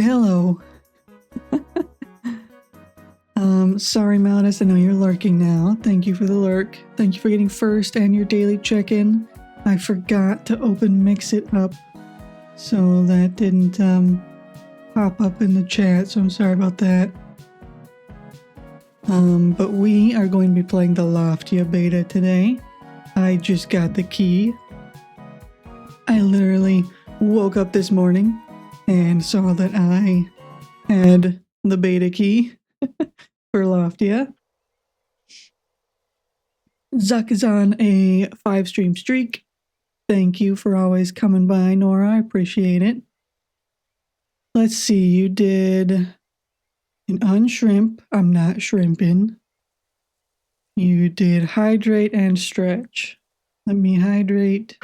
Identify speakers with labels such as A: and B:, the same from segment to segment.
A: Hello. Sorry, Melodis, I know you're lurking now. Thank you for the lurk. Thank you for getting first and your daily check-in. I forgot to open Mix It Up, so that didn't pop up in the chat, so I'm sorry about that. But we are going to be playing the Loftia beta today. I just got the key. I literally woke up this morning and saw that I had the beta key for Loftia. Zuck is on a 5-stream streak. Thank you for always coming by, Nora. I appreciate it. Let's see, you did an unshrimp. I'm not shrimping. You did hydrate and stretch. Let me hydrate.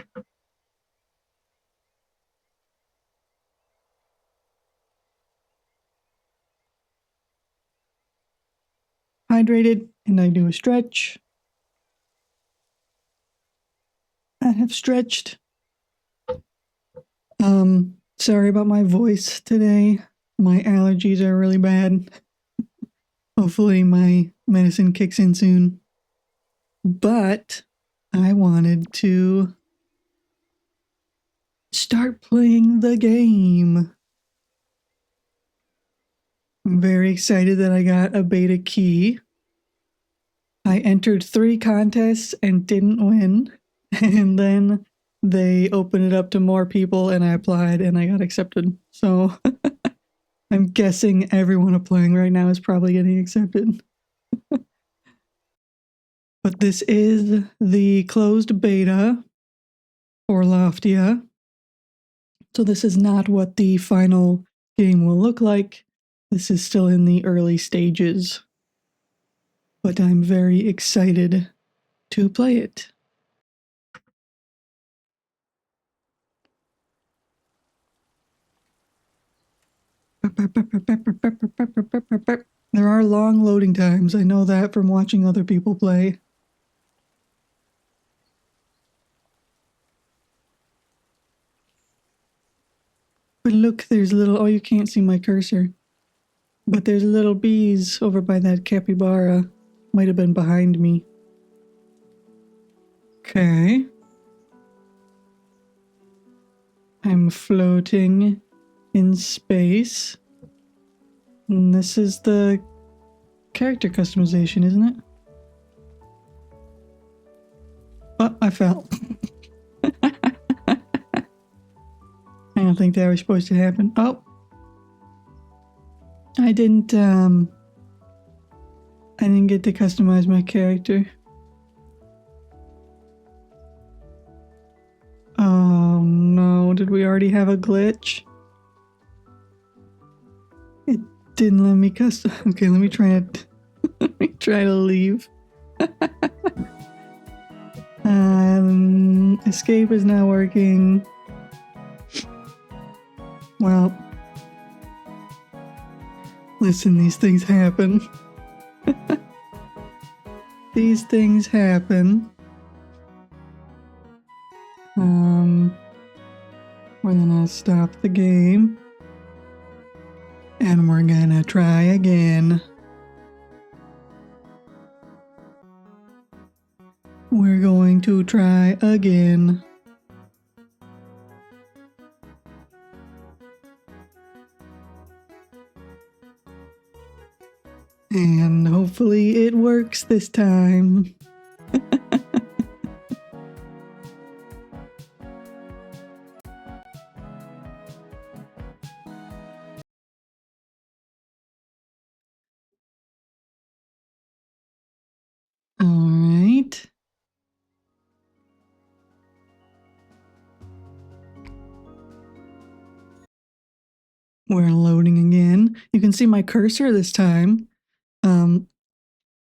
A: Hydrated, and I do a stretch. I have stretched. Sorry about my voice today. My allergies are really bad. Hopefully my medicine kicks in soon. But I wanted to start playing the game. I'm very excited that I got a beta key. I entered 3 contests and didn't win. And then they opened it up to more people and I applied and I got accepted. So I'm guessing everyone applying right now is probably getting accepted. But this is the closed beta for Loftia. So this is not what the final game will look like. This is still in the early stages. But I'm very excited to play it. There are long loading times. I know that from watching other people play. But look, there's little... Oh, you can't see my cursor. But there's little bees over by that capybara. Might have been behind me. Okay. I'm floating in space. And this is the character customization, isn't it? Oh, I fell. I don't think that was supposed to happen. Oh. I didn't get to customize my character. Oh no, did we already have a glitch? It didn't let me custom. Okay, let me try it. Let me try to leave. Escape is not working. Well, listen, these things happen. These things happen. We're gonna stop the game. And we're gonna try again. We're going to try again. And hopefully it works this time. All right. We're loading again. You can see my cursor this time.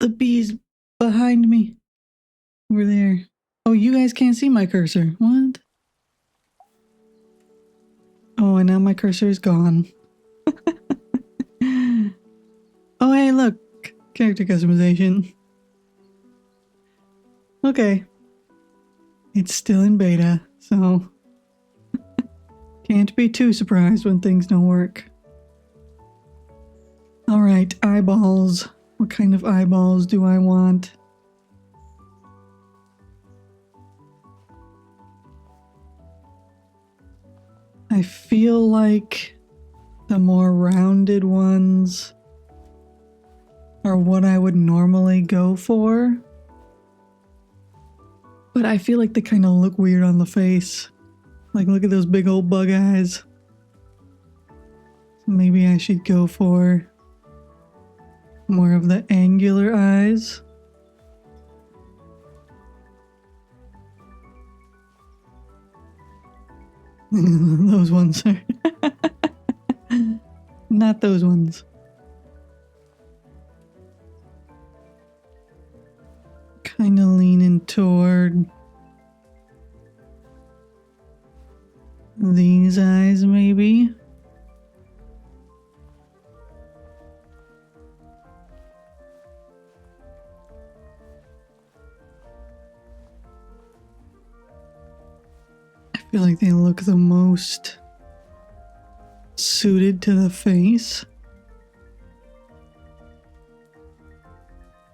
A: The bees behind me. Over there. Oh, you guys can't see my cursor. What? Oh, and now my cursor is gone. Oh, hey, look. Character customization. Okay. It's still in beta, so can't be too surprised when things don't work. right, eyeballs. What kind of eyeballs do I want? I feel like the more rounded ones are what I would normally go for. But I feel like they kind of look weird on the face. Like, look at those big old bug eyes. Maybe I should go for more of the angular eyes. Those ones are not those ones. Kind of leaning toward these eyes, maybe. I feel like they look the most suited to the face.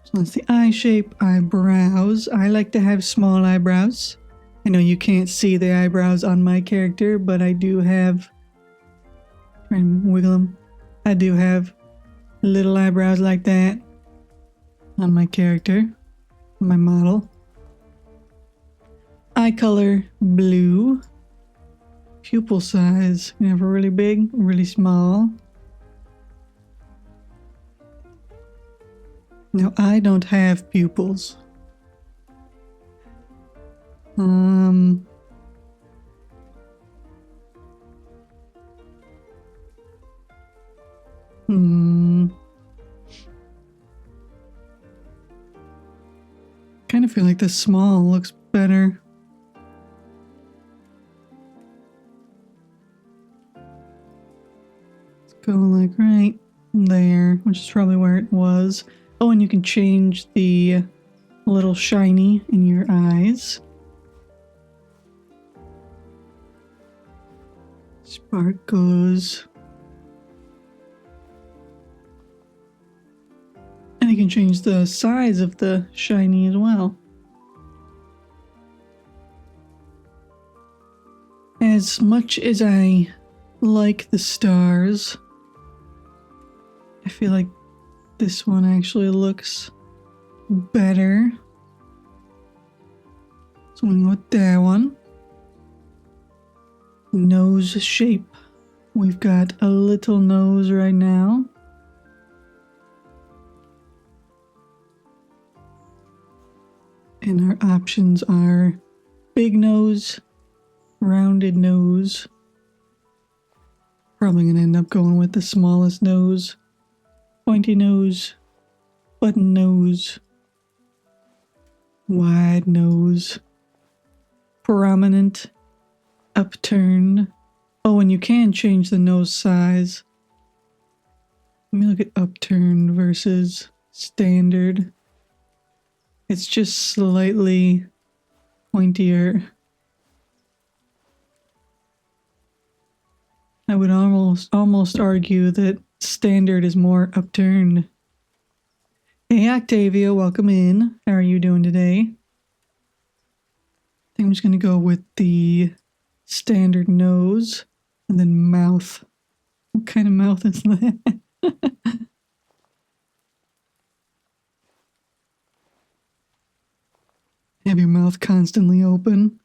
A: So that's the eye shape, eyebrows. I like to have small eyebrows. I know you can't see the eyebrows on my character, but I do have, try and wiggle them. I do have little eyebrows like that on my character, my model. Eye color, blue. Pupil size, you have a really big, really small. Now, I don't have pupils. Kind of feel like the small looks better. Let's go like right there, which is probably where it was. Oh, and you can change the little shiny in your eyes. Sparkles. And you can change the size of the shiny as well. As much as I like the stars, I feel like this one actually looks better. So I'm going with that one. Nose shape. We've got a little nose right now. And our options are big nose, rounded nose. Probably going to end up going with the smallest nose. Pointy nose, button nose, wide nose, prominent, upturned. Oh, and you can change the nose size. Let me look at upturned versus standard. It's just slightly pointier. I would almost argue that standard is more upturned. Hey Octavia, welcome in. How are you doing today? I think I'm just going to go with the standard nose and then mouth. What kind of mouth is that? Have your mouth constantly open.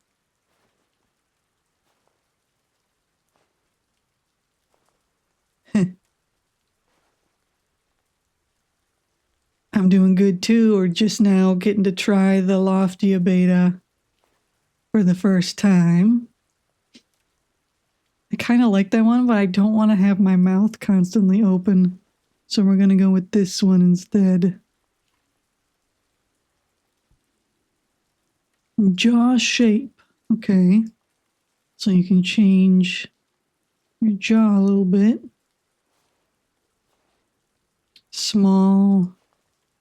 A: I'm doing good too, or just now getting to try the Loftia beta for the first time. I kind of like that one, but I don't want to have my mouth constantly open. So we're going to go with this one instead. Jaw shape. Okay. So you can change your jaw a little bit. Small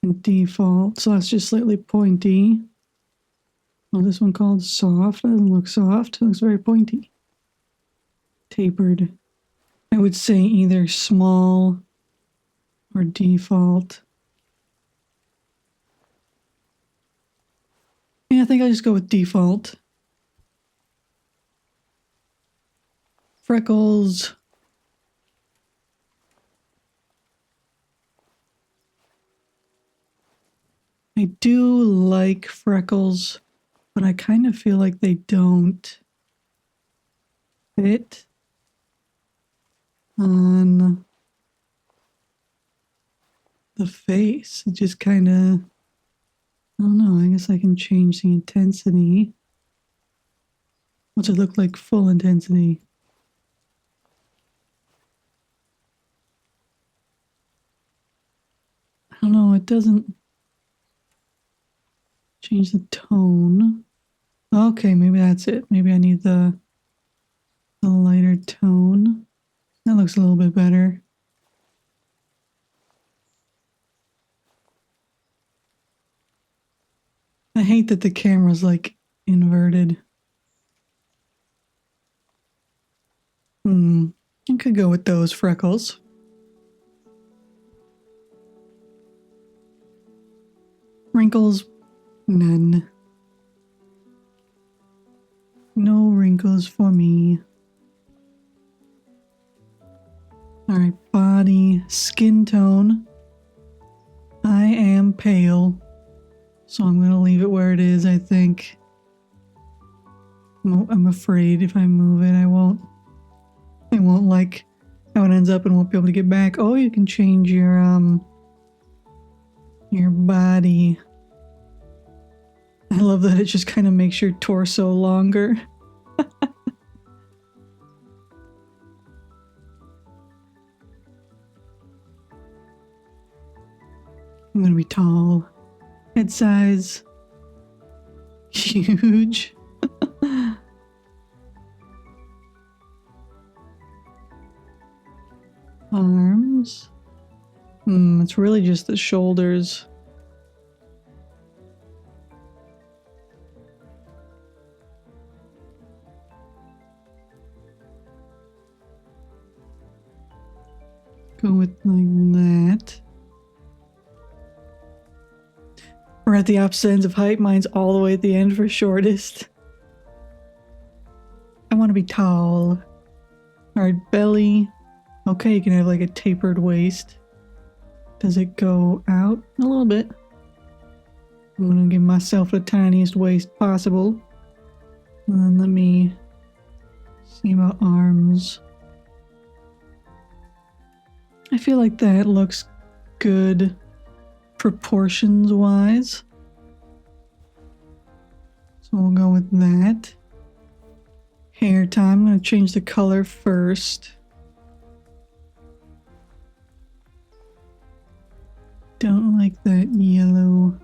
A: and default. So that's just slightly pointy. Oh, this one called soft. Doesn't look soft. It looks very pointy. Tapered. I would say either small or default. Yeah, I think I'll just go with default. Freckles. I do like freckles, but I kind of feel like they don't fit on the face. It just kind of, I don't know, I guess I can change the intensity. What's it look like full intensity? I don't know, it doesn't change the tone. Okay, maybe that's it. Maybe I need the lighter tone. That looks a little bit better. I hate that the camera's like inverted. I could go with those freckles. Wrinkles, none. No wrinkles for me. Alright, body, skin tone. I am pale, so I'm gonna leave it where it is, I think. I'm afraid if I move it, I won't like how it ends up and won't be able to get back. Oh, you can change your body. I love that it just kind of makes your torso longer. I'm gonna be tall. Head size. Huge. Arms. It's really just the shoulders. Go with like that. We're at the opposite ends of height. Mine's all the way at the end for shortest. I want to be tall. Alright, belly. Okay, you can have like a tapered waist. Does it go out? A little bit. I'm gonna give myself the tiniest waist possible. And then let me see about arms. I feel like that looks good proportions wise. So we'll go with that. Hair time. I'm going to change the color first. Don't like that yellow.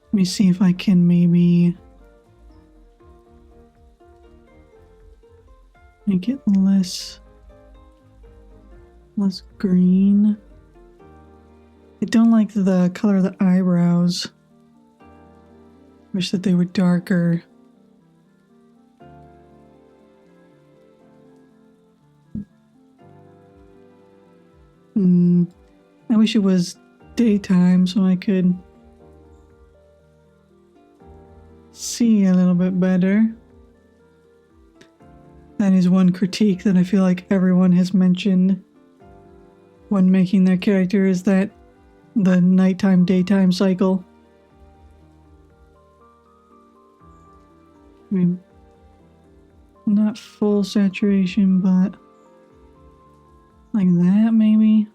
A: Let me see if I can maybe make it less green. I don't like the color of the eyebrows. Wish that they were darker. I wish it was daytime so I could see a little bit better. That is one critique that I feel like everyone has mentioned when making their character, is that the nighttime daytime cycle. I mean, not full saturation, but like that maybe.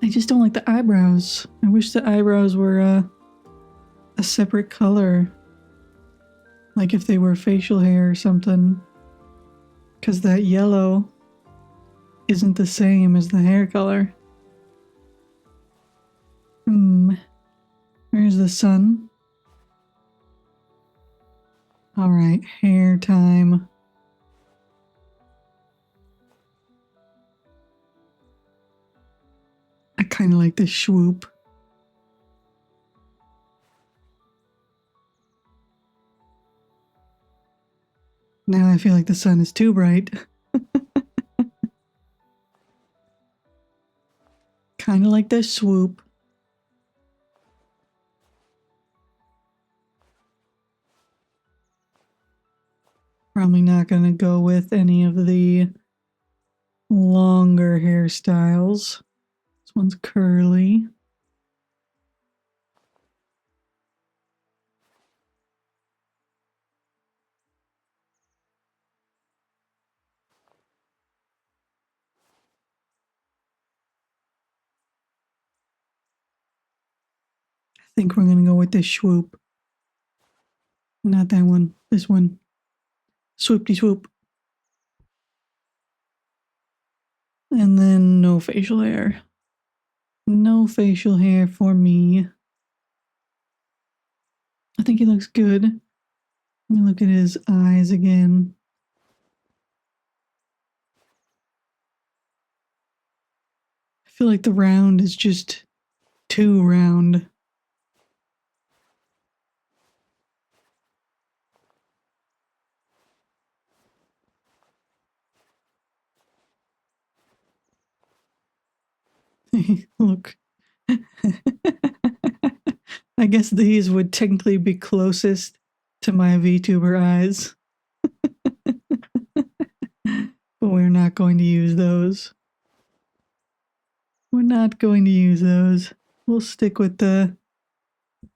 A: I just don't like the eyebrows. I wish the eyebrows were a separate color. Like if they were facial hair or something. Because that yellow isn't the same as the hair color. Where's the sun? Alright, hair time. I kind of like this swoop. Now I feel like the sun is too bright. Kind of like this swoop. Probably not going to go with any of the longer hairstyles. This one's curly. I think we're going to go with this swoop. Not that one. This one. Swoopty swoop. And then no facial hair. No facial hair for me. I think he looks good. Let me look at his eyes again. I feel like the round is just too round. Look. I guess these would technically be closest to my VTuber eyes. But we're not going to use those. We're not going to use those. We'll stick with the,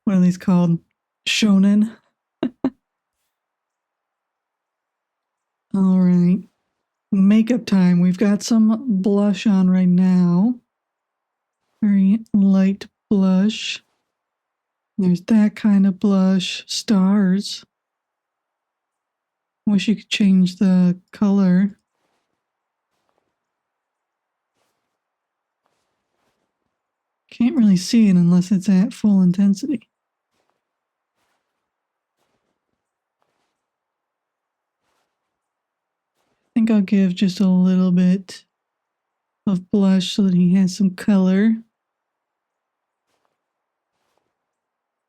A: what are these called? Shonen. All right. Makeup time. We've got some blush on right now. Very light blush. There's that kind of blush. Stars. Wish you could change the color. Can't really see it unless it's at full intensity. I think I'll give just a little bit of blush so that he has some color.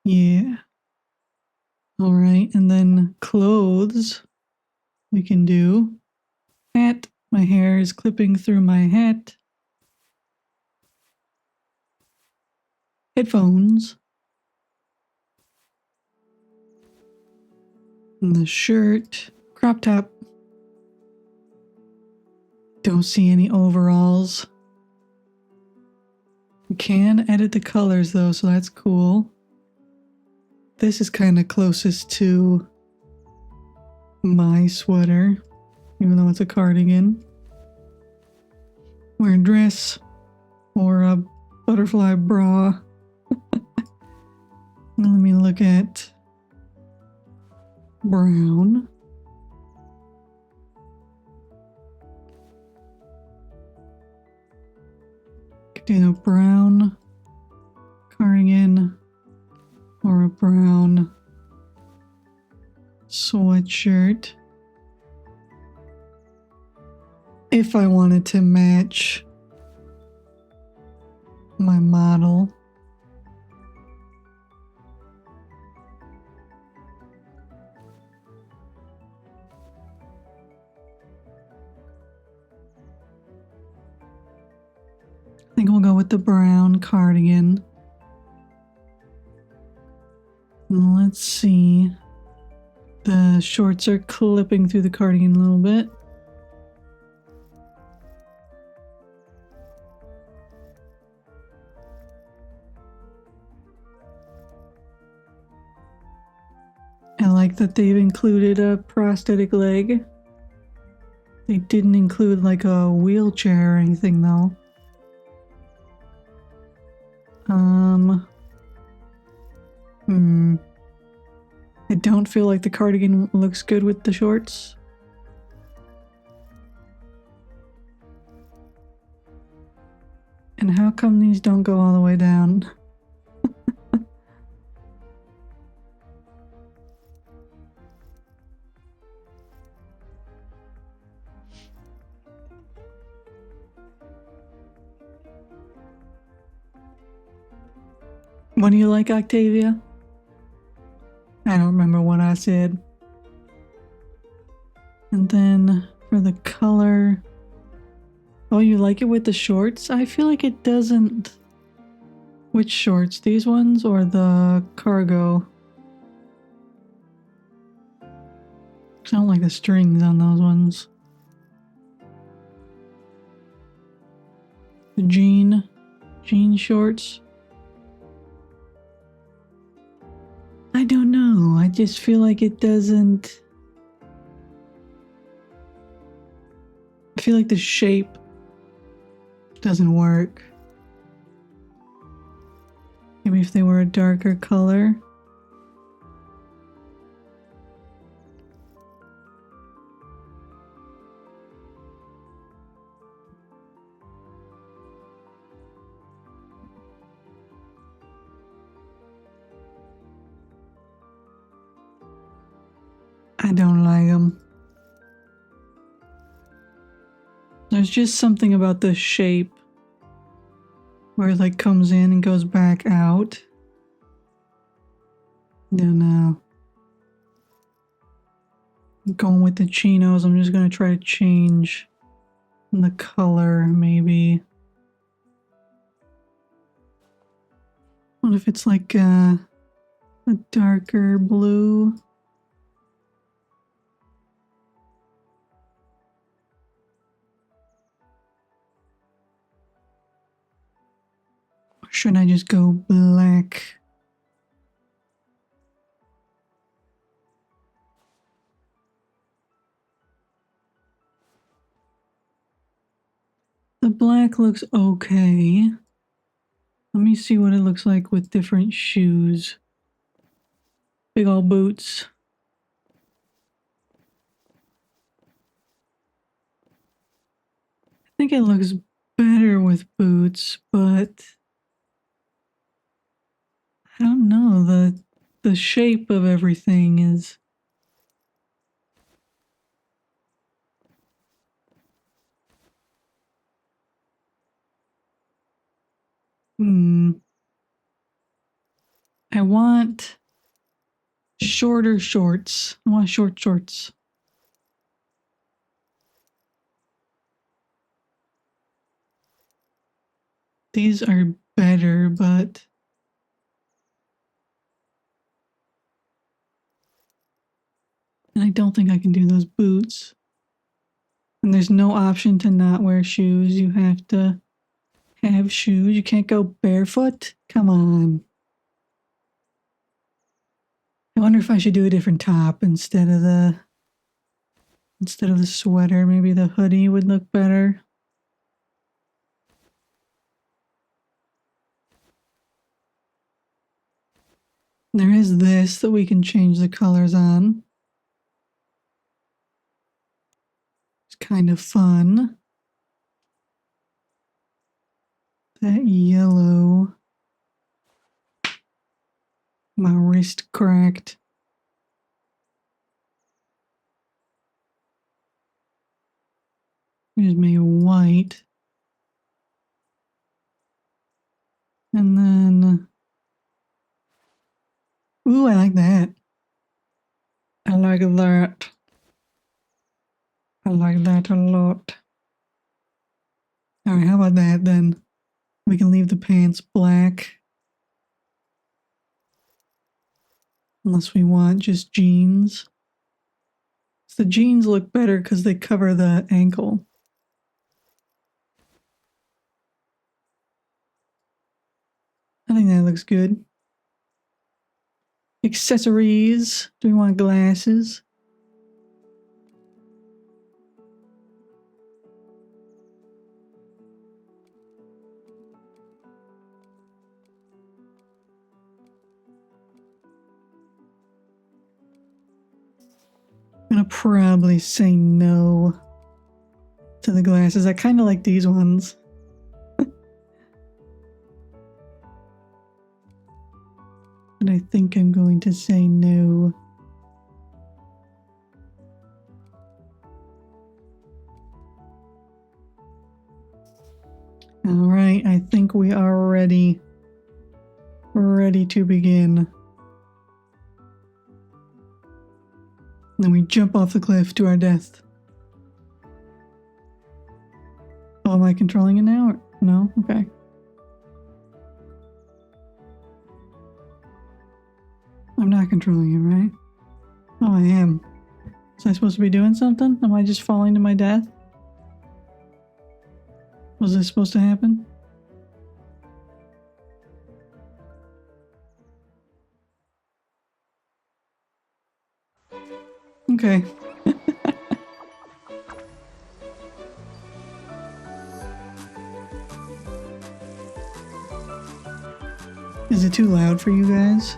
A: Yeah. All right, and then clothes we can do. Hat. My hair is clipping through my hat. Headphones. And the shirt. Crop top. Don't see any overalls. We can edit the colors though, so that's cool. This is kind of closest to my sweater, even though it's a cardigan. Wear a dress or a butterfly bra. Let me look at brown. Could do a brown cardigan or a brown sweatshirt. If I wanted to match my model. I think we'll go with the brown cardigan. Let's see. The shorts are clipping through the cardigan a little bit. I like that they've included a prosthetic leg. They didn't include like a wheelchair or anything though. I don't feel like the cardigan looks good with the shorts. And how come these don't go all the way down? What do you like, Octavia? I don't remember what I said. And then for the color, oh, you like it with the shorts? I feel like it doesn't. Which shorts? These ones or the cargo? I don't like the strings on those ones. The jean shorts. I don't know. I just feel like it doesn't. I feel like the shape doesn't work. Maybe if they were a darker color. I don't like them. There's just something about the shape where it like comes in and goes back out. Don't know. I'm going with the chinos. I'm just gonna try to change the color, maybe. What if it's like a darker blue? Or should I just go black? The black looks okay. Let me see what it looks like with different shoes. Big old boots. I think it looks better with boots, but I don't know. The shape of everything is. I want shorter shorts. I want short shorts. These are better, but and I don't think I can do those boots. And there's no option to not wear shoes. You have to have shoes. You can't go barefoot. Come on. I wonder if I should do a different top instead of the sweater. Maybe the hoodie would look better. There is this that we can change the colors on. It's kind of fun. That yellow. My wrist cracked. We just make it white. And then, ooh, I like that. I like that. I like that a lot. Alright, how about that then? We can leave the pants black. Unless we want just jeans. So the jeans look better because they cover the ankle. I think that looks good. Accessories. Do we want glasses? I'm gonna probably say no to the glasses. I kind of like these ones. But I think I'm going to say no. Alright, I think we are ready. Ready to begin. then we jump off the cliff to our death. Oh, am I controlling it now? Or no? Okay. I'm not controlling it, right? Oh, I am. Was I supposed to be doing something? Am I just falling to my death? Was this supposed to happen? Okay. Is it too loud for you guys?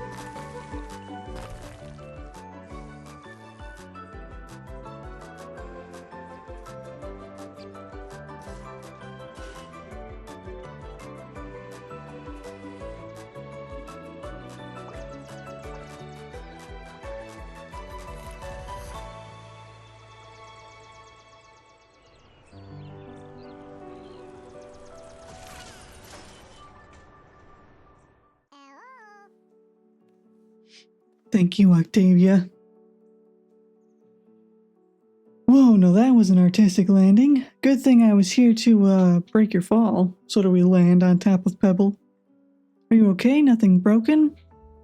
A: Thank you, Octavia. Whoa, no, that was an artistic landing. Good thing I was here to break your fall. So do we land on top of Pebble? Are you okay? Nothing broken?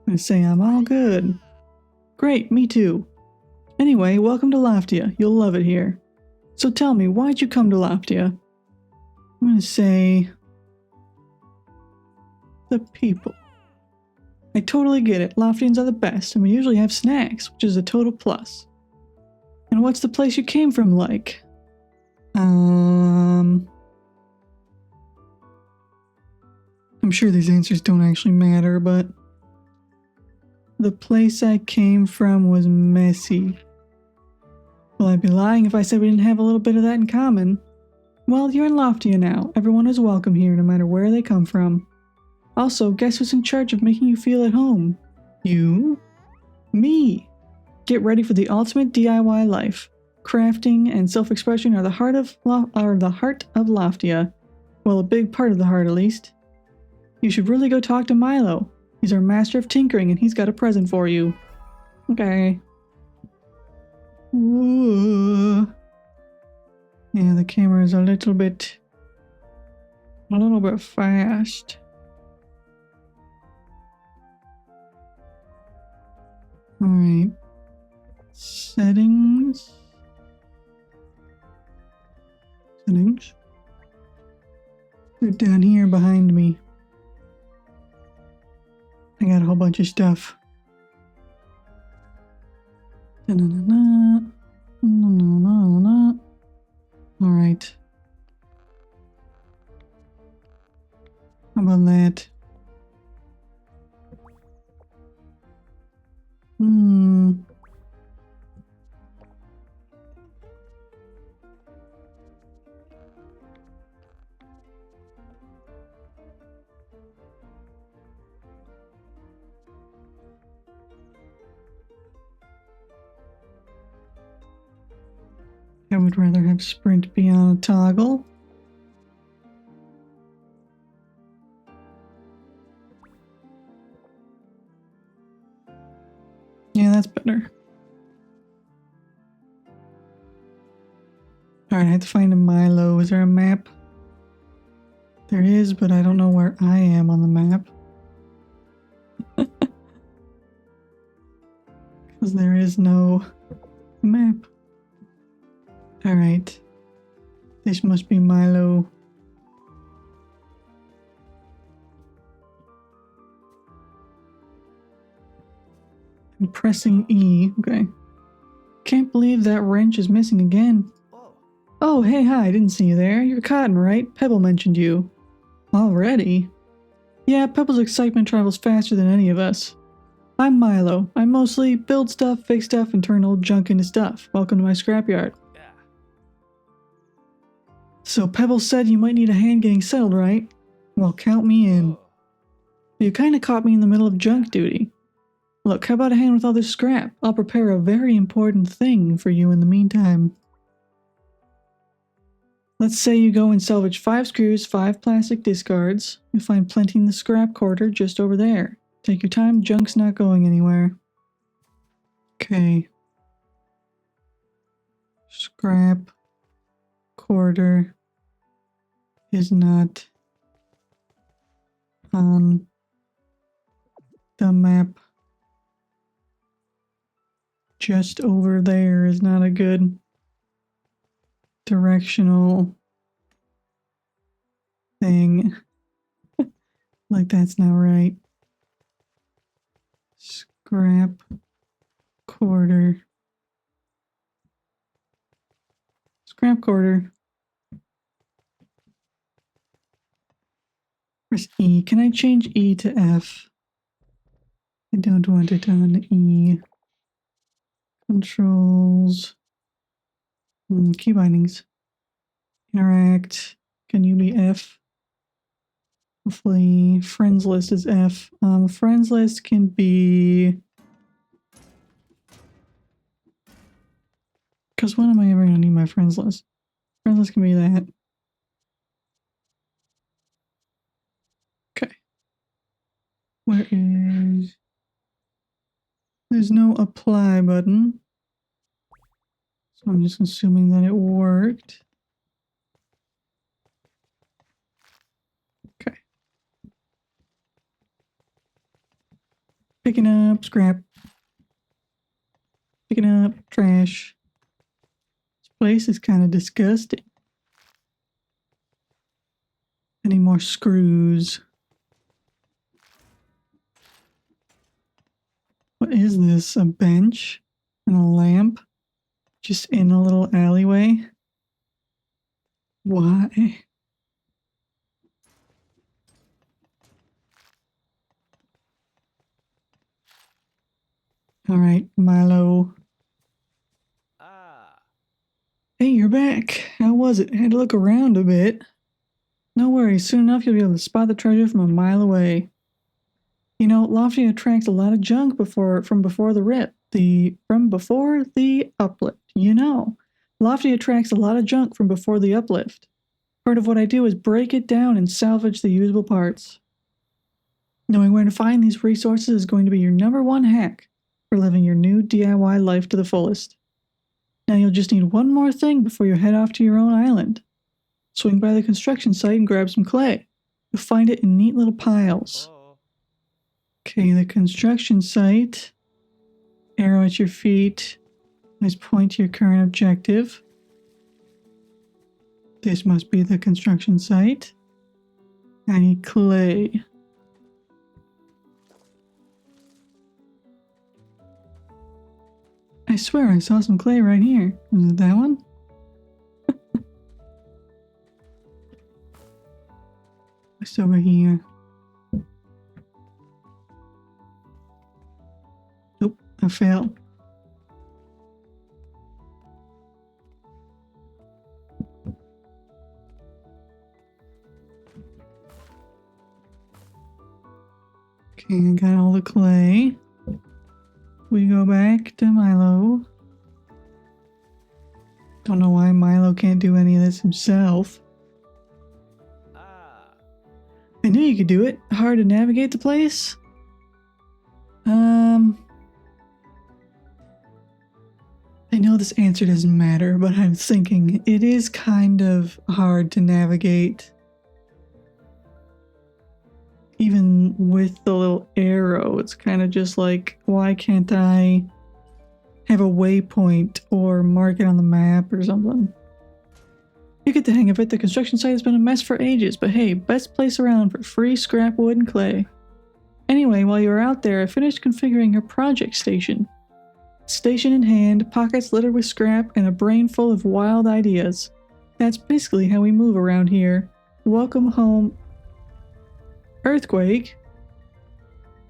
A: I say I'm all good. Great, me too. Anyway, welcome to Loftia. You'll love it here. So tell me, why'd you come to Loftia? I'm gonna say... the people. I totally get it. Loftians are the best, and we usually have snacks, which is a total plus. And what's the place you came from like? I'm sure these answers don't actually matter, but... the place I came from was messy. Well, I'd be lying if I said we didn't have a little bit of that in common. Well, you're in Loftia now. Everyone is welcome here, no matter where they come from. Also, guess who's in charge of making you feel at home? You? Me. Get ready for the ultimate DIY life. Crafting and self-expression are the heart of Loftia. Well, a big part of the heart, at least. You should really go talk to Milo. He's our master of tinkering, and he's got a present for you. Okay. Ooh. Yeah, the camera is a little bit fast. Alright. Settings. They're down here behind me. I got a whole bunch of stuff. Alright. How about that? I would rather have sprint be on a toggle. Yeah, that's better. Alright, I have to find a Milo. Is there a map? There is, but I don't know where I am on the map. Because there is no map. Alright. This must be Milo. I'm pressing E. Okay. Can't believe that wrench is missing again. Oh, hey, hi, I didn't see you there. You're Cotton, right? Pebble mentioned you. Already? Yeah, Pebble's excitement travels faster than any of us. I'm Milo. I mostly build stuff, fix stuff, and turn old junk into stuff. Welcome to my scrapyard. Yeah. So Pebble said you might need a hand getting settled, right? Well, count me in. You kinda caught me in the middle of junk duty. Look, how about a hand with all this scrap? I'll prepare a very important thing for you in the meantime. Let's say you go and salvage 5 screws, 5 plastic discards. You'll find plenty in the scrap quarter just over there. Take your time, junk's not going anywhere. Okay. scrap quarter is not on the map. Just over there is not a good directional thing. Like, that's not right. Scrap quarter. Scrap quarter. Where's E? Can I change E to F? I don't want it on E. Controls. Key bindings. Interact. Can you be F? Hopefully, friends list is F. Friends list can be. Because when am I ever gonna need my friends list? Friends list can be that. Okay. Where is. There's no apply button. So I'm just assuming that it worked. Okay. Picking up scrap. Picking up trash. This place is kind of disgusting. Any more screws? What is this? A bench and a lamp? Just in a little alleyway? Why? Alright, Milo. Hey, you're back. How was it? I had to look around a bit. No worries, soon enough you'll be able to spot the treasure from a mile away. You know, Loftia attracts a lot of junk from before the uplift. You know, Loftia attracts a lot of junk from before the uplift. Part of what I do is break it down and salvage the usable parts. Knowing where to find these resources is going to be your #1 hack for living your new DIY life to the fullest. Now you'll just need one more thing before you head off to your own island. Swing by the construction site and grab some clay. You'll find it in neat little piles. Okay, the construction site. Arrow at your feet. Nice point to your current objective. This must be the construction site. I need clay. I swear I saw some clay right here. Is it that one? It's over here. Nope, I failed. Okay, I got all the clay. We go back to Milo. Don't know why Milo can't do any of this himself. I knew you could do it. Hard to navigate the place? I know this answer doesn't matter, but I'm thinking it is kind of hard to navigate. Even with the little arrow, it's kind of just like, why can't I have a waypoint or mark it on the map or something? You get the hang of it. The construction site has been a mess for ages, but hey, best place around for free scrap wood and clay. Anyway, while you were out there, I finished configuring your project station. Station in hand, pockets littered with scrap, and a brain full of wild ideas. That's basically how we move around here. Welcome home. Earthquake?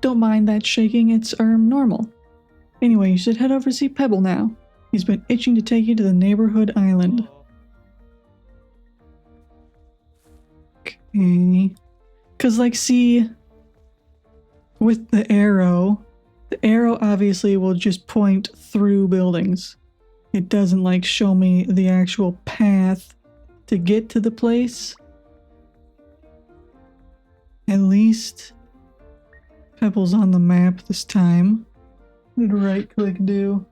A: Don't mind that shaking, it's normal. Anyway, you should head over to see Pebble now. He's been itching to take you to the neighborhood island. Okay. Cause like, see, with the arrow obviously will just point through buildings. It doesn't like show me the actual path to get to the place. At least Pebble's on the map this time. What did right click do?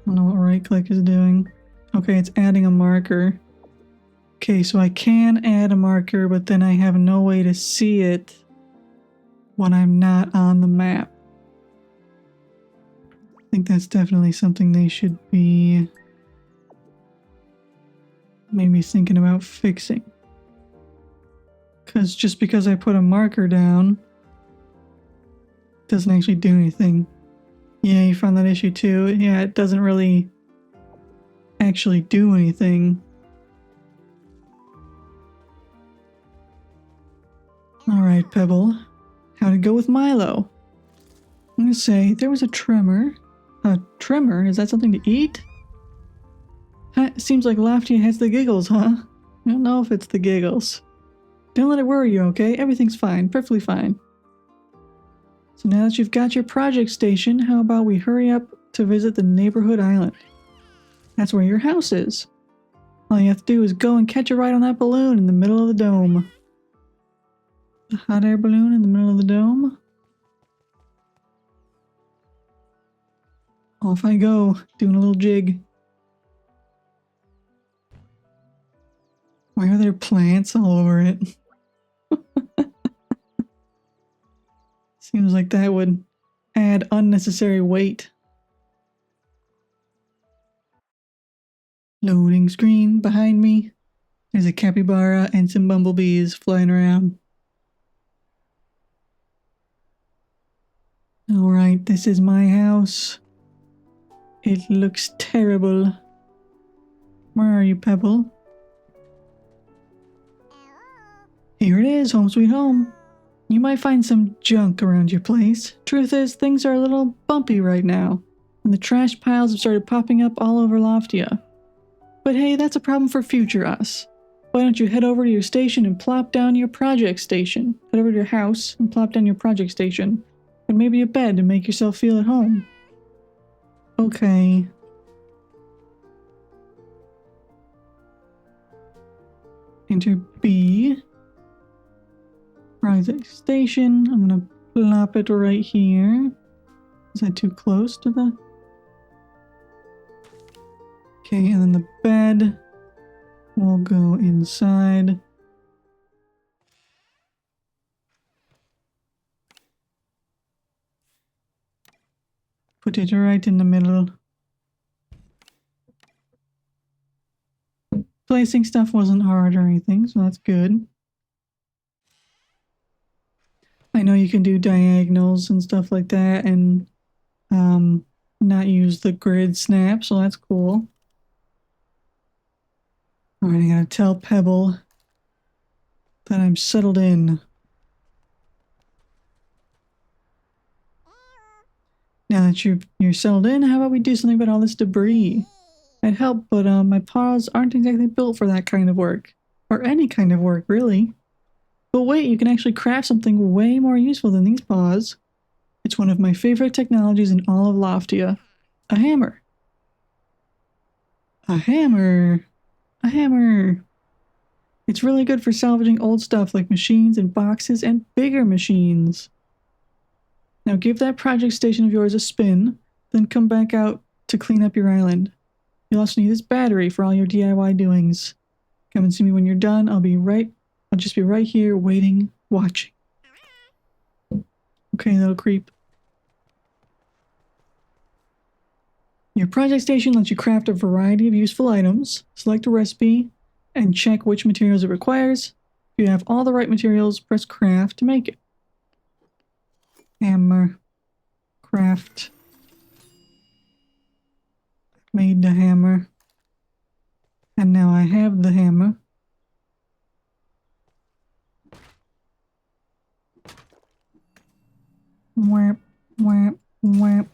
A: don't know what right click is doing. Okay, it's adding a marker. Okay, so I can add a marker, but then I have no way to see it when I'm not on the map. I think that's definitely something they should be maybe thinking about fixing. Because just because I put a marker down doesn't actually do anything. Yeah, you found that issue too. Yeah, it doesn't really actually do anything. Alright, Pebble. How'd it go with Milo? I'm gonna say there was a tremor. A tremor? Is that something to eat? Seems like Loftia has the giggles, huh? I don't know if it's the giggles. Don't let it worry you, okay? Everything's fine. Perfectly fine. So now that you've got your project station, how about we hurry up to visit the neighborhood island? That's where your house is. All you have to do is go and catch a ride on that balloon in the middle of the dome. The hot air balloon in the middle of the dome. Off I go, doing a little jig. Why are there plants all over it? Seems like that would add unnecessary weight. Loading screen behind me. There's a capybara and some bumblebees flying around. Alright, this is my house. It looks terrible. Where are you, Pebble? Here it is, home sweet home. You might find some junk around your place. Truth is, things are a little bumpy right now, and the trash piles have started popping up all over Loftia. But hey, that's a problem for future us. Why don't you head over to your station and plop down your project station? Head over to your house and plop down your project station. And maybe a bed to make yourself feel at home. Okay. Enter B. Project station. I'm gonna plop it right here. Is that too close to the... Okay, and then the bed will go inside. Put it right in the middle. Placing stuff wasn't hard or anything, so that's good. I know you can do diagonals and stuff like that and not use the grid snap, so that's cool. Alright, I gotta tell Pebble that I'm settled in. Now that you're settled in, how about we do something about all this debris? I'd help, but my paws aren't exactly built for that kind of work. Or any kind of work, really. But wait, you can actually craft something way more useful than these paws. It's one of my favorite technologies in all of Loftia. A hammer. A hammer. A hammer. It's really good for salvaging old stuff like machines and boxes and bigger machines. Now give that project station of yours a spin, then come back out to clean up your island. You'll also need this battery for all your DIY doings. Come and see me when you're done. I'll just be right here waiting, watching. Okay, little creep. Your project station lets you craft a variety of useful items, select a recipe, and check which materials it requires. If you have all the right materials, press craft to make it. Hammer. Craft. Made the hammer. And now I have the hammer. Whap, whap, whap.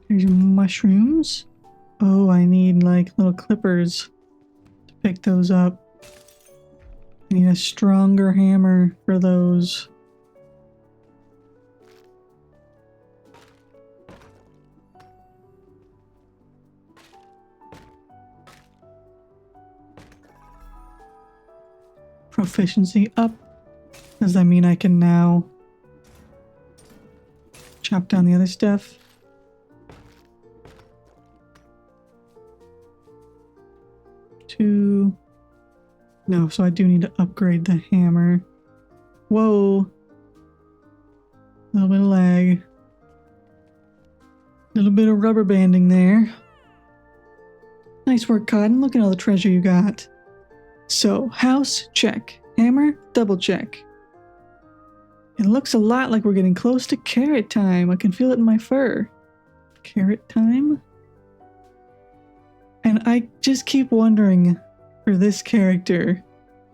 A: Here's mushrooms. Oh, I need like little clippers to pick those up. I need a stronger hammer for those. Proficiency up. Does that mean I can now chop down the other stuff? Two. No, so I do need to upgrade the hammer. Whoa. A little bit of lag. A little bit of rubber banding there. Nice work, Cotton. Look at all the treasure you got. So, house, check. Hammer, double check. It looks a lot like we're getting close to carrot time. I can feel it in my fur. Carrot time? And I just keep wondering, for this character,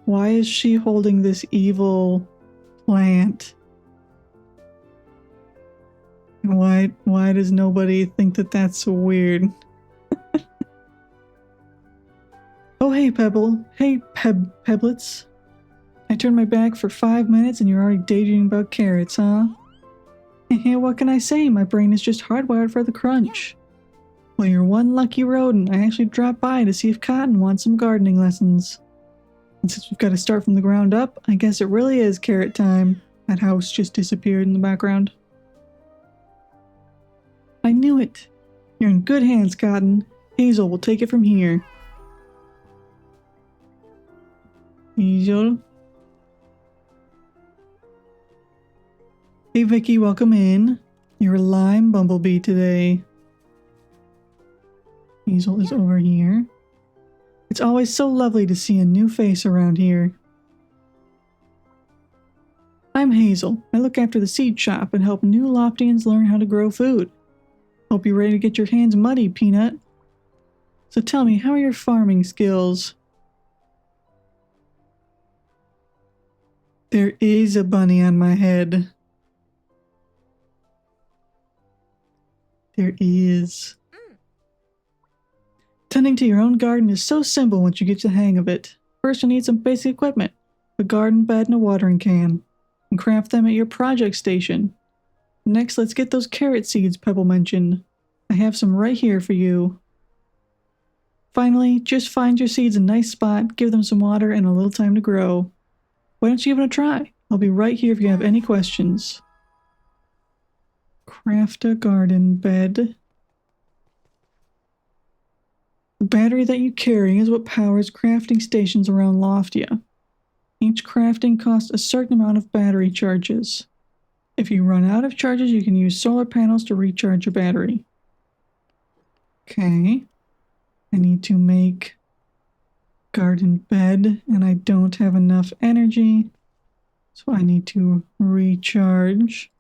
A: why is she holding this evil plant? And why does nobody think that that's so weird? Oh, hey, Pebble. Hey, Pebblets. I turned my back for 5 minutes and you're already daydreaming about carrots, huh? What can I say? My brain is just hardwired for the crunch. Well, you're one lucky rodent. I actually dropped by to see if Cotton wants some gardening lessons. And since we've got to start from the ground up, I guess it really is carrot time. That house just disappeared in the background. I knew it. You're in good hands, Cotton. Hazel will take it from here. Hazel. Hey Vicky, welcome in. You're a lime bumblebee today. Hazel is over here. It's always so lovely to see a new face around here. I'm Hazel. I look after the seed shop and help new Loftians learn how to grow food. Hope you're ready to get your hands muddy, Peanut. So tell me, how are your farming skills? There is a bunny on my head. There is. Tending to your own garden is so simple once you get the hang of it. First, you need some basic equipment, a garden bed and a watering can, and craft them at your project station. Next, let's get those carrot seeds Pebble mentioned. I have some right here for you. Finally, just find your seeds a nice spot, give them some water and a little time to grow. Why don't you give it a try? I'll be right here if you have any questions. Craft a garden bed. The battery that you carry is what powers crafting stations around Loftia. Each crafting costs a certain amount of battery charges. If you run out of charges, you can use solar panels to recharge your battery. Okay. I need to make garden bed, and I don't have enough energy, so I need to recharge.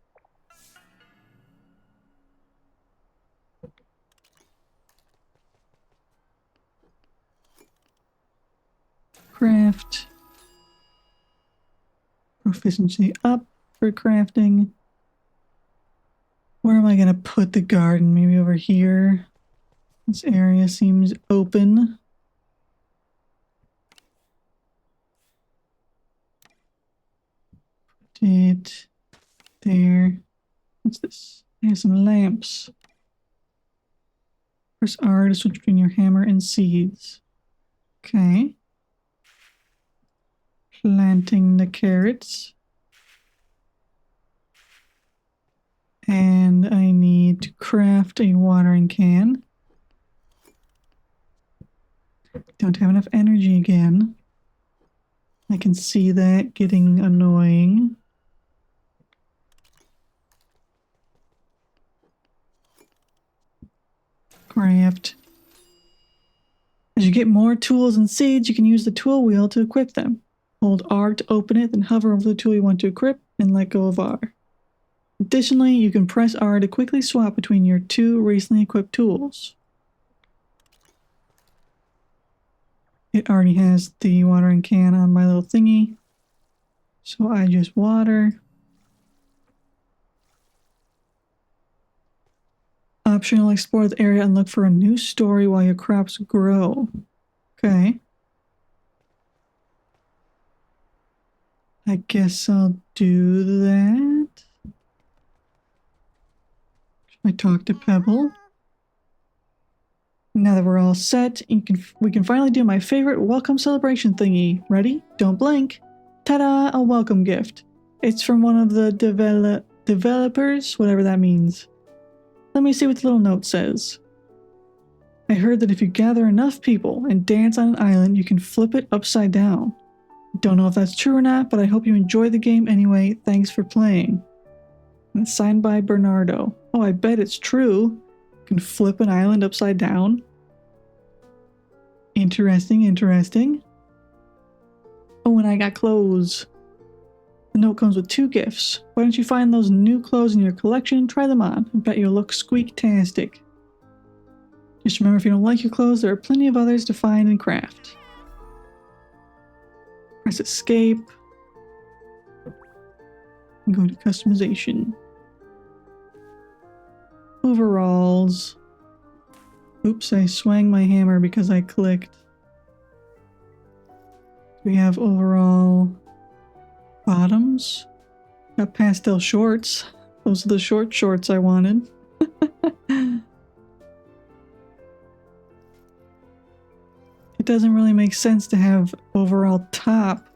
A: Craft. Proficiency up for crafting. Where am I going to put the garden? Maybe over here? This area seems open. Put it there. What's this? I have some lamps. Press R to switch between your hammer and seeds. Okay. Planting the carrots. And I need to craft a watering can. Don't have enough energy again. I can see that getting annoying. Craft. As you get more tools and seeds, you can use the tool wheel to equip them. Hold R to open it, then hover over the tool you want to equip, and let go of R. Additionally, you can press R to quickly swap between your two recently equipped tools. It already has the watering can on my little thingy, so I just water. Optional, explore the area and look for a new story while your crops grow. Okay. I guess I'll do that. Should I talk to Pebble? Now that we're all set, we can finally do my favorite welcome celebration thingy. Ready? Don't blink. Ta-da! A welcome gift. It's from one of the developers, whatever that means. Let me see what the little note says. I heard that if you gather enough people and dance on an island, you can flip it upside down. Don't know if that's true or not, but I hope you enjoy the game anyway. Thanks for playing. And it's signed by Bernardo. Oh, I bet it's true. You can flip an island upside down. Interesting, interesting. Oh, and I got clothes. The note comes with 2 gifts. Why don't you find those new clothes in your collection and try them on? I bet you'll look squeak-tastic. Just remember, if you don't like your clothes, there are plenty of others to find and craft. Press escape. And go to customization. Overalls. Oops, I swung my hammer because I clicked. We have overall bottoms. Got pastel shorts. Those are the short shorts I wanted. It doesn't really make sense to have overall top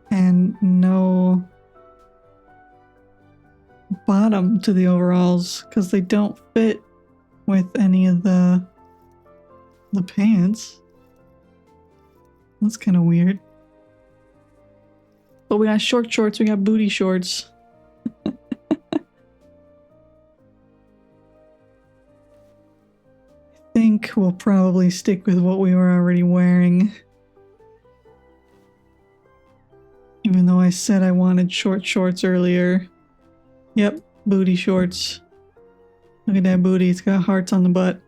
A: and no bottom to the overalls because they don't fit with any of the pants. That's kind of weird. But we got short shorts, we got booty shorts. I think we'll probably stick with what we were already wearing. Even though I said I wanted short shorts earlier. Yep, booty shorts. Look at that booty, it's got hearts on the butt.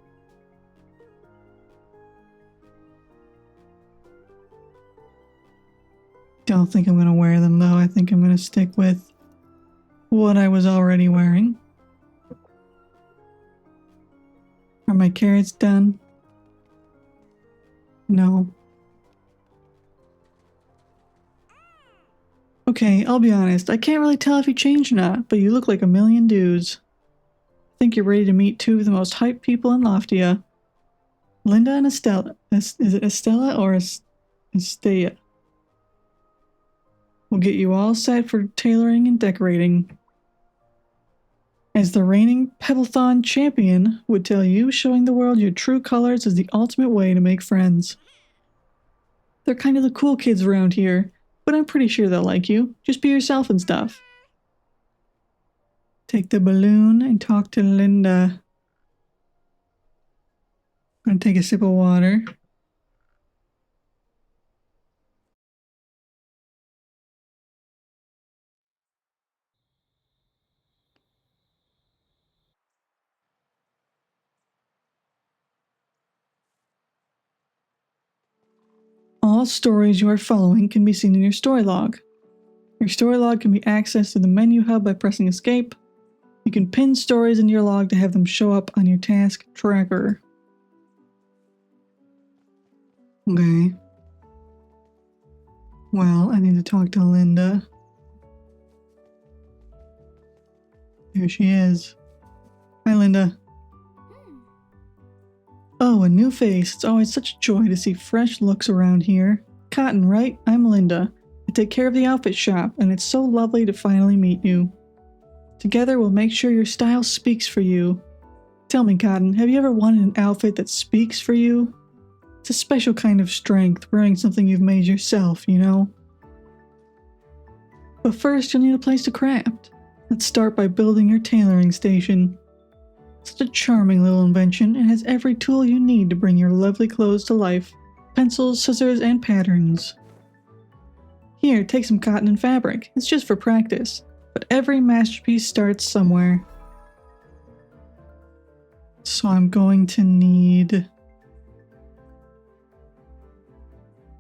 A: Don't think I'm gonna wear them though. I think I'm gonna stick with what I was already wearing. Are my carrots done? No. Okay, I'll be honest. I can't really tell if you changed or not, but you look like a million dudes. I think you're ready to meet 2 of the most hyped people in Loftia. Linda and Estella. Is it Estella or Estea? We'll get you all set for tailoring and decorating. As the reigning Pebblethon champion would tell you, showing the world your true colors is the ultimate way to make friends. They're kind of the cool kids around here, but I'm pretty sure they'll like you. Just be yourself and stuff. Take the balloon and talk to Linda. I'm gonna take a sip of water. All stories you are following can be seen in your story log. Your story log can be accessed through the menu hub by pressing escape. You can pin stories into your log to have them show up on your task tracker. Okay. Well, I need to talk to Linda. Here she is. Hi, Linda. Oh, a new face. It's always such a joy to see fresh looks around here. Cotton, right? I'm Linda. I take care of the outfit shop, and it's so lovely to finally meet you. Together, we'll make sure your style speaks for you. Tell me, Cotton, have you ever wanted an outfit that speaks for you? It's a special kind of strength, wearing something you've made yourself, you know? But first, you'll need a place to craft. Let's start by building your tailoring station. Such a charming little invention, and has every tool you need to bring your lovely clothes to life. Pencils, scissors, and patterns. Here, take some cotton and fabric. It's just for practice, but every masterpiece starts somewhere. So I'm going to need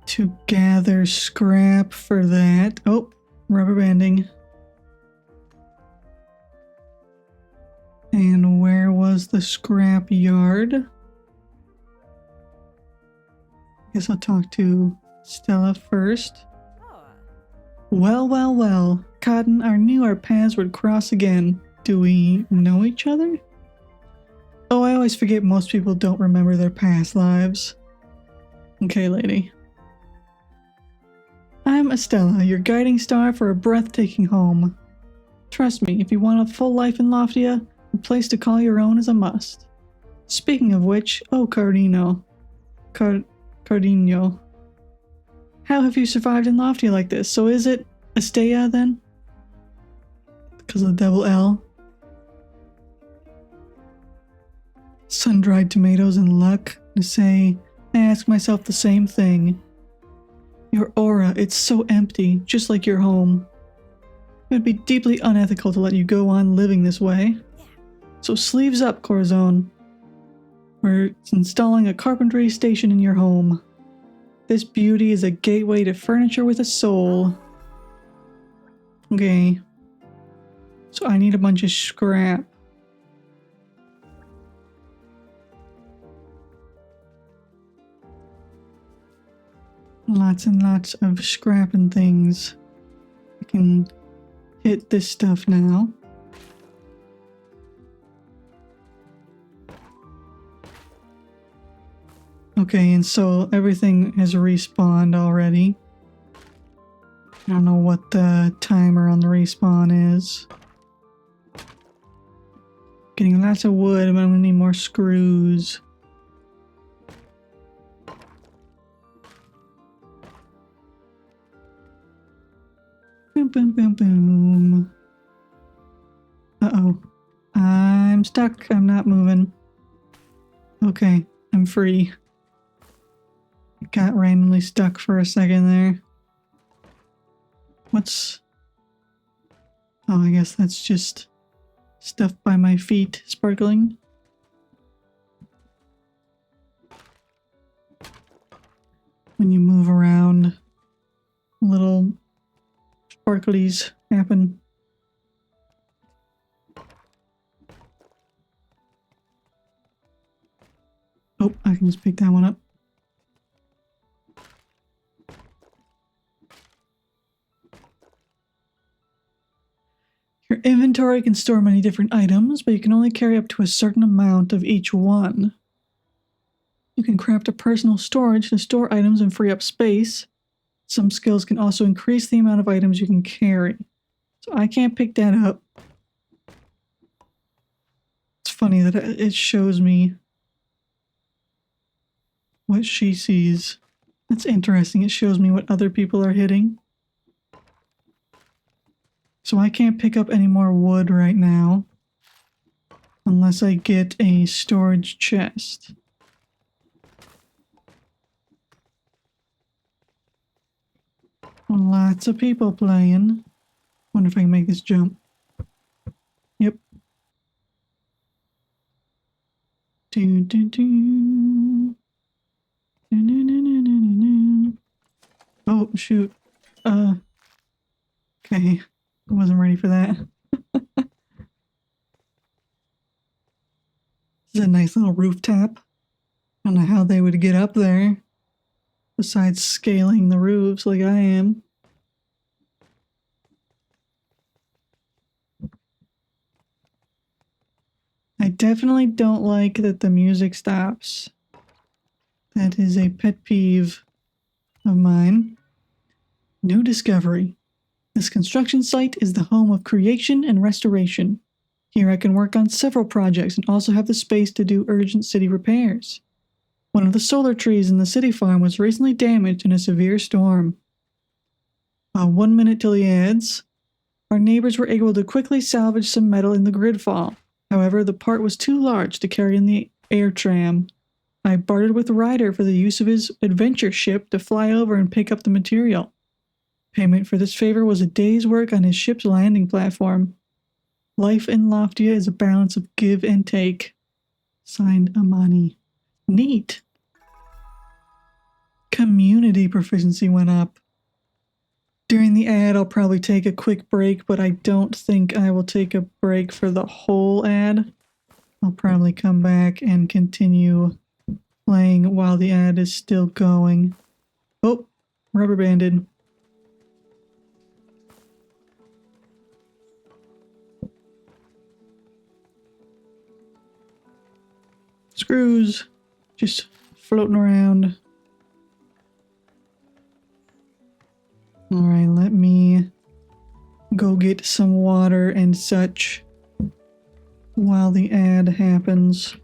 A: to gather scrap for that. Oh, rubber banding. And where was the scrap yard? Guess I'll talk to Stella first. Well, well, well. Cotton, I knew our paths would cross again. Do we know each other? Oh, I always forget most people don't remember their past lives. Okay, lady. I'm Estella, your guiding star for a breathtaking home. Trust me, if you want a full life in Loftia, a place to call your own is a must. Speaking of which, oh Cardino. Cardino. How have you survived in Loftia like this? So is it Estella then? Because of the double L? Sun-dried tomatoes and luck. To say, I ask myself the same thing. Your aura, it's so empty, just like your home. It would be deeply unethical to let you go on living this way. So sleeves up, Corazon. We're installing a carpentry station in your home. This beauty is a gateway to furniture with a soul. Okay. So I need a bunch of scrap. Lots and lots of scrap and things. I can hit this stuff now. Okay, and so everything has respawned already. I don't know what the timer on the respawn is. Getting lots of wood, but I'm gonna need more screws. Boom, boom, boom, boom. Uh-oh. I'm stuck. I'm not moving. Okay, I'm free. Got randomly stuck for a second there. What's... Oh, I guess that's just stuff by my feet sparkling. When you move around, little sparklies happen. Oh, I can just pick that one up. Your inventory can store many different items, but you can only carry up to a certain amount of each one. You can craft a personal storage to store items and free up space. Some skills can also increase the amount of items you can carry. So I can't pick that up. It's funny that it shows me what she sees. That's interesting. It shows me what other people are hitting. So I can't pick up any more wood right now. Unless I get a storage chest. Lots of people playing. Wonder if I can make this jump. Yep. Do, do, do. Do, do, do, do, do, do. Oh, shoot. Okay. I wasn't ready for that. This is a nice little rooftop. I don't know how they would get up there. Besides scaling the roofs like I am. I definitely don't like that the music stops. That is a pet peeve of mine. New discovery. This construction site is the home of creation and restoration. Here I can work on several projects and also have the space to do urgent city repairs. One of the solar trees in the city farm was recently damaged in a severe storm. 1 minute till the ads. Our neighbors were able to quickly salvage some metal in the grid fall. However, the part was too large to carry in the air tram. I bartered with Ryder for the use of his adventure ship to fly over and pick up the material. Payment for this favor was a day's work on his ship's landing platform. Life in Loftia is a balance of give and take. Signed, Amani. Neat. Community proficiency went up. During the ad, I'll probably take a quick break, but I don't think I will take a break for the whole ad. I'll probably come back and continue playing while the ad is still going. Oh, rubber banded. Screws just floating around. All right, let me go get some water and such while the ad happens.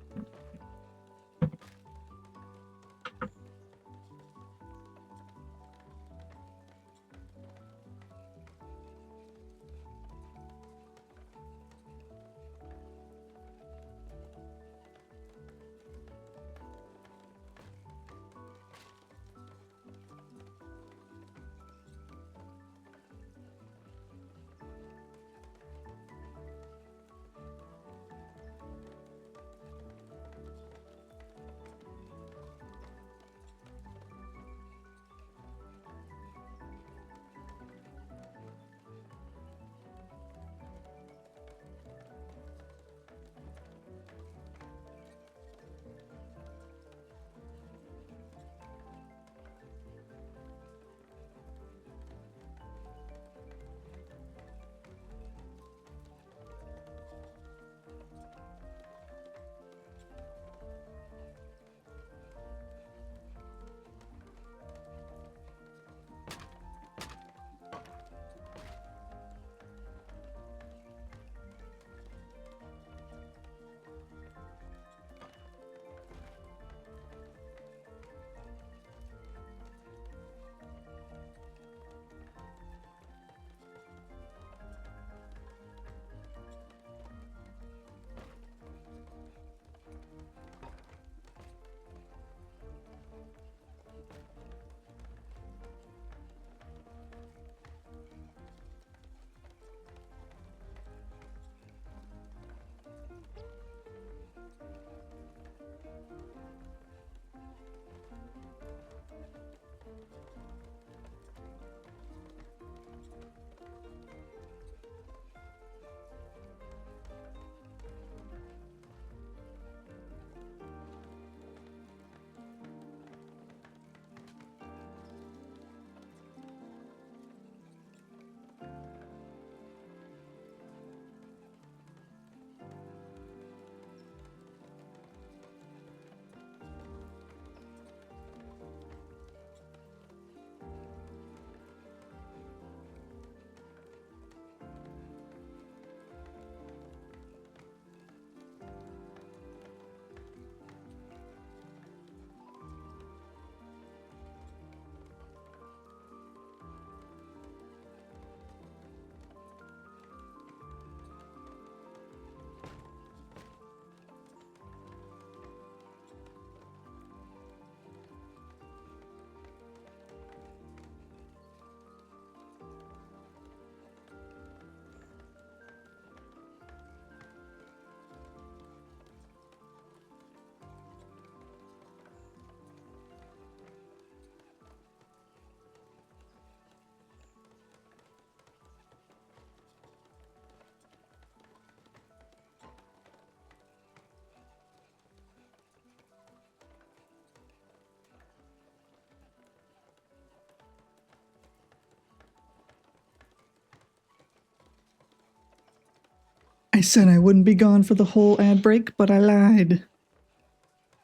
A: I said I wouldn't be gone for the whole ad break, but I lied.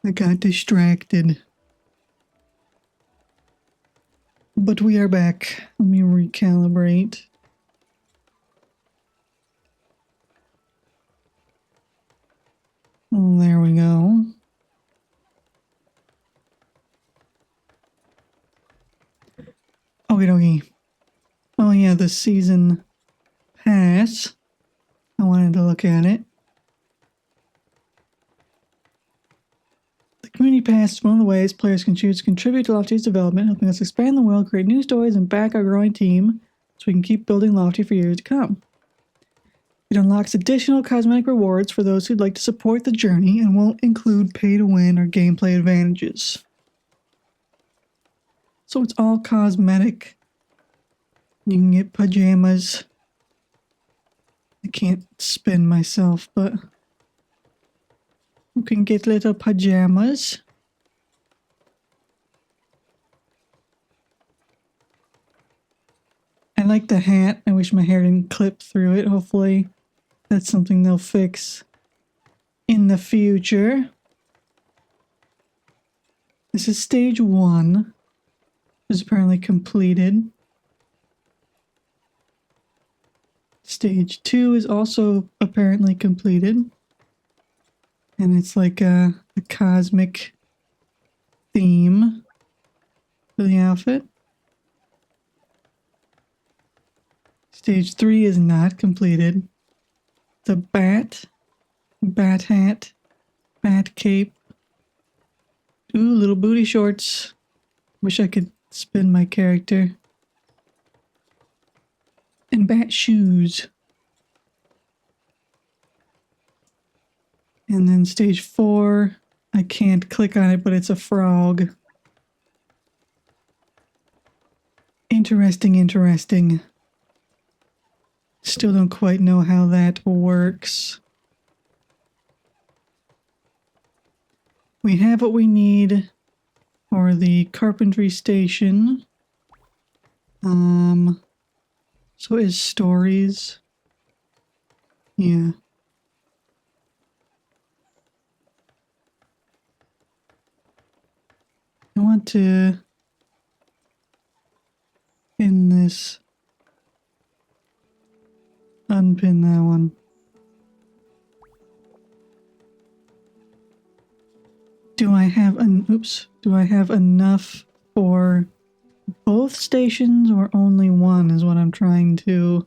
A: I got distracted. But we are back. Let me recalibrate. There we go. Okie dokie. Oh yeah, the season pass. I wanted to look at it. The community pass is one of the ways players can choose to contribute to Loftia's development, helping us expand the world, create new stories, and back our growing team so we can keep building Loftia for years to come. It unlocks additional cosmetic rewards for those who'd like to support the journey and won't include pay-to-win or gameplay advantages. So it's all cosmetic. You can get pajamas. I can't spin myself, but you can get little pajamas. I like the hat. I wish my hair didn't clip through it. Hopefully that's something they'll fix in the future. This is stage 1. Is apparently completed. Stage 2 is also apparently completed. And it's like a cosmic theme for the outfit. Stage 3 is not completed. The bat hat, bat cape. Ooh, little booty shorts. Wish I could spin my character. And bat shoes. And then stage 4, I can't click on it, but it's a frog. Interesting, interesting. Still don't quite know how that works. We have what we need for the carpentry station. So is stories. Yeah. I want to pin this. Unpin that one. Do I have enough for both stations or only one is what I'm trying to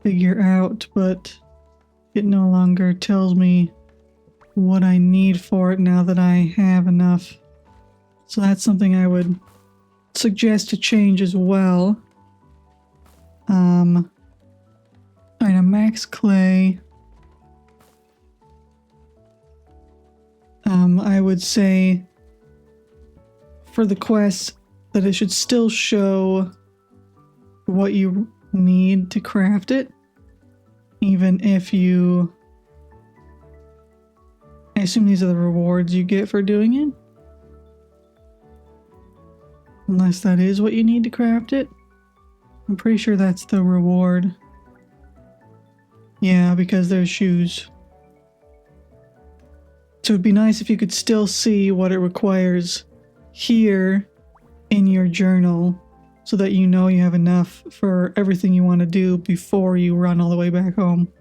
A: figure out, but it no longer tells me what I need for it now that I have enough. So that's something I would suggest to change as well. Alright, a max clay. I would say for the quest that it should still show what you need to craft it, even if you... I assume these are the rewards you get for doing it? Unless that is what you need to craft it. I'm pretty sure that's the reward. Yeah, because there's shoes. So it'd be nice if you could still see what it requires here in your journal so that you know you have enough for everything you want to do before you run all the way back home.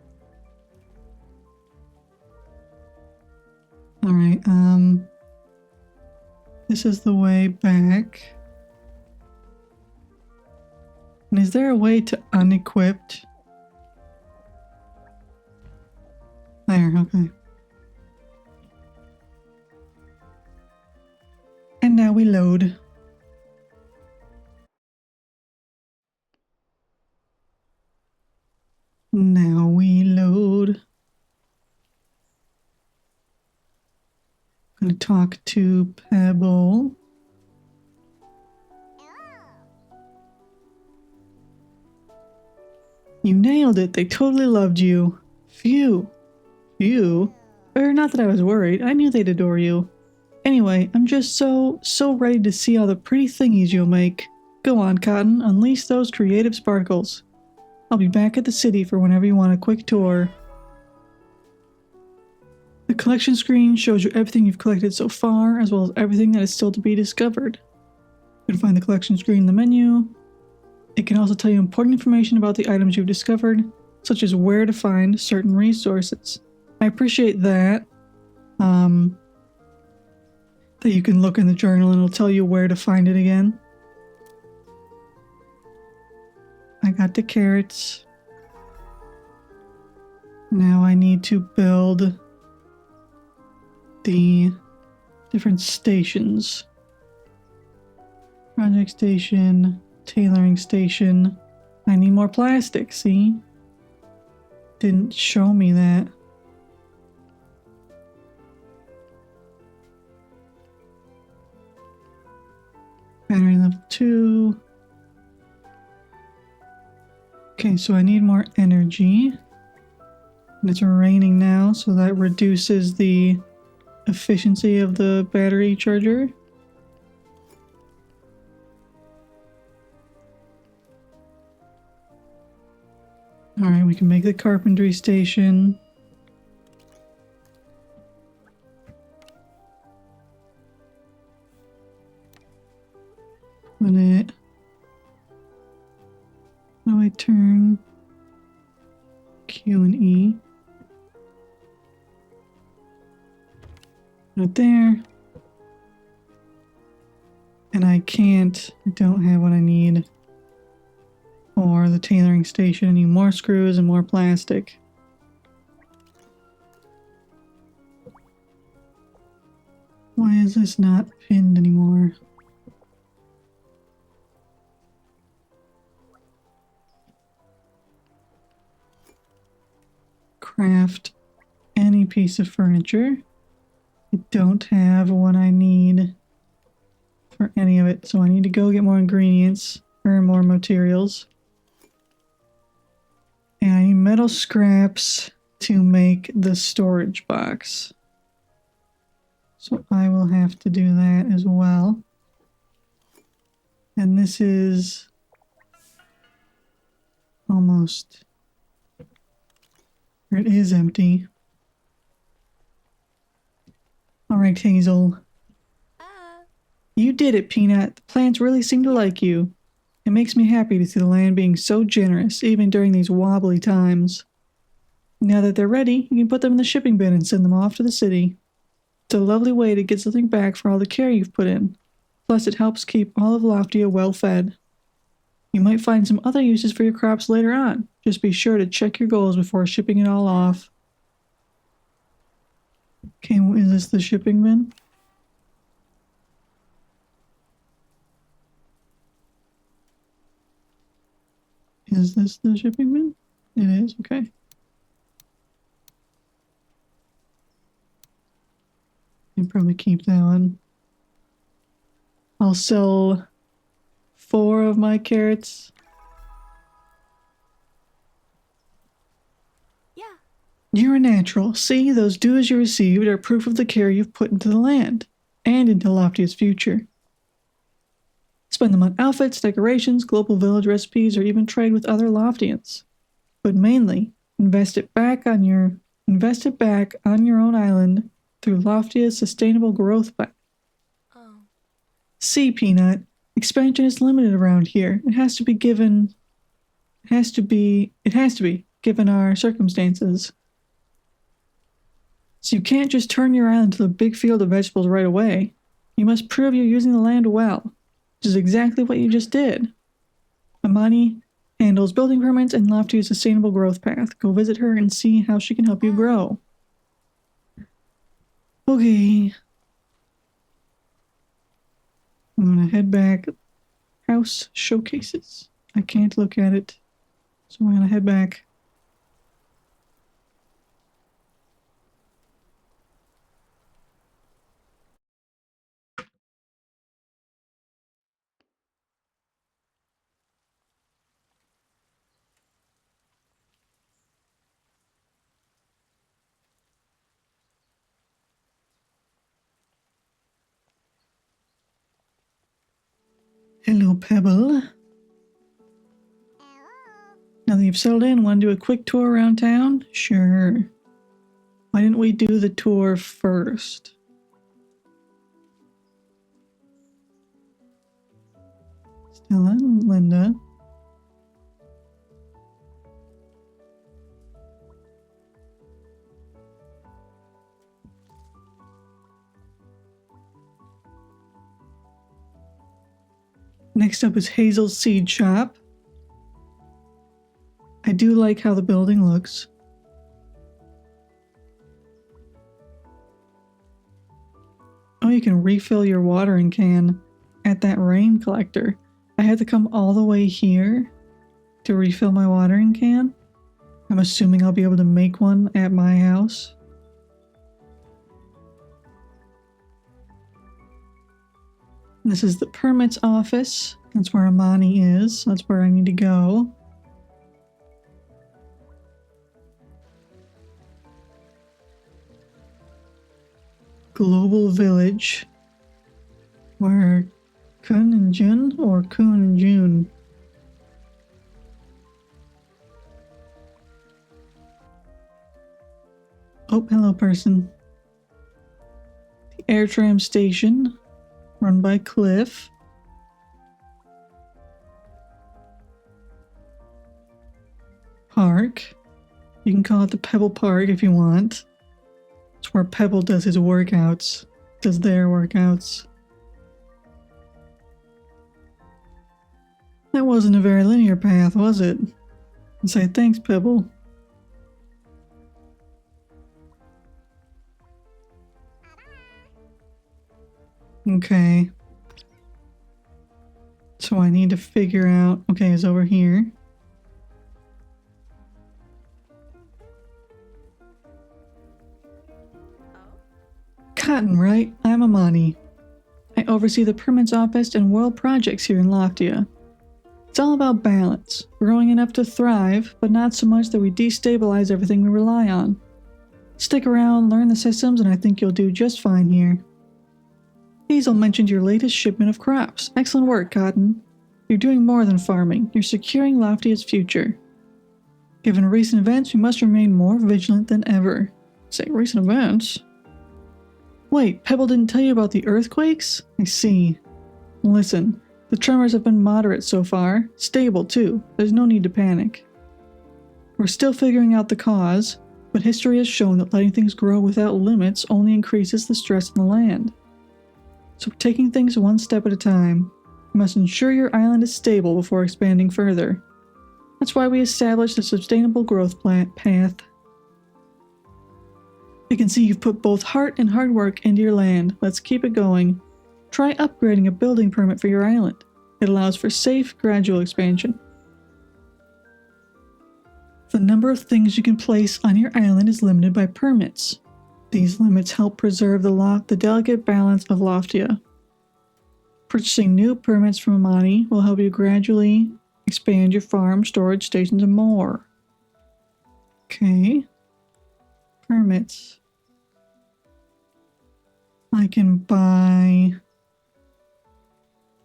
A: Alright, this is the way back. And is there a way to unequip? There, okay. And now we load. Now we load. I'm gonna talk to Pebble. You nailed it. They totally loved you. Phew. Phew. Or not that I was worried. I knew they'd adore you. Anyway, I'm just so ready to see all the pretty thingies you'll make. Go on, Cotton. Unleash those creative sparkles. I'll be back at the city for whenever you want a quick tour. The collection screen shows you everything you've collected so far, as well as everything that is still to be discovered. You can find the collection screen in the menu. It can also tell you important information about the items you've discovered, such as where to find certain resources. I appreciate that. That you can look in the journal and it'll tell you where to find it again. I got the carrots. Now I need to build the different stations. Project station, tailoring station. I need more plastic, see? Didn't show me that. Battery level 2. Okay, so I need more energy. And it's raining now, so that reduces the efficiency of the battery charger. Alright, we can make the carpentry station. Put it... How do I turn? Q and E. Right there. And I don't have what I need for the tailoring station. I need more screws and more plastic. Why is this not pinned anymore? Craft any piece of furniture. I don't have what I need for any of it, so I need to go get more ingredients or more materials. And I need metal scraps to make the storage box. So I will have to do that as well. And this is almost, or it is empty. All right, Hazel. You did it, Peanut. The plants really seem to like you. It makes me happy to see the land being so generous, even during these wobbly times. Now that they're ready, you can put them in the shipping bin and send them off to the city. It's a lovely way to get something back for all the care you've put in. Plus, it helps keep all of Loftia well fed. You might find some other uses for your crops later on. Just be sure to check your goals before shipping it all off. Okay, is this the shipping bin? Is this the shipping bin? It is, okay. You probably keep that one. I'll sell 4 of my carrots.
B: Yeah.
A: You're a natural. See, those dues you received are proof of the care you've put into the land and into Loftia's future. Spend them on outfits, decorations, global village recipes, or even trade with other Loftians. But mainly, invest it back on your own island through Loftia's sustainable growth path.
B: Oh.
A: See, Peanut, expansion is limited around here. It has to be given our circumstances. So you can't just turn your island into a big field of vegetables right away. You must prove you're using the land well, which is exactly what you just did. Amani handles building permits and Loftia's sustainable growth path. Go visit her and see how she can help you grow. Okay. I'm gonna head back. House showcases. I can't look at it. So I'm gonna head back. Hello, Pebble. Now that you've settled in, want to do a quick tour around town? Sure. Why didn't we do the tour first? Stella and Linda. Next up is Hazel's Seed Shop. I do like how the building looks. Oh, you can refill your watering can at that rain collector. I had to come all the way here to refill my watering can. I'm assuming I'll be able to make one at my house. This is the permits office. That's where Amani is. That's where I need to go. Global Village. Where Kun and Jun or Kun and June? Oh, hello, person. The air tram station, run by Cliff. Park. You can call it the Pebble Park if you want. It's where Pebble does his workouts. Does their workouts. That wasn't a very linear path, was it? And say thanks, Pebble. Okay. So I need to figure out... Okay, it's over here. Cotton, right? I'm Amani. I oversee the permits office and world projects here in Loftia. It's all about balance, growing enough to thrive, but not so much that we destabilize everything we rely on. Stick around, learn the systems, and I think you'll do just fine here. Hazel mentioned your latest shipment of crops. Excellent work, Cotton. You're doing more than farming. You're securing Loftia's future. Given recent events, we must remain more vigilant than ever. Say recent events? Wait, Pebble didn't tell you about the earthquakes? I see. Listen, the tremors have been moderate so far. Stable, too. There's no need to panic. We're still figuring out the cause, but history has shown that letting things grow without limits only increases the stress on the land. So we're taking things one step at a time. You must ensure your island is stable before expanding further. That's why we established a sustainable growth path. I can see you've put both heart and hard work into your land. Let's keep it going. Try upgrading a building permit for your island. It allows for safe, gradual expansion. The number of things you can place on your island is limited by permits. These limits help preserve the delicate balance of Loftia. Purchasing new permits from Amani will help you gradually expand your farm, storage stations, and more. Okay. Permits. I can buy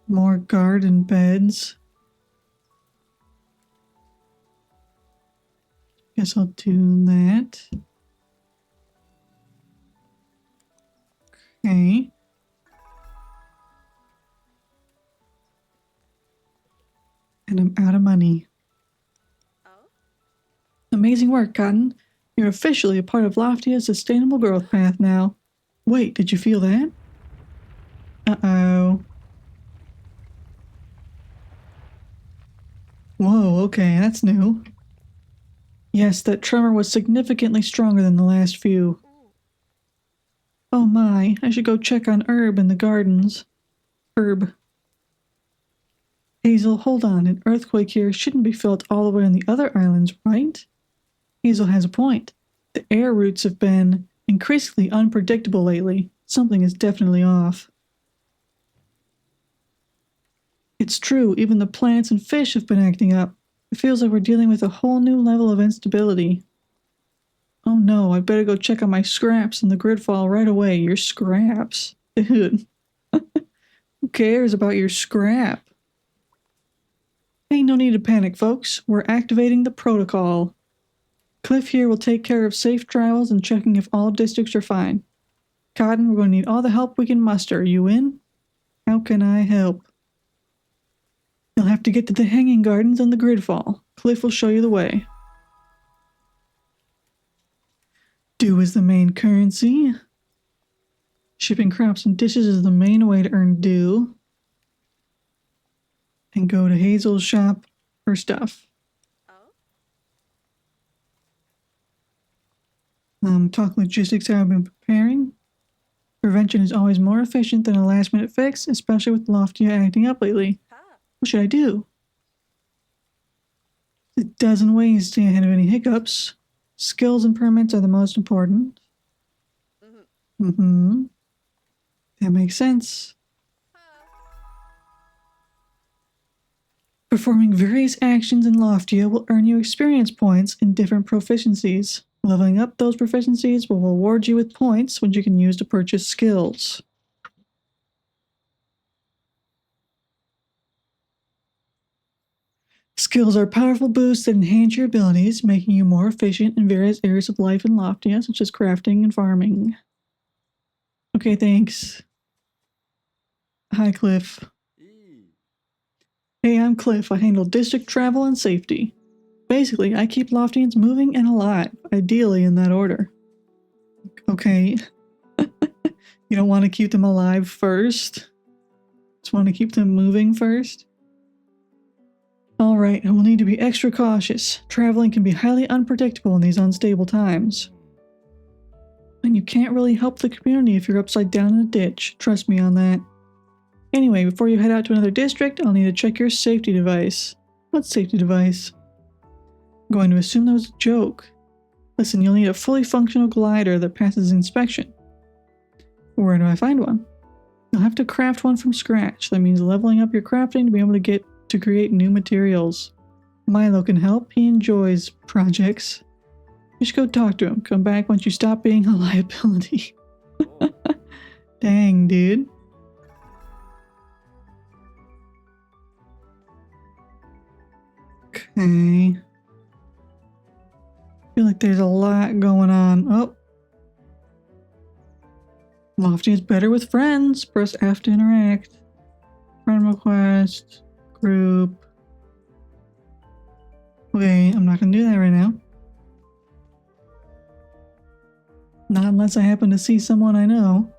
A: more garden beds. Guess I'll do that. Okay. And I'm out of money. Oh. Amazing work, Cotton. You're officially a part of Loftia's sustainable growth path now. Wait, did you feel that? Uh-oh. Whoa, okay, that's new. Yes, that tremor was significantly stronger than the last few. Oh my, I should go check on Herb in the gardens. Herb. Hazel, hold on. An earthquake here shouldn't be felt all the way on the other islands, right? Hazel has a point. The air routes have been increasingly unpredictable lately. Something is definitely off. It's true, even the plants and fish have been acting up. It feels like we're dealing with a whole new level of instability. Oh no, I better go check on my scraps in the gridfall right away. Your scraps? Dude. Who cares about your scrap? Ain't no need to panic, folks. We're activating the protocol. Cliff here will take care of safe travels and checking if all districts are fine. Cotton, we're going to need all the help we can muster. Are you in? How can I help? You'll have to get to the hanging gardens and the gridfall. Cliff will show you the way. Dew is the main currency. Shipping crops and dishes is the main way to earn dew. And go to Hazel's shop for stuff. Talk logistics how I've been preparing. Prevention is always more efficient than a last-minute fix, especially with Loftia acting up lately. What should I do? A dozen ways to stay ahead of any hiccups. Skills and permits are the most important. Mm-hmm. That makes sense. Performing various actions in Loftia will earn you experience points in different proficiencies. Leveling up those proficiencies will reward you with points, which you can use to purchase skills. Skills are powerful boosts that enhance your abilities, making you more efficient in various areas of life in Loftia, such as crafting and farming. Okay, thanks. Hi, Cliff. Hey, I'm Cliff. I handle district travel and safety. basically, I keep Loftians moving and alive, ideally in that order. Okay. You don't want to keep them alive first? Just want to keep them moving first? Alright, and we'll need to be extra cautious. Traveling can be highly unpredictable in these unstable times. And you can't really help the community if you're upside down in a ditch. Trust me on that. Anyway, before you head out to another district, I'll need to check your safety device. What safety device? I'm going to assume that was a joke. Listen, you'll need a fully functional glider that passes inspection. Where do I find one? You'll have to craft one from scratch. That means leveling up your crafting to be able to create new materials. Milo can help. He enjoys projects. You should go talk to him. Come back once you stop being a liability. Dang, dude. Okay. I feel like there's a lot going on. Oh. Lofty is better with friends. Press F to interact. Friend request. Group. Okay, I'm not gonna do that right now. Not unless I happen to see someone I know.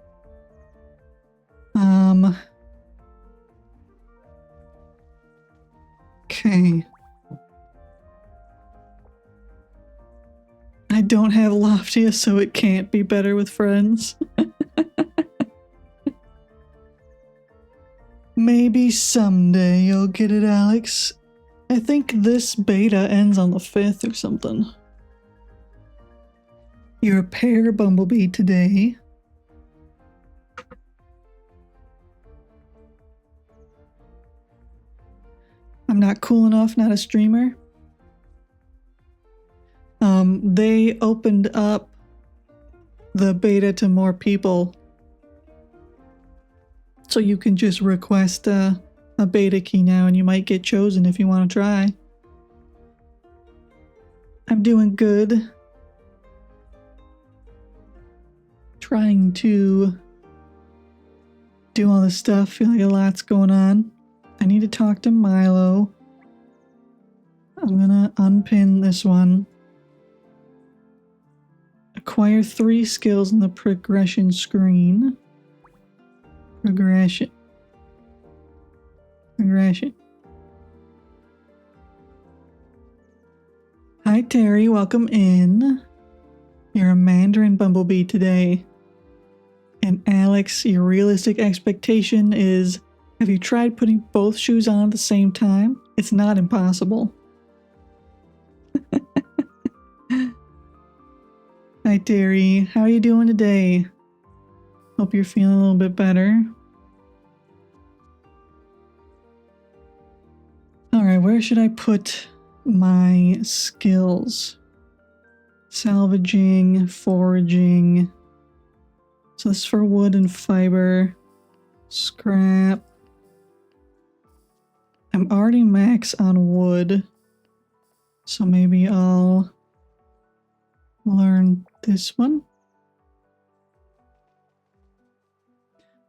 A: Okay. I don't have Loftia, so it can't be better with friends. Maybe someday you'll get it, Alex. I think this beta ends on the 5th or something. You're a pair bumblebee today. I'm not cool enough, not a streamer. They opened up the beta to more people. So you can just request a beta key now and you might get chosen if you want to try. I'm doing good. Trying to do all this stuff. Feel like a lot's going on. I need to talk to Milo. I'm gonna unpin this one. Acquire 3 skills in the progression screen. Progression. Hi Terry, welcome in. You're a Mandarin bumblebee today. And Alex, your realistic expectation is, have you tried putting both shoes on at the same time? It's not impossible. Hi Terry, how are you doing today? Hope you're feeling a little bit better. Alright, where should I put my skills? Salvaging, foraging. So this is for wood and fiber. Scrap. I'm already max on wood. So maybe I'll learn this one.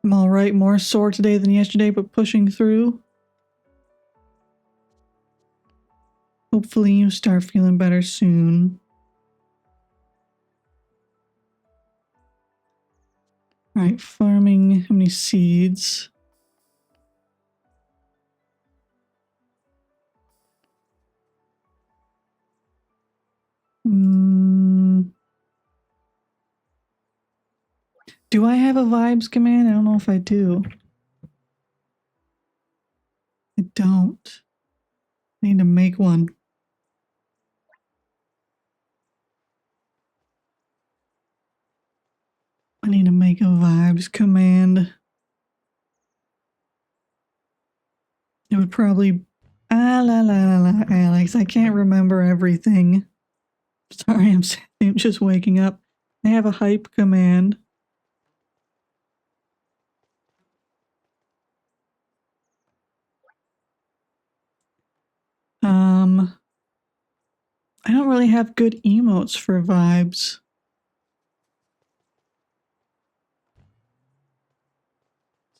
A: I'm alright, more sore today than yesterday, but pushing through. Hopefully you start feeling better soon. Alright, farming. How many seeds? Do I have a vibes command? I don't know if I do. I don't. I need to make one. I need to make a vibes command. It would probably... Alex, I can't remember everything. Sorry, I'm just waking up. I have a hype command. I don't really have good emotes for vibes.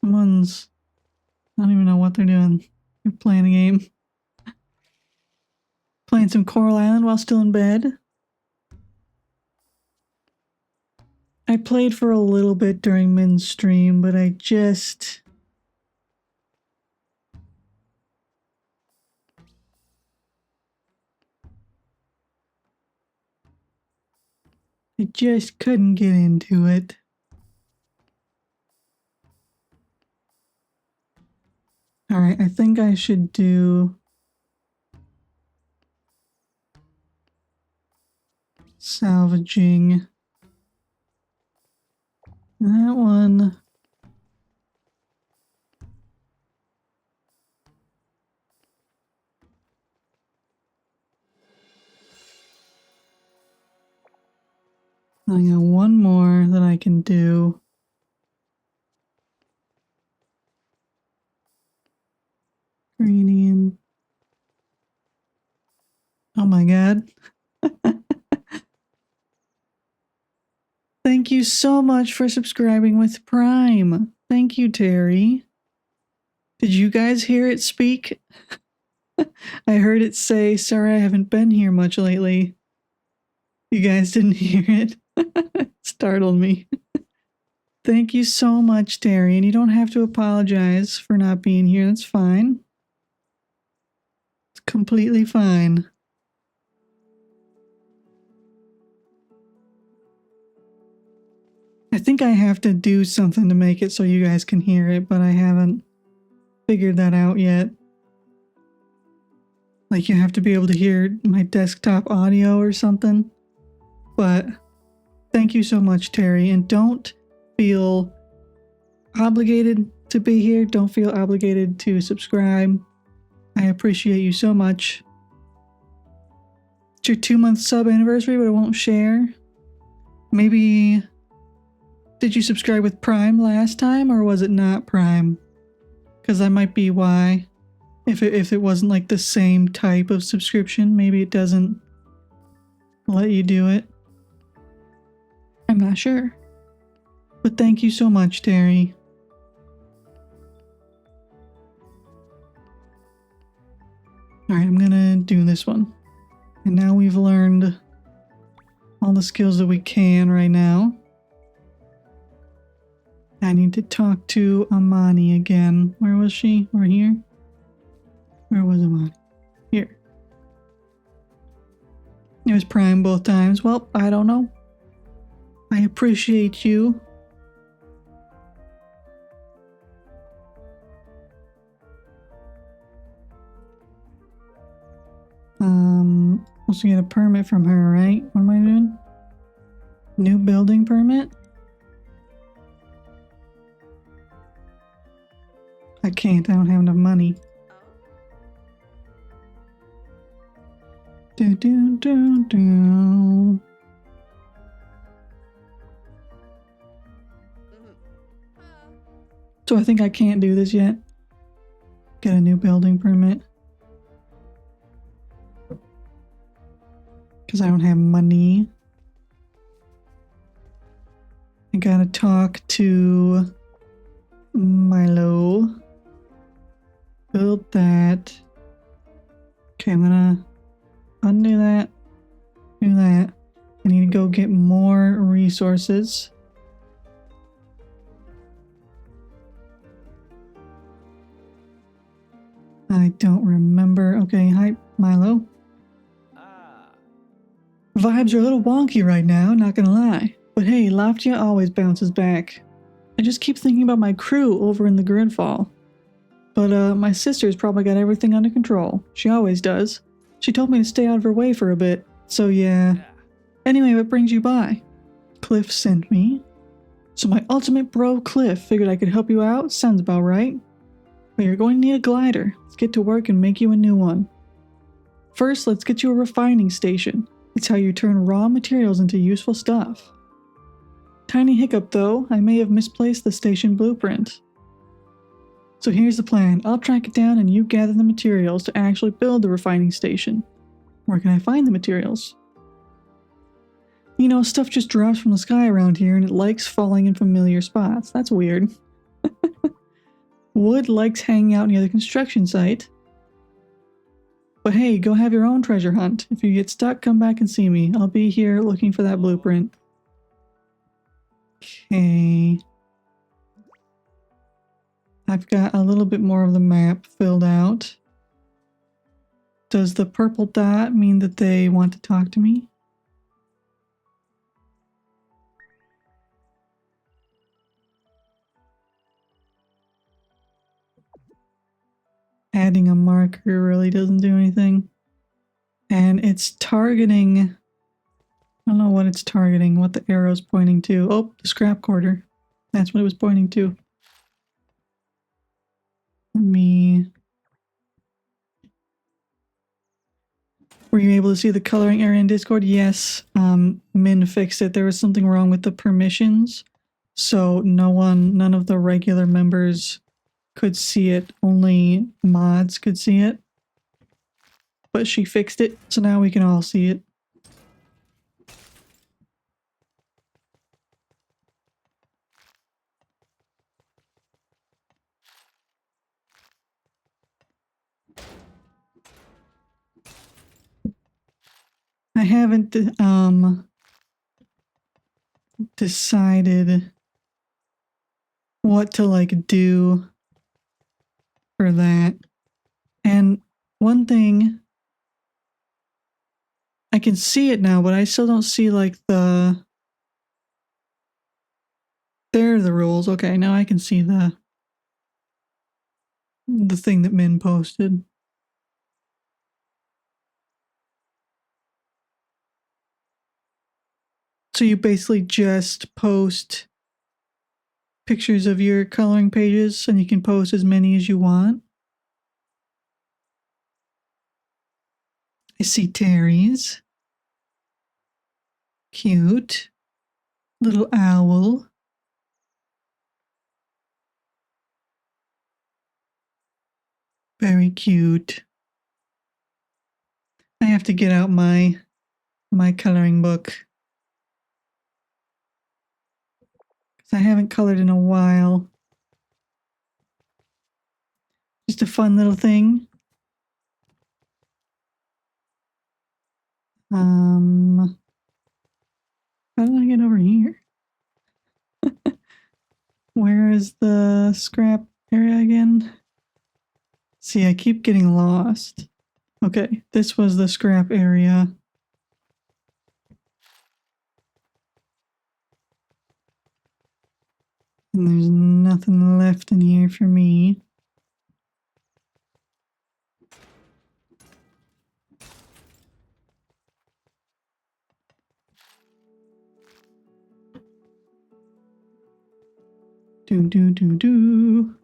A: Someone's... I don't even know what they're doing. They're playing a game. Playing some Coral Island while still in bed. I played for a little bit during Min's stream, but I just couldn't get into it. All right, I think I should do salvaging that one. I got one more that I can do. Gradient. Oh my god. Thank you so much for subscribing with Prime. Thank you, Terry. Did you guys hear it speak? I heard it say, sorry I haven't been here much lately. You guys didn't hear it? Startled me. Thank you so much, Terry, and you don't have to apologize for not being here. That's fine. It's completely fine. I think I have to do something to make it so you guys can hear it, but I haven't figured that out yet. Like you have to be able to hear my desktop audio or something. But thank you so much, Terry, and don't feel obligated to be here. Don't feel obligated to subscribe. I appreciate you so much. It's your 2-month sub anniversary, but I won't share. Maybe... Did you subscribe with Prime last time, or was it not Prime? Because that might be why. If it wasn't like the same type of subscription, maybe it doesn't let you do it. I'm not sure. But thank you so much, Terry. Alright, I'm gonna do this one. And now we've learned all the skills that we can right now. I need to talk to Amani again. Where was she? We're here? Where was Amani? Here. It was Prime both times. Well, I don't know. I appreciate you. Supposed to get a permit from her, right? What am I doing? New building permit? I can't, I don't have enough money. Do do do do. So I think I can't do this yet. Get a new building permit. Because I don't have money. I gotta talk to Milo. Build that. Okay, I'm gonna undo that. Do that. I need to go get more resources. I don't remember. Okay, hi, Milo. Vibes are a little wonky right now, not gonna lie. But hey, Loftia always bounces back. I just keep thinking about my crew over in the Gridfall. But my sister's probably got everything under control. She always does. She told me to stay out of her way for a bit, so yeah. Anyway, what brings you by? Cliff sent me. So my ultimate bro Cliff figured I could help you out? Sounds about right. But you're going to need a glider. Let's get to work and make you a new one. First, let's get you a refining station. It's how you turn raw materials into useful stuff. Tiny hiccup though, I may have misplaced the station blueprint. So here's the plan. I'll track it down and you gather the materials to actually build the refining station. Where can I find the materials? You know, stuff just drops from the sky around here and it likes falling in familiar spots. That's weird. Wood likes hanging out near the construction site. But hey, go have your own treasure hunt. If you get stuck, come back and see me. I'll be here looking for that blueprint. Okay. I've got a little bit more of the map filled out. Does the purple dot mean that they want to talk to me? Adding a marker really doesn't do anything. And it's targeting... I don't know what it's targeting, what the arrow's pointing to. Oh, the scrap quarter. That's what it was pointing to. Let me... Were you able to see the coloring area in Discord? Yes. Min fixed it. There was something wrong with the permissions. So none of the regular members could see it. Only mods could see it. But she fixed it, so now we can all see it. I haven't decided what to like do for that. And one thing, I can see it now, but I still don't see like the... There are the rules. Okay, now I can see the thing that Min posted. So you basically just post pictures of your coloring pages and you can post as many as you want. I see Terry's. Cute. Little owl. Very cute. I have to get out my coloring book. I haven't colored in a while. Just a fun little thing. How do I get over here? Where is the scrap area again? See, I keep getting lost. Okay, this was the scrap area. And there's nothing left in here for me. Do.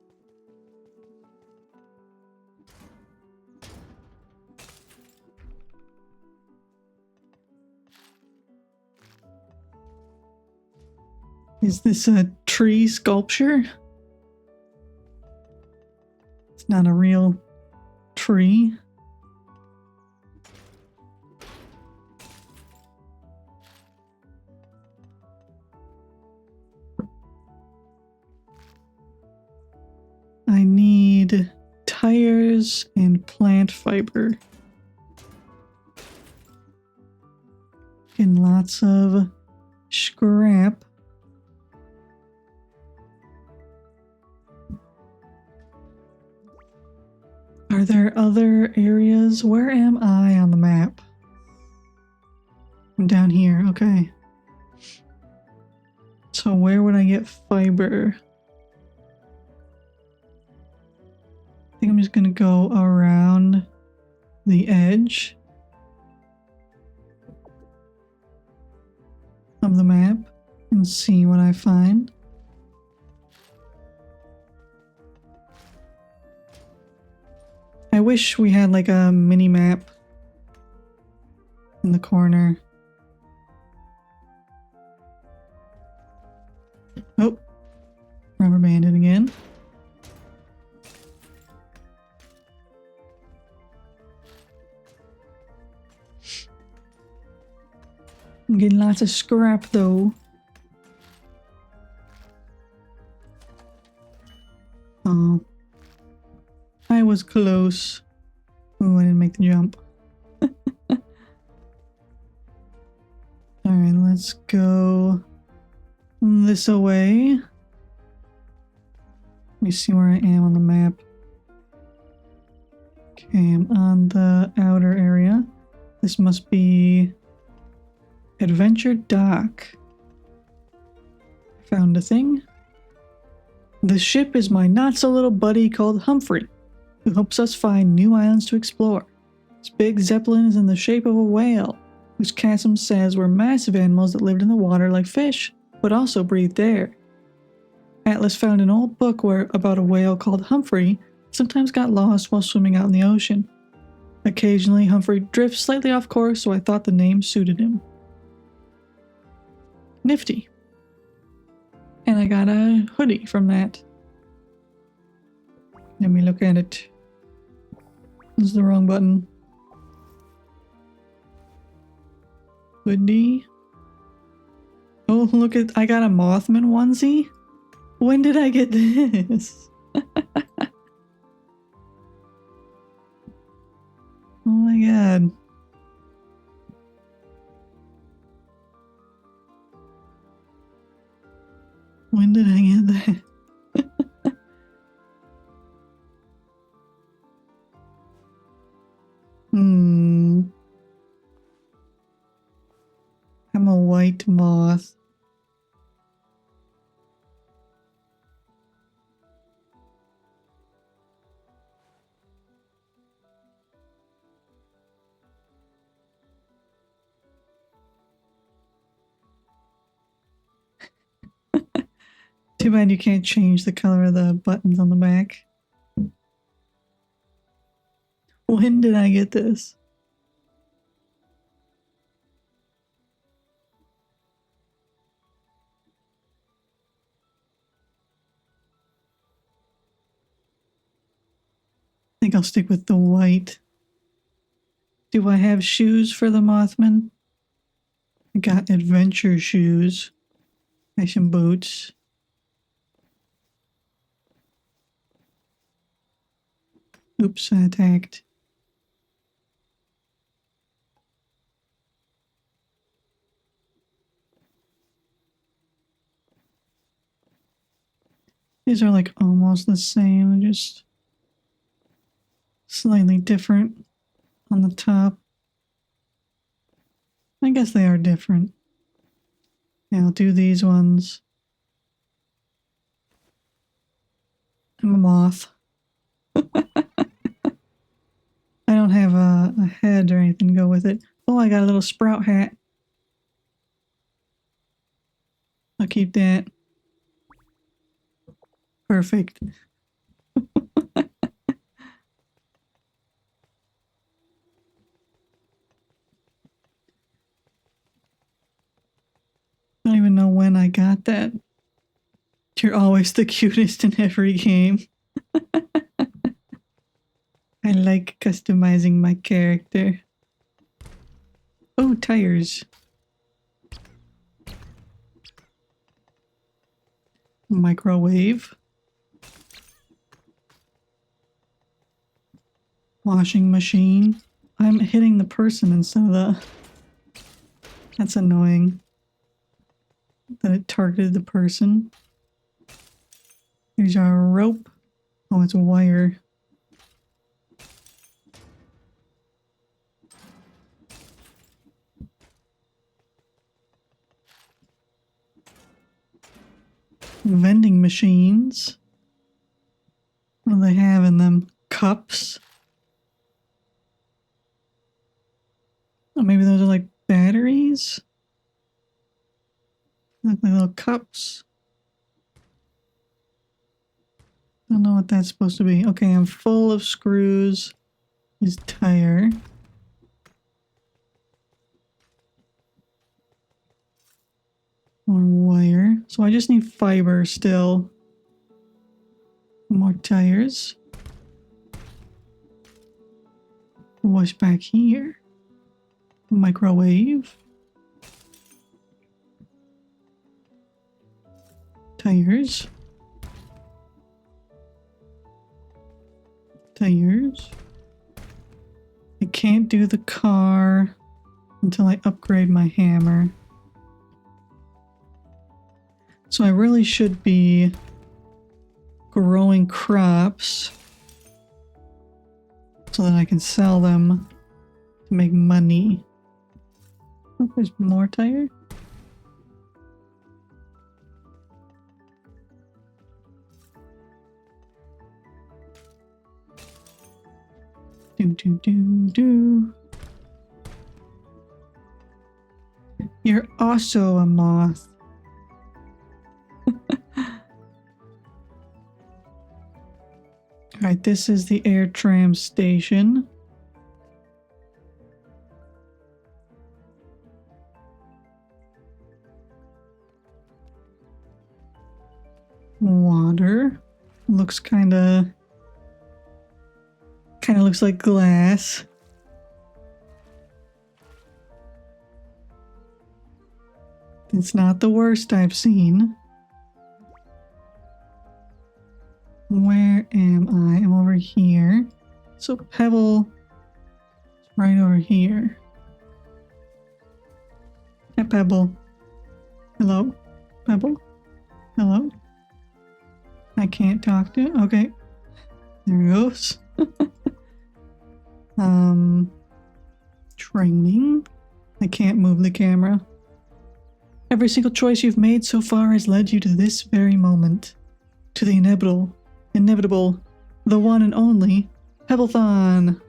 A: Is this a tree sculpture? It's not a real tree. I need tires and plant fiber. And lots of scrap. Are there other areas? Where am I on the map? I'm down here, okay. So where would I get fiber? I think I'm just gonna go around the edge of the map and see what I find. I wish we had like a mini map in the corner. Oh, rubber banded again. I'm getting lots of scrap though. Oh, I was close. Ooh, I didn't make the jump. Alright, let's go this away. Let me see where I am on the map. Okay, I'm on the outer area. This must be Adventure Dock. Found a thing. The ship is my not-so-little buddy called Humphrey, who helps us find new islands to explore. This big zeppelin is in the shape of a whale, whose chasm says were massive animals that lived in the water like fish, but also breathed air. Atlas found an old book about a whale called Humphrey sometimes got lost while swimming out in the ocean. Occasionally, Humphrey drifts slightly off course, so I thought the name suited him. Nifty. And I got a hoodie from that. Let me look at it. This is the wrong button. Hoodie. Oh, look at, I got a Mothman onesie? When did I get this? Oh my god. When did I get that? I'm a white moth. Too bad you can't change the color of the buttons on the back. When did I get this? I think I'll stick with the white. Do I have shoes for the Mothman? I got adventure shoes. Nice and boots. Oops, I attacked. These are like almost the same, just slightly different on the top. I guess they are different. Yeah, I'll do these ones. I'm a moth. I don't have a head or anything to go with it. Oh, I got a little sprout hat. I'll keep that. Perfect. I don't even know when I got that. You're always the cutest in every game. I like customizing my character. Oh, tires. Microwave. Washing machine. I'm hitting the person instead of the... That's annoying. That it targeted the person. Here's our rope. Oh, it's a wire. Vending machines. What do they have in them? Cups? Oh, maybe those are like batteries? Look like little cups. Don't know what that's supposed to be. Okay, I'm full of screws. His tire. More wire. So I just need fiber still. More tires. What's back here? Microwave. Tires. Tires. I can't do the car until I upgrade my hammer. So I really should be growing crops so that I can sell them to make money. Oh, there's more tire. Do. You're also a moth. Alright, this is the air tram station. Water. Looks kinda looks like glass. It's not the worst I've seen. Where am I? I'm over here. So Pebble is right over here. Hey, Pebble. Hello? Pebble? Hello? I can't talk to you? Okay. There it goes. Training. I can't move the camera. Every single choice you've made so far has led you to this very moment. To the inevitable, the one and only, Pebblethon.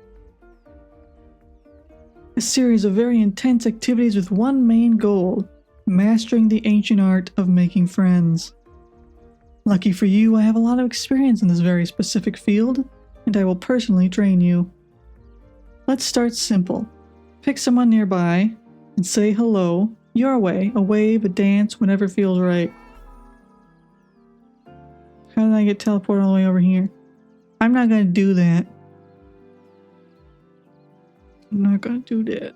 A: A series of very intense activities with one main goal, mastering the ancient art of making friends. Lucky for you, I have a lot of experience in this very specific field, and I will personally train you. Let's start simple. Pick someone nearby and say hello, your way, a wave, a dance, whatever feels right. How did I get teleported all the way over here? I'm not gonna do that. I'm not gonna do that.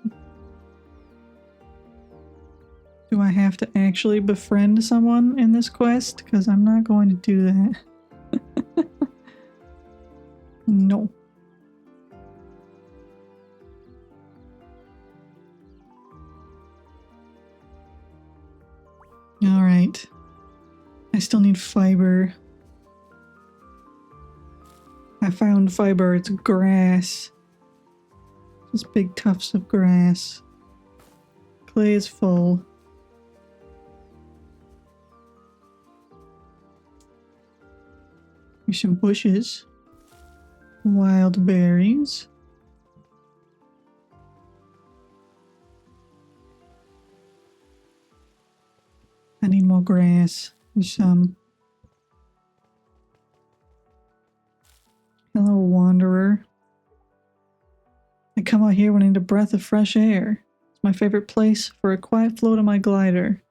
A: Do I have to actually befriend someone in this quest? Because I'm not going to do that. No. Alright. I still need fiber. I found fiber. It's grass. Just big tufts of grass. Clay is full. Here's some bushes. Wild berries. I need more grass. There's some. Hello, wanderer. I come out here when I need a breath of fresh air. It's my favorite place for a quiet float on my glider.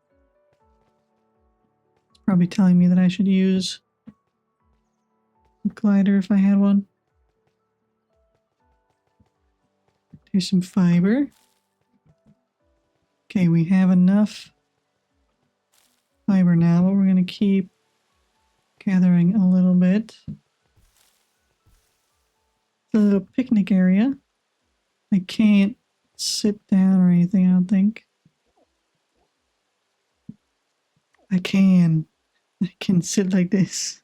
A: It's probably telling me that I should use a glider if I had one. Here's some fiber. Okay, we have enough fiber now, but we're going to keep gathering a little bit. It's a little picnic area. I can't sit down or anything, I don't think. I can sit like this.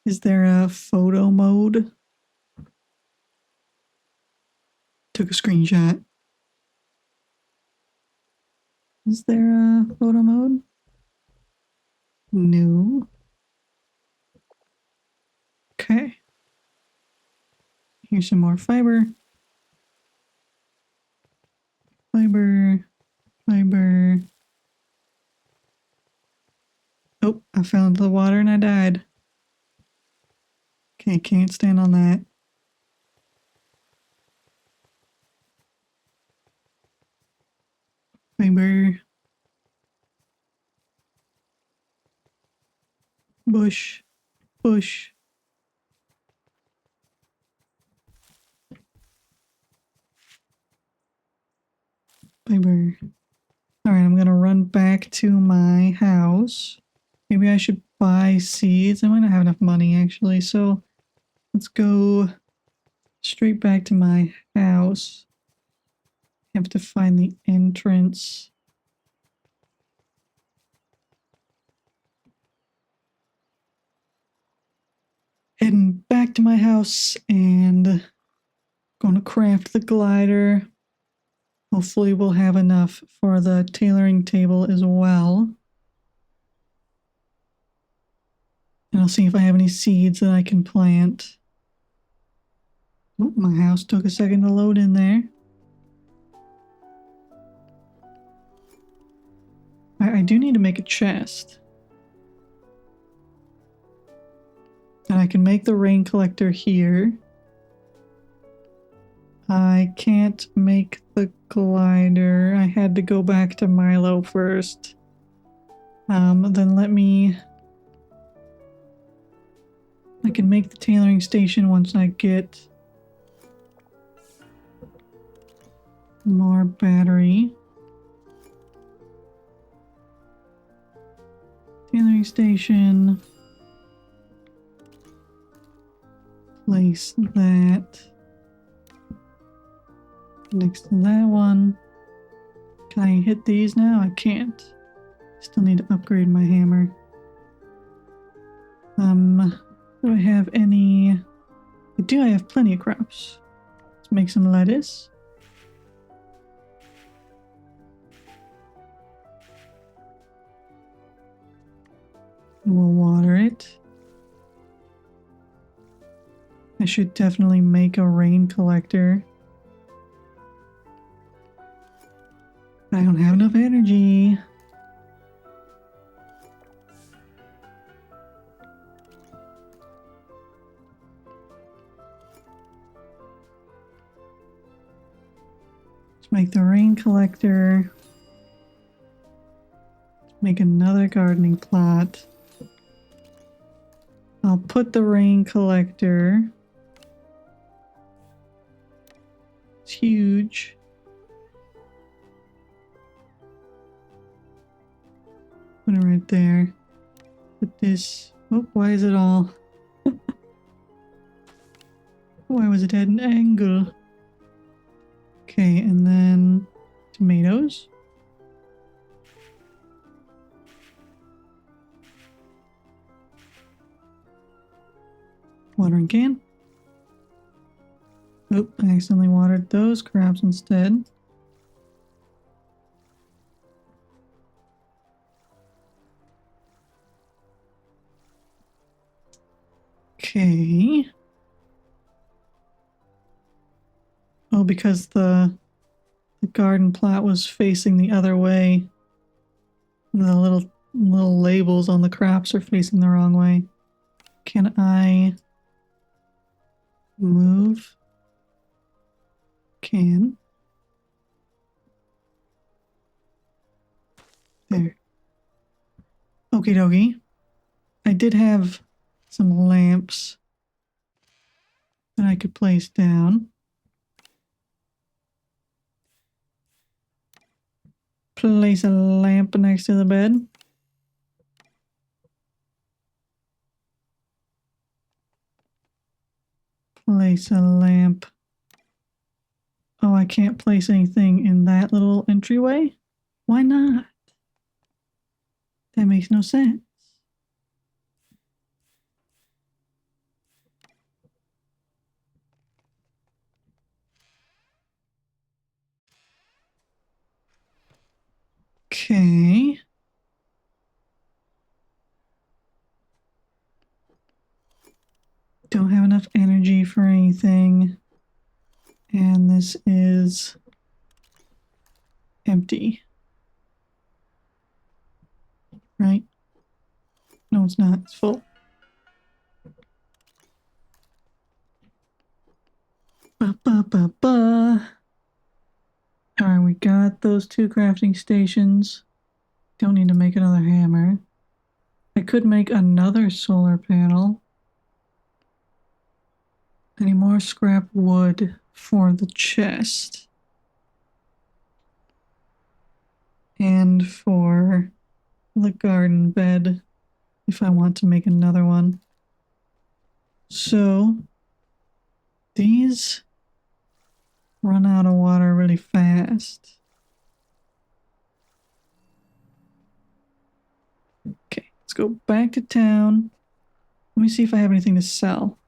A: Is there a photo mode? Took a screenshot. Is there a photo mode? No. Okay. Here's some more fiber. Fiber. Oh, I found the water and I died. Okay, can't stand on that. Fiber. Bush. Fiber. Alright, I'm gonna run back to my house. house. Maybe I should buy seeds. I might not have enough money actually, so let's go straight back to my house. I have to find the entrance. Heading back to my house and gonna craft the glider. Hopefully we'll have enough for the tailoring table as well. And I'll see if I have any seeds that I can plant. Oh, my house took a second to load in there. I do need to make a chest. And I can make the rain collector here. I can't make the glider. I had to go back to Milo first. Then let me... I can make the tailoring station once I get more battery. Tailoring station. Place that next to that one. Can I hit these now? I can't. Still need to upgrade my hammer. Do I have any? I do. I have plenty of crops. Let's make some lettuce. We'll water it. I should definitely make a rain collector. I don't have enough energy. Let's make the rain collector. Make another gardening plot. I'll put the rain collector. It's huge. Put it right there. Put this. Oh, why is it all? Why was it at an angle? Okay, and then tomatoes. Watering can. Oop, I accidentally watered those crops instead. Okay. Oh, because the garden plot was facing the other way. The little labels on the crops are facing the wrong way. Can I move? Can. There. Okie dokie. I did have some lamps that I could place down. Place a lamp next to the bed. Place a lamp. Oh, I can't place anything in that little entryway? Why not? That makes no sense. Okay. Don't have enough energy for anything. And this is empty. Right? No, it's not. It's full. Ba-ba-ba-ba. Alright, we got those 2 crafting stations. Don't need to make another hammer. I could make another solar panel. Any more scrap wood for the chest. And for the garden bed if I want to make another one. So these run out of water really fast. Okay, let's go back to town. Let me see if I have anything to sell.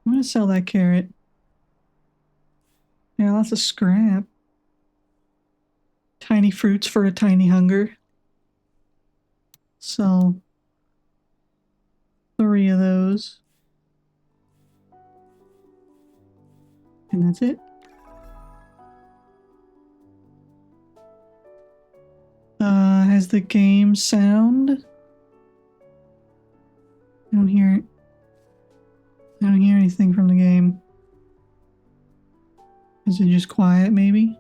A: I'm gonna sell that carrot. Yeah, lots of scrap. Tiny fruits for a tiny hunger. Sell 3 of those. And that's it. Has the game sound? I don't hear it. I don't hear anything from the game. Is it just quiet, maybe?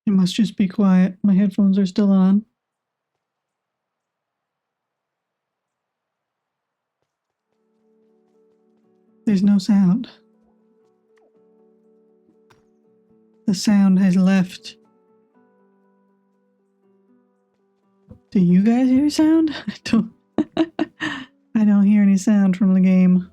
A: It must just be quiet. My headphones are still on. There's no sound. The sound has left. Do you guys hear sound? I don't hear any sound from the game.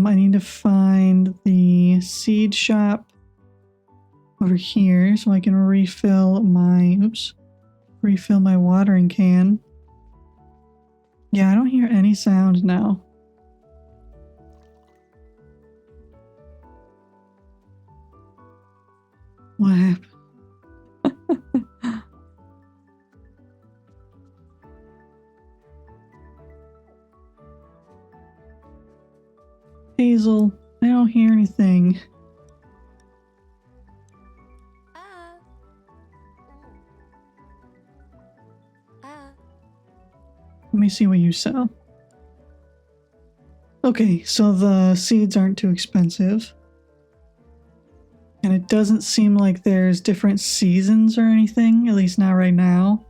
A: I need to find the seed shop over here so I can refill my watering can. Yeah, I don't hear any sound now. What happened? Hazel, I don't hear anything. Let me see what you sell. Okay, so the seeds aren't too expensive. And it doesn't seem like there's different seasons or anything, at least not right now.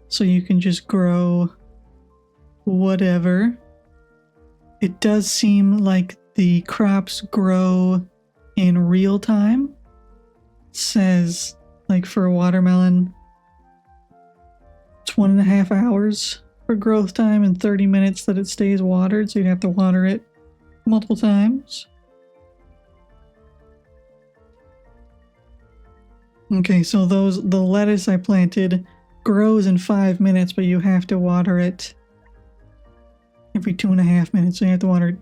A: So you can just grow whatever. It does seem like the crops grow in real time. It says, like for a watermelon, it's 1.5 hours for growth time and 30 minutes that it stays watered, so you'd have to water it multiple times. Okay, so the lettuce I planted grows in 5 minutes, but you have to water it every 2.5 minutes, so you have to water it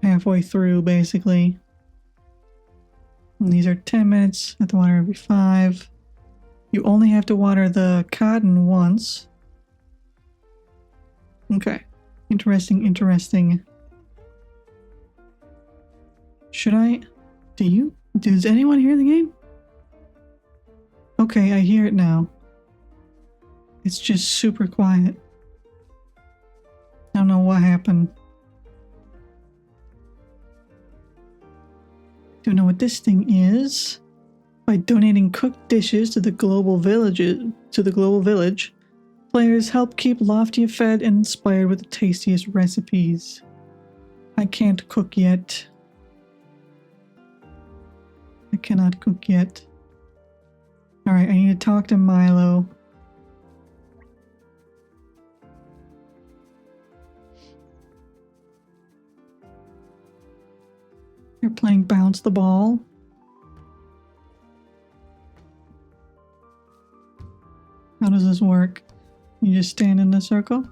A: halfway through, basically. And these are 10 minutes, you have to water every 5. You only have to water the cotton once. Okay. Interesting. Does anyone hear the game? Okay, I hear it now. It's just super quiet. I don't know what happened. Don't know what this thing is. By donating cooked dishes to the global village, players help keep Loftia fed and inspired with the tastiest recipes. I can't cook yet. I cannot cook yet. Alright, I need to talk to Milo. You're playing bounce the ball. How does this work? You just stand in a circle?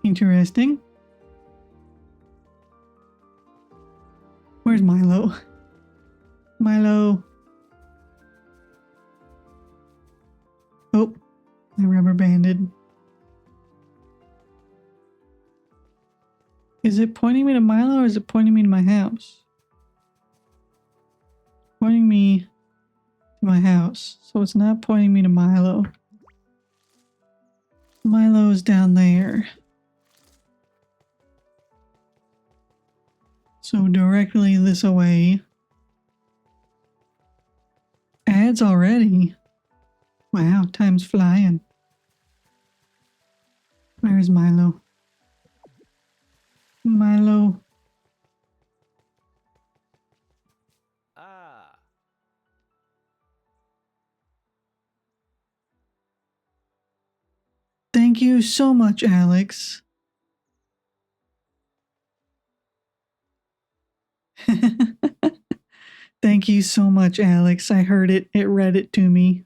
A: Interesting. Where's Milo? Milo. Oh, I rubber banded. Is it pointing me to Milo or is it pointing me to my house? Pointing me to my house, so it's not pointing me to Milo. Milo's down there. So directly this away. ads already. Wow, time's flying. Where's Milo? Milo.
B: Ah.
A: Thank you so much, Alex. Thank you so much, Alex. I heard it. It read it to me.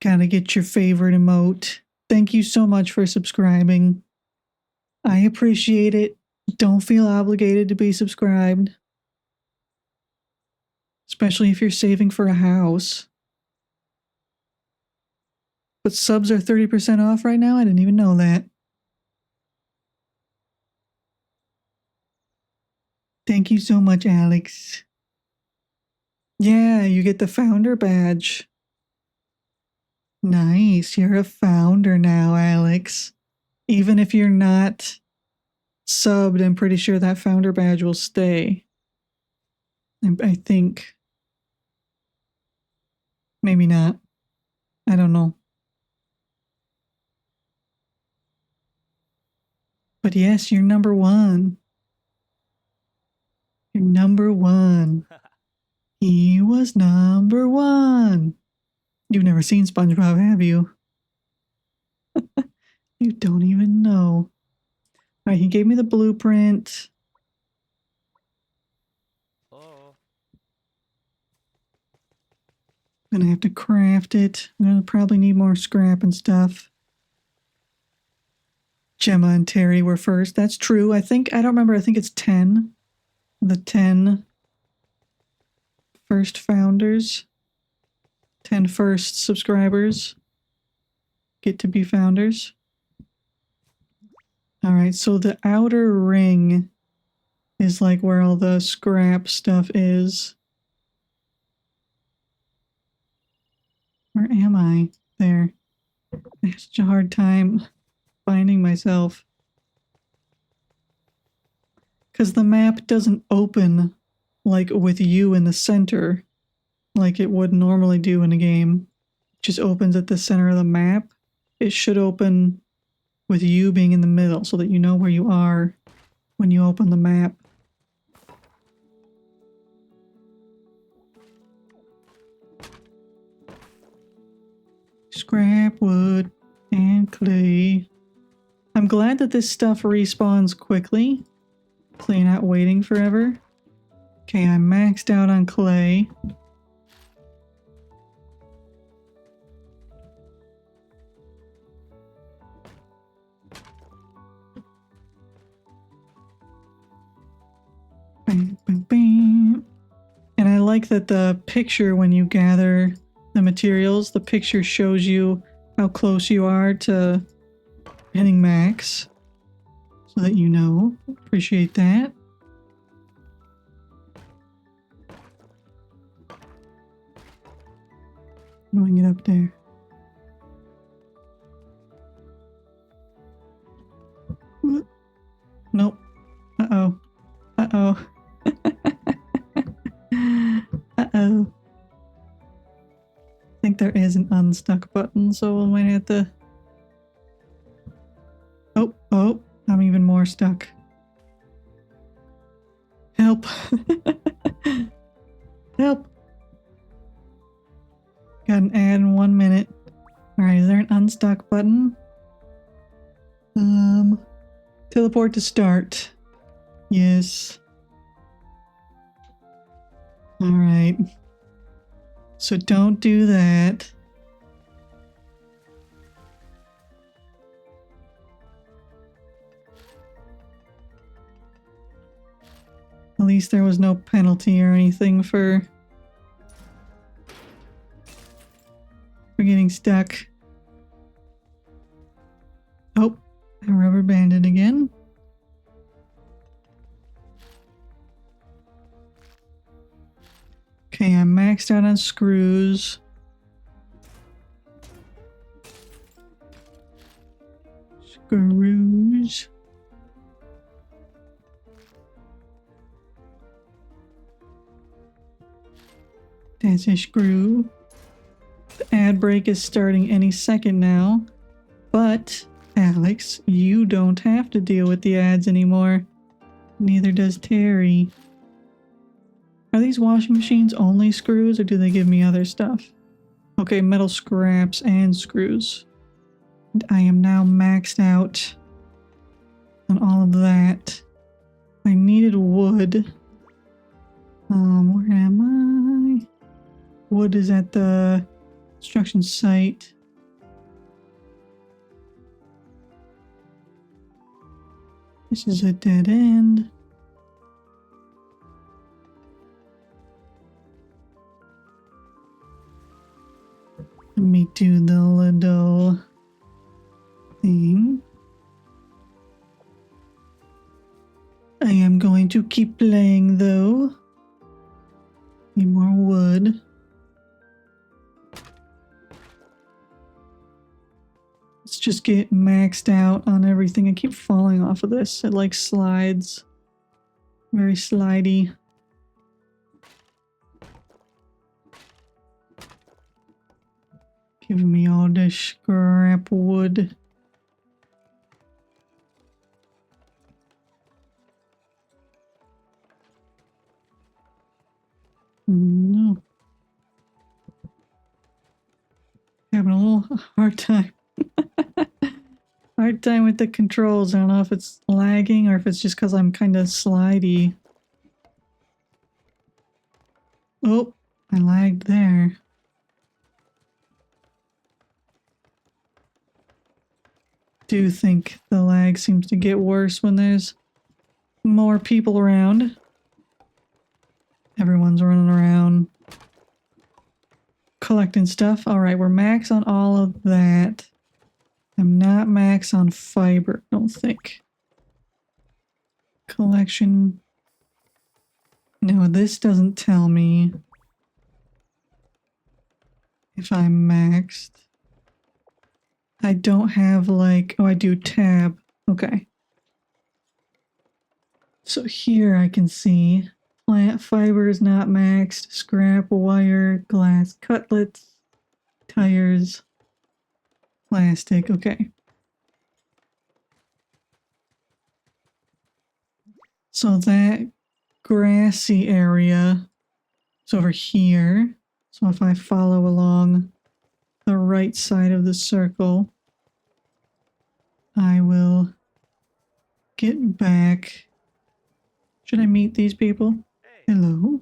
A: Gotta get your favorite emote. Thank you so much for subscribing. I appreciate it. Don't feel obligated to be subscribed. Especially if you're saving for a house. But subs are 30% off right now? I didn't even know that. Thank you so much, Alex. Yeah, you get the founder badge. Nice, you're a founder now, Alex. Even if you're not subbed, I'm pretty sure that founder badge will stay. I think. Maybe not. I don't know. But yes, you're number one. You're number one. He was number one. You've never seen SpongeBob, have you? You don't even know. All right, he gave me the blueprint.
B: Oh.
A: I'm gonna have to craft it. I'm gonna probably need more scrap and stuff. Gemma and Terry were first. That's true. I don't remember. I think it's 10. The 10 first founders. 10 first subscribers get to be founders. All right, so the outer ring is like where all the scrap stuff is. Where am I? There. I have such a hard time finding myself. Because the map doesn't open like with you in the center like it would normally do in a game. It just opens at the center of the map. It should open with you being in the middle so that you know where you are when you open the map. Scrap wood and clay. I'm glad that this stuff respawns quickly. So you're not waiting forever. Okay, I'm maxed out on clay. Bam, bam, bam. And I like that the picture, when you gather the materials, the picture shows you how close you are to hitting max. So that you know. Appreciate that. How do I get up there? Nope. Uh-oh. Uh-oh. Uh-oh. I think there is an unstuck button, so we might have to... Oh, I'm even more stuck. Help. Help. Got an ad in 1 minute. Alright, is there an unstuck button? Teleport to start. Yes. Alright. So don't do that. At least there was no penalty or anything for getting stuck. Oh, I rubber banded again. Okay, I'm maxed out on screws. Screws. That's a screw. The ad break is starting any second now. But, Alex, you don't have to deal with the ads anymore. Neither does Terry. Are these washing machines only screws, or do they give me other stuff? Okay, metal scraps and screws. And I am now maxed out on all of that. I needed wood. Where am I? Wood is at the construction site. This is a dead end. Let me do the little thing. I am going to keep playing though. Need more wood. Let's just get maxed out on everything. I keep falling off of this. It like slides. Very slidey. Giving me all this scrap wood. No. Having a little hard time. Hard time with the controls. I don't know if it's lagging or if it's just because I'm kind of slidey. Oh, I lagged there. Do think the lag seems to get worse when there's more people around. Everyone's running around collecting stuff. All right, we're max on all of that. I'm not max on fiber, don't think. Collection. No, this doesn't tell me if I'm maxed. I don't have like, oh, I do tab. Okay. So here I can see plant fiber is not maxed, scrap wire, glass cutlets, tires, plastic. Okay. So that grassy area is over here. So if I follow along the right side of the circle, I will get back. Should I meet these people? Hello?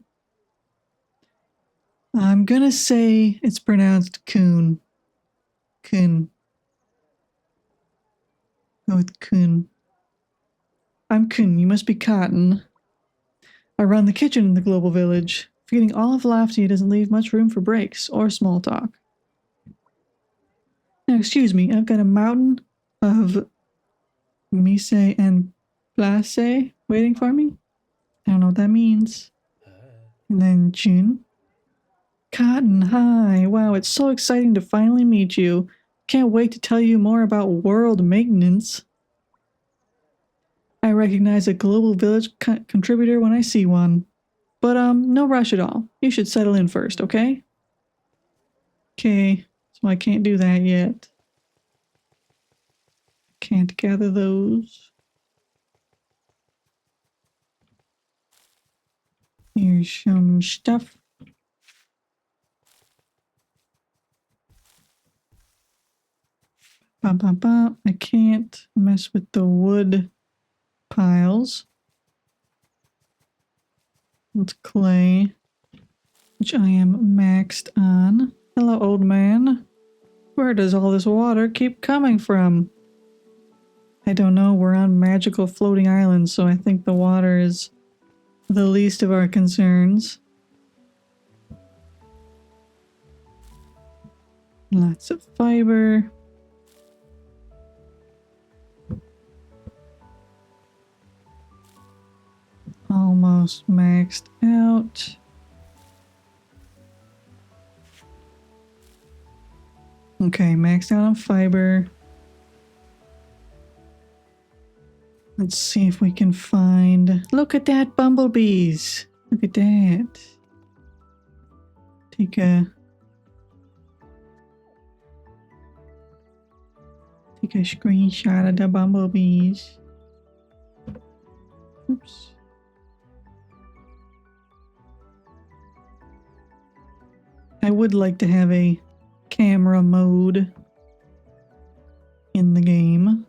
A: I'm gonna say it's pronounced coon. Coon. Go with coon. I'm Coon, you must be Cotton. I run the kitchen in the global village. Feeding all of Loftia doesn't leave much room for breaks or small talk. Now, excuse me, I've got a mountain of mise and place waiting for me. I don't know what that means. And then June. Cotton, hi. Wow, it's so exciting to finally meet you. Can't wait to tell you more about world maintenance. I recognize a global village contributor when I see one. But, no rush at all. You should settle in first, okay? Okay, so I can't do that yet. Can't gather those. Here's some stuff. I can't mess with the wood piles. It's clay, which I am maxed on. Hello, old man. Where does all this water keep coming from? I don't know. We're on magical floating islands, so I think the water is the least of our concerns. Lots of fiber. Almost maxed out. Okay, maxed out on fiber. Let's see if we can find... Look at that, bumblebees! Look at that. take a screenshot of the bumblebees. Oops. I would like to have a camera mode in the game.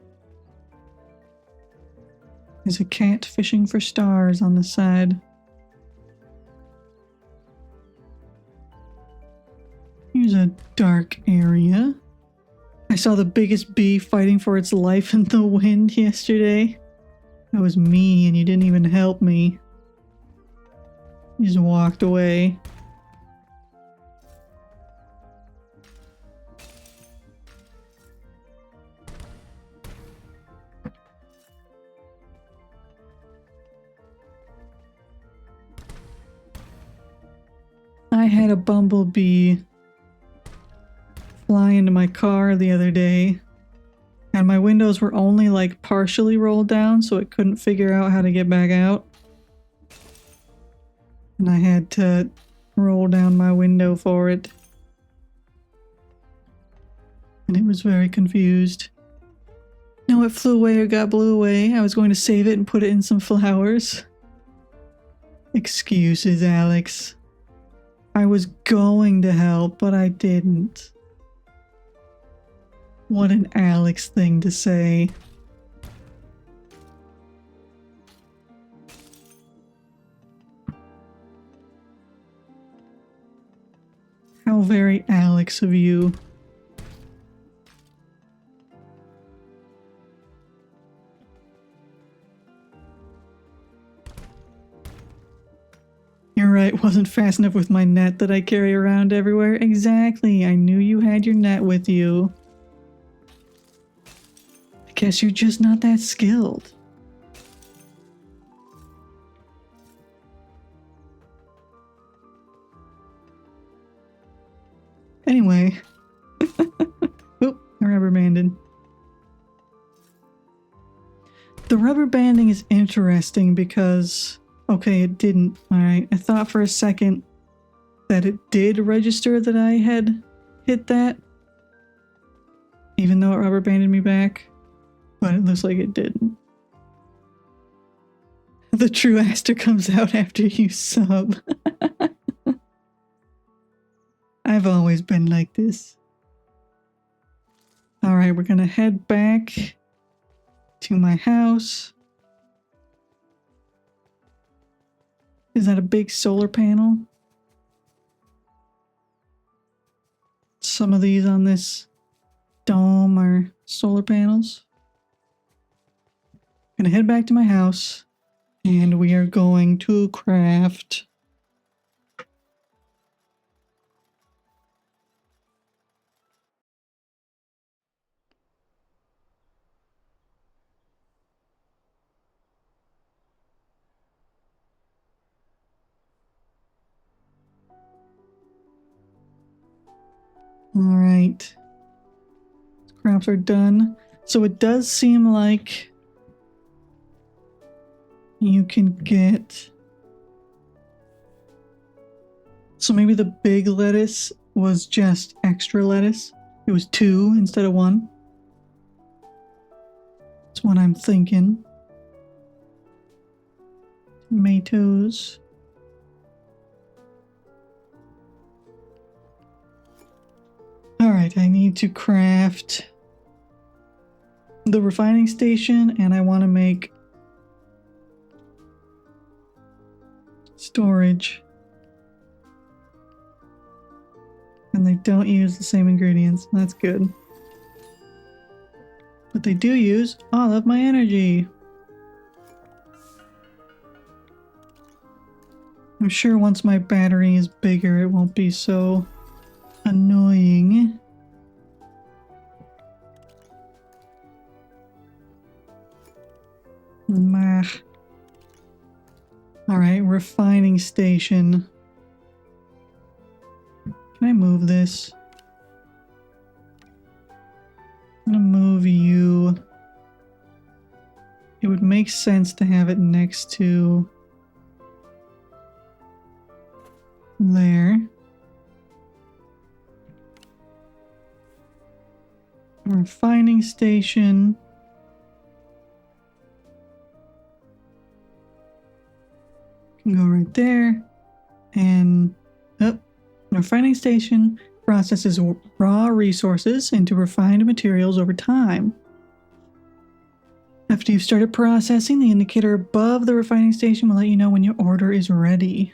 A: There's a cat fishing for stars on the side. Here's a dark area. I saw the biggest bee fighting for its life in the wind yesterday. That was me, and you didn't even help me. You just walked away. I had a bumblebee fly into my car the other day, and my windows were only like partially rolled down, so it couldn't figure out how to get back out. And I had to roll down my window for it. And it was very confused. No, it flew away or got blew away. I was going to save it and put it in some flowers. Excuses, Alex. I was going to help, but I didn't. What an Alex thing to say. How very Alex of you. You're right, wasn't fast enough with my net that I carry around everywhere. Exactly, I knew you had your net with you. I guess you're just not that skilled. Anyway. Oop, I rubber banded. The rubber banding is interesting because... Okay, it didn't. Alright, I thought for a second that it did register that I had hit that. Even though it rubber banded me back. But it looks like it didn't. The true Aster comes out after you sub. I've always been like this. Alright, we're gonna head back to my house. Is that a big solar panel? Some of these on this dome are solar panels. I'm gonna head back to my house and we are going to craft Alright. Crafts are done. So it does seem like you can get... So maybe the big lettuce was just extra lettuce. It was 2 instead of 1. That's what I'm thinking. Tomatoes. Alright, I need to craft the refining station, and I want to make storage. And they don't use the same ingredients. That's good. But they do use all of my energy. I'm sure once my battery is bigger, it won't be so annoying. Alright, refining station. Can I move this? I'm gonna move you. It would make sense to have it next to there. refining station. Can go right there. And the refining station processes raw resources into refined materials over time. After you've started processing, the indicator above the refining station will let you know when your order is ready.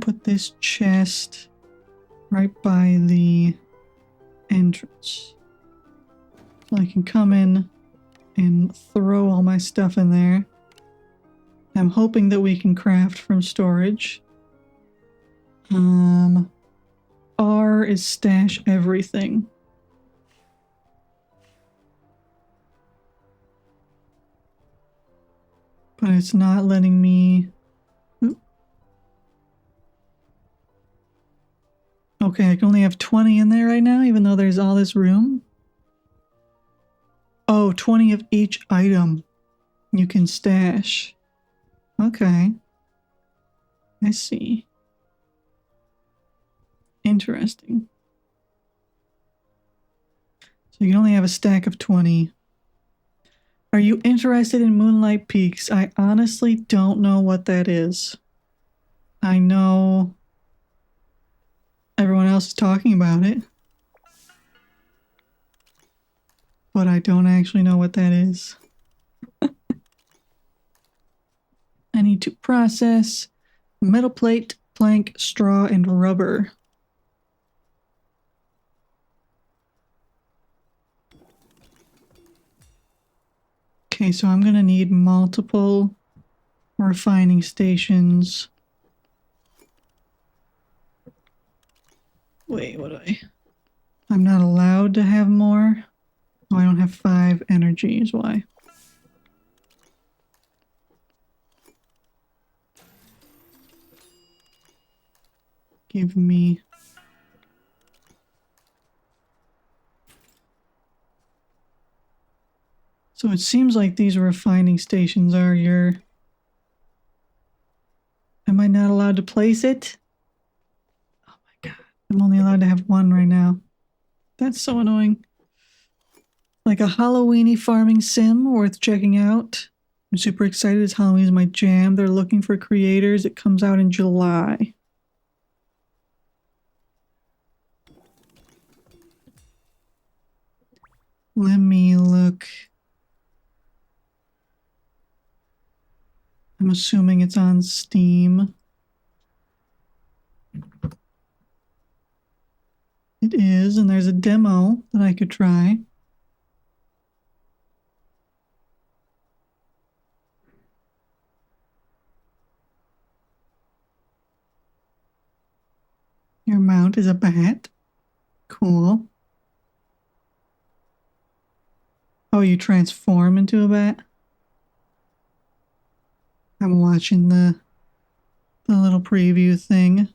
A: Put this chest right by the entrance, so I can come in and throw all my stuff in there. I'm hoping that we can craft from storage. R is stash everything. But it's not letting me... Oop. Okay, I can only have 20 in there right now, even though there's all this room. Oh, 20 of each item you can stash. Okay. I see. Interesting. So you can only have a stack of 20. Are you interested in Moonlight Peaks? I honestly don't know what that is. I know everyone else is talking about it, but I don't actually know what that is. I need to process metal plate, plank, straw, and rubber. Okay, so I'm gonna need multiple refining stations. Wait, what do I... I'm not allowed to have more? Oh, I don't have 5 energy is why. Give me... So it seems like these refining stations are your... Am I not allowed to place it? Oh my god. I'm only allowed to have 1 right now. That's so annoying. Like a Halloween-y farming sim worth checking out. I'm super excited. It's Halloween is my jam. They're looking for creators. It comes out in July. Let me look. I'm assuming it's on Steam. It is, and there's a demo that I could try. Your mount is a bat. Cool. Oh, you transform into a bat? I'm watching the little preview thing. Let's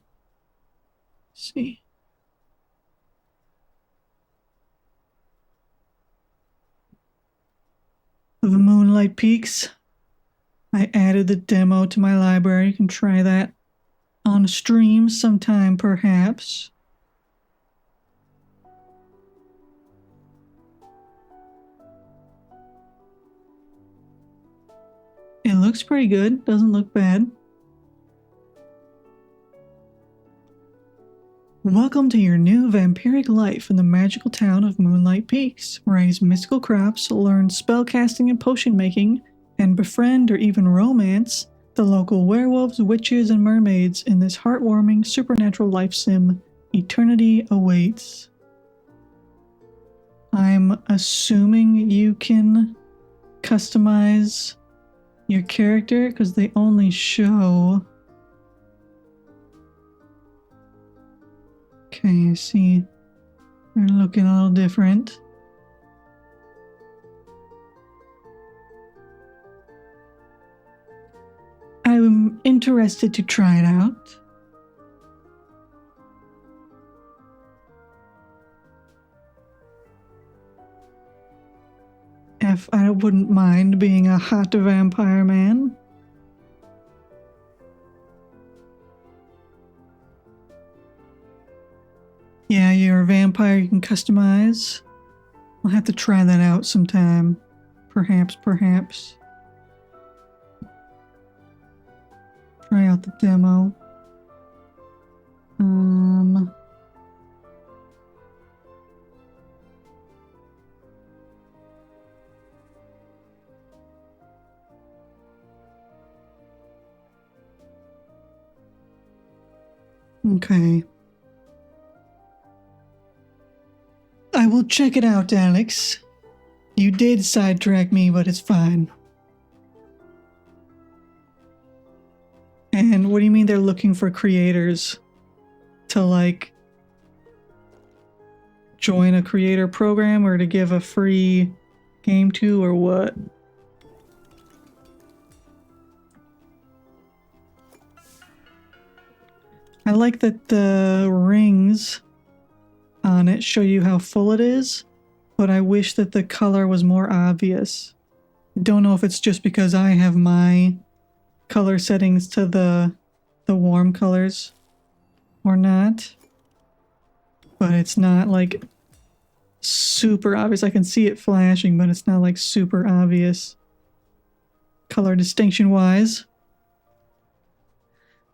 A: see. The Moonlight Peaks. I added the demo to my library. You can try that on stream sometime, perhaps. It looks pretty good. Doesn't look bad. Welcome to your new vampiric life in the magical town of Moonlight Peaks. Raise mystical crops, learn spellcasting and potion making, and befriend or even romance the local werewolves, witches, and mermaids in this heartwarming supernatural life sim. Eternity awaits. I'm assuming you can customize your character because they only show... Okay, I see. They're looking a little different. I'm interested to try it out. If I wouldn't mind being a hot vampire man. Yeah, you're a vampire you can customize. I'll have to try that out sometime. Perhaps. Try out the demo. Okay. I will check it out, Alex. You did sidetrack me, but it's fine. And what do you mean they're looking for creators to, like, join a creator program or to give a free game to, or what? I like that the rings on it show you how full it is, but I wish that the color was more obvious. I don't know if it's just because I have my color settings to the warm colors or not, but it's not like super obvious. I can see it flashing, but it's not like super obvious color distinction wise.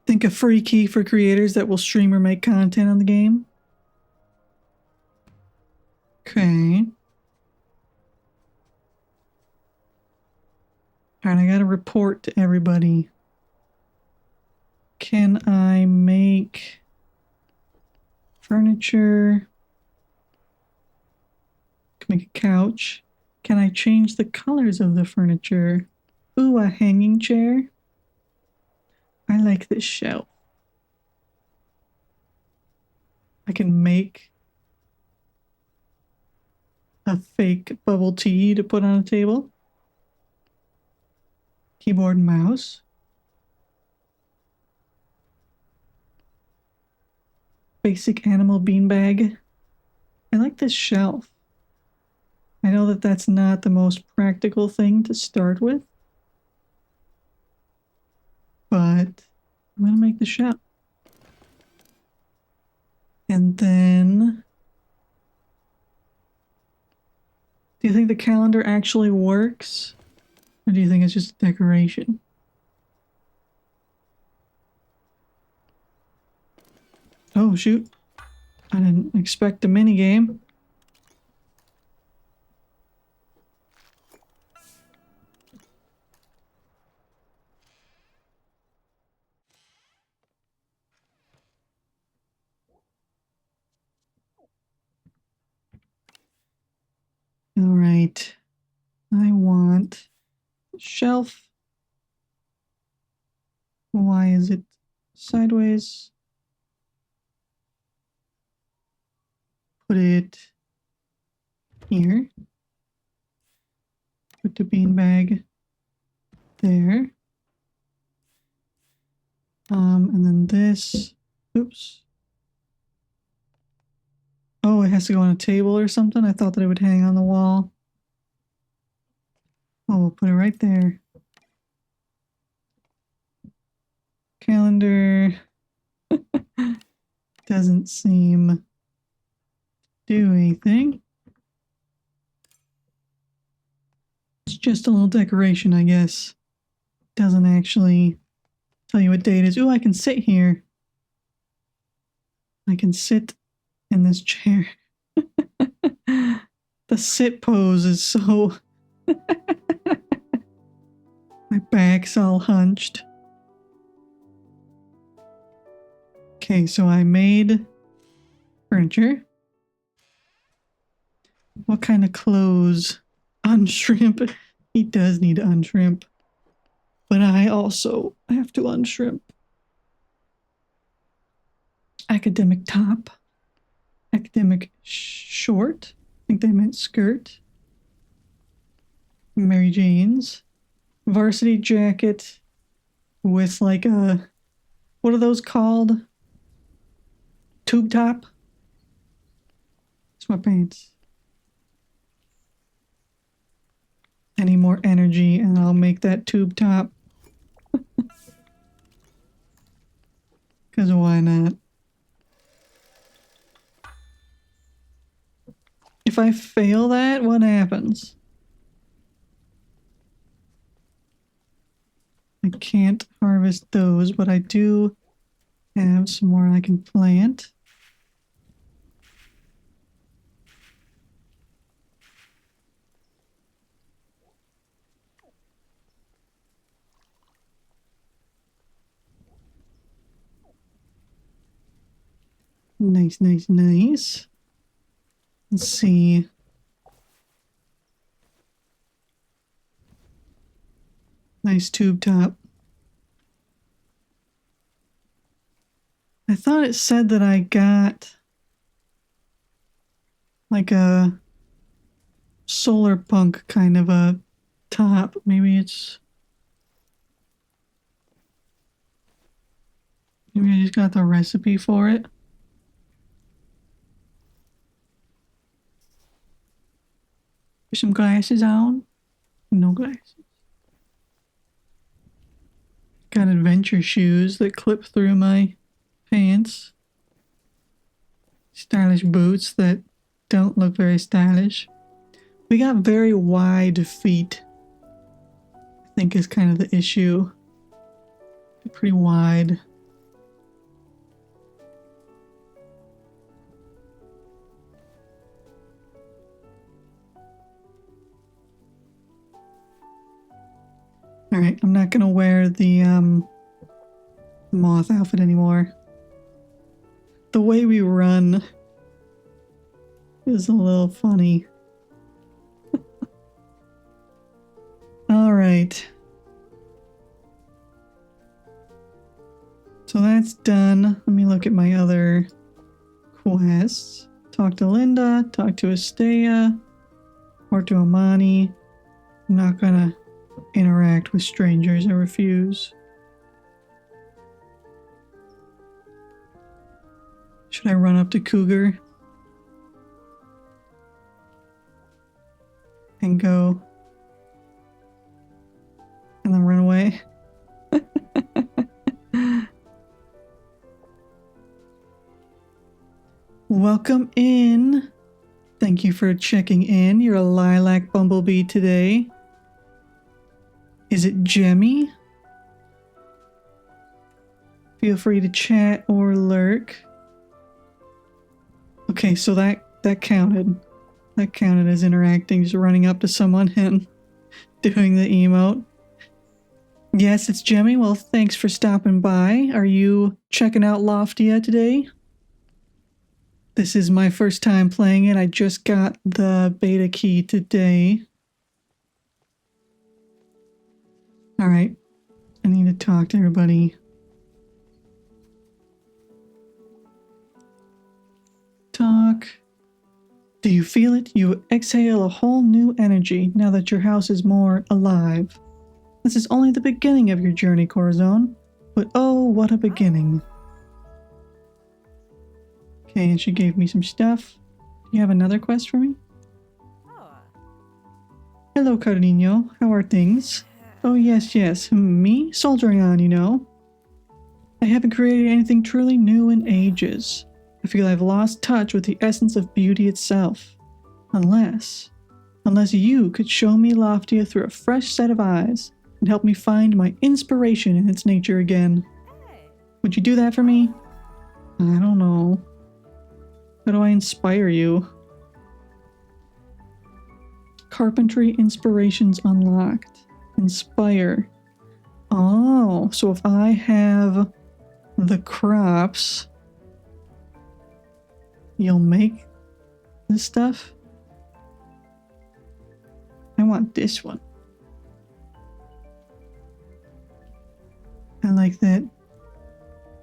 A: Think a free key for creators that will stream or make content on the game. Okay. Alright, I gotta report to everybody. Can I make furniture? Can make a couch. Can I change the colors of the furniture? Ooh, a hanging chair. I like this shelf. I can make a fake bubble tea to put on a table. Keyboard and mouse. Basic animal beanbag. I like this shelf. I know that that's not the most practical thing to start with, but I'm gonna make the shelf. And then, do you think the calendar actually works? Or do you think it's just a decoration? Oh, shoot. I didn't expect a minigame. All right. I want shelf. Why is it sideways? Put it here. Put the beanbag there. And then this. Oops. Oh, it has to go on a table or something? I thought that it would hang on the wall. Oh, we'll put it right there. Calendar doesn't seem to do anything. It's just a little decoration, I guess. Doesn't actually tell you what day it is. Ooh, I can sit here. I can sit in this chair. The sit pose is so... My back's all hunched. Okay, so I made furniture. What kind of clothes? Unshrimp. He does need to unshrimp. But I also have to unshrimp. Academic top. Academic short. I think they meant skirt. Mary Jane's. Varsity jacket with like a... What are those called? Tube top? Sweatpants. I need more energy and I'll make that tube top. Because why not? If if I fail that, what happens? I can't harvest those, but I do have some more I can plant. Nice, nice, nice. Let's see. Nice tube top. I thought it said that I got like a solar punk kind of a top. Maybe I just got the recipe for it. Put some glasses on. No glasses. Got adventure shoes that clip through my pants. Stylish boots that don't look very stylish. We got very wide feet. I think is kind of the issue. They're pretty wide. Alright, I'm not gonna wear the moth outfit anymore. The way we run is a little funny. Alright. So that's done. Let me look at my other quests. Talk to Linda, talk to Estea, or to Amani. I'm not gonna interact with strangers, I refuse. Should I run up to Cougar? And go? And then run away? Welcome in. Thank you for checking in. You're a lilac bumblebee today. Is it Jemmy? Feel free to chat or lurk. Okay, so that counted. That counted as interacting, just running up to someone and doing the emote. Yes, it's Jemmy. Well, thanks for stopping by. Are you checking out Loftia today? This is my first time playing it. I just got the beta key today. Alright, I need to talk to everybody. Talk. Do you feel it? You exhale a whole new energy now that your house is more alive. This is only the beginning of your journey, Corazon. But oh, what a beginning. Okay, and she gave me some stuff. Do you have another quest for me? Hello, Cardenio. How are things? Oh, yes, yes. Me? Soldiering on, you know. I haven't created anything truly new in ages. I feel I've lost touch with the essence of beauty itself. Unless you could show me Loftia through a fresh set of eyes and help me find my inspiration in its nature again. Would you do that for me? I don't know. How do I inspire you? Carpentry inspirations unlocked. Inspire. Oh, so if I have the crops, you'll make this stuff? I want this one. I like that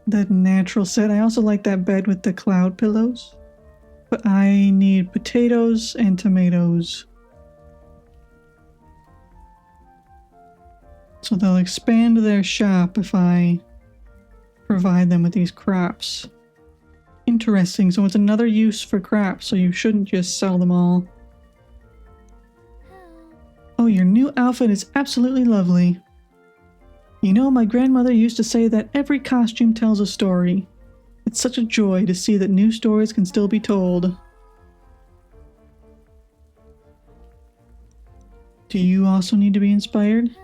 A: natural set. I also like that bed with the cloud pillows. But I need potatoes and tomatoes. So they'll expand their shop if I provide them with these crops. Interesting, so it's another use for crops, so you shouldn't just sell them all. Oh, your new outfit is absolutely lovely. You know, my grandmother used to say that every costume tells a story. It's such a joy to see that new stories can still be told. Do you also need to be inspired?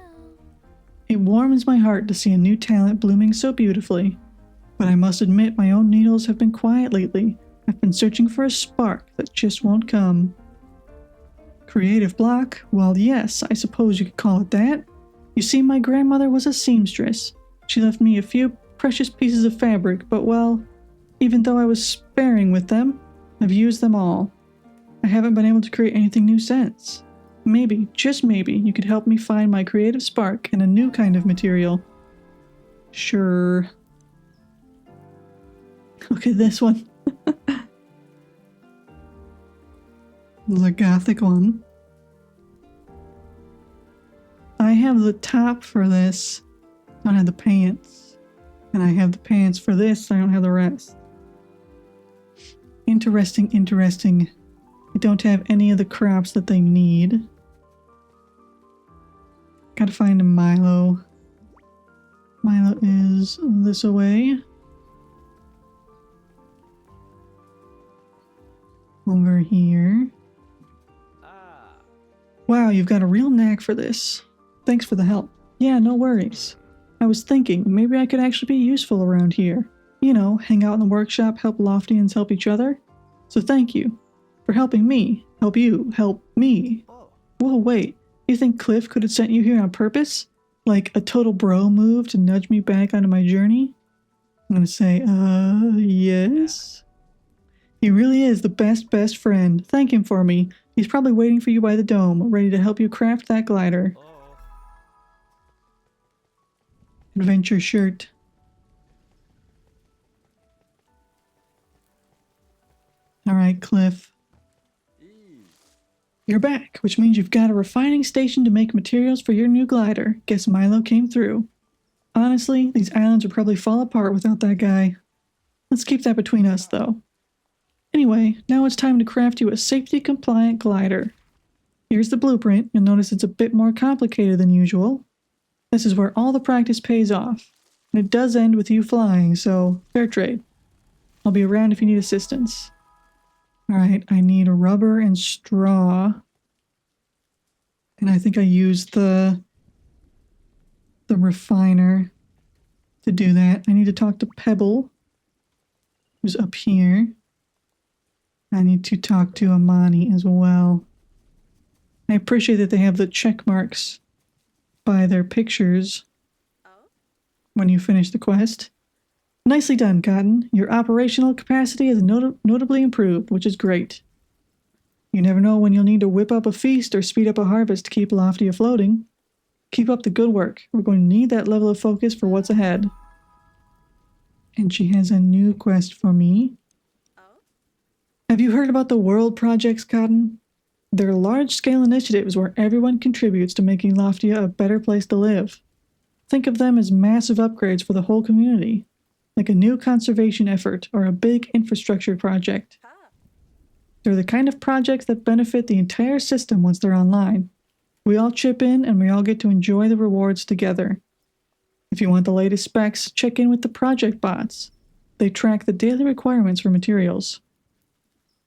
A: It warms my heart to see a new talent blooming so beautifully. But I must admit my own needles have been quiet lately. I've been searching for a spark that just won't come. Creative block? Well, yes, I suppose you could call it that. You see, my grandmother was a seamstress. She left me a few precious pieces of fabric, but well, even though I was sparing with them, I've used them all. I haven't been able to create anything new since. Maybe, just maybe, you could help me find my creative spark in a new kind of material. Sure. Look at this one. The gothic one. I have the top for this. I don't have the pants. And I have the pants for this. I don't have the rest. Interesting, interesting. I don't have any of the crops that they need. Gotta find a Milo. Milo is this away. Over here. Wow, you've got a real knack for this. Thanks for the help. Yeah, no worries. I was thinking maybe I could actually be useful around here. You know, hang out in the workshop, help Loftians help each other. So thank you for helping me. Help you help me. Whoa, wait. You think Cliff could have sent you here on purpose? Like a total bro move to nudge me back onto my journey? I'm gonna say, yes. He really is the best friend. Thank him for me. He's probably waiting for you by the dome, ready to help you craft that glider. Adventure shirt. Alright, Cliff. You're back, which means you've got a refining station to make materials for your new glider. Guess Milo came through. Honestly, these islands would probably fall apart without that guy. Let's keep that between us, though. Anyway, now it's time to craft you a safety-compliant glider. Here's the blueprint. You'll notice it's a bit more complicated than usual. This is where all the practice pays off. And it does end with you flying, so fair trade. I'll be around if you need assistance. Alright, I need rubber and straw. And I think I used the refiner to do that. I need to talk to Pebble, who's up here. I need to talk to Amani as well. I appreciate that they have the check marks by their pictures when you finish the quest. Nicely done, Cotton. Your operational capacity is notably improved, which is great. You never know when you'll need to whip up a feast or speed up a harvest to keep Loftia floating. Keep up the good work. We're going to need that level of focus for what's ahead. And she has a new quest for me. Have you heard about the World Projects, Cotton? They're large-scale initiatives where everyone contributes to making Loftia a better place to live. Think of them as massive upgrades for the whole community, like a new conservation effort or a big infrastructure project. They're the kind of projects that benefit the entire system once they're online. We all chip in and we all get to enjoy the rewards together. If you want the latest specs, check in with the project bots. They track the daily requirements for materials.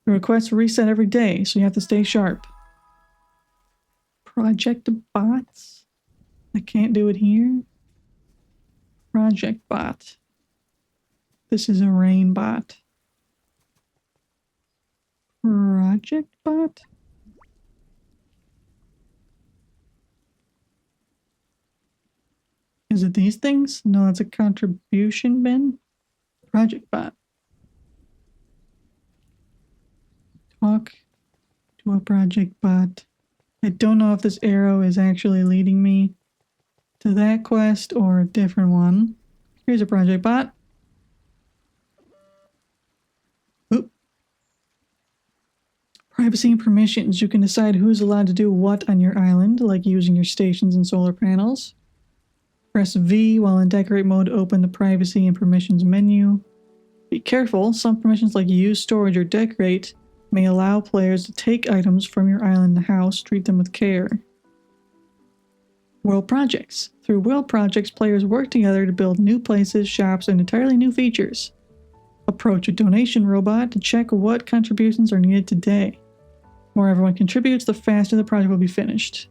A: The requests reset every day, so you have to stay sharp. Project bots? I can't do it here. Project bot. This is a rain bot. Project bot? Is it these things? No, it's a contribution bin. Project bot. Talk to a project bot. I don't know if this arrow is actually leading me to that quest or a different one. Here's a project bot. Oop. Privacy and permissions. You can decide who's allowed to do what on your island, like using your stations and solar panels. Press V while in decorate mode to open the privacy and permissions menu. Be careful, some permissions like use, storage, or decorate may allow players to take items from your island house. Treat them with care. World Projects. Through World Projects, players work together to build new places, shops, and entirely new features. Approach a donation robot to check what contributions are needed today. The more everyone contributes, the faster the project will be finished.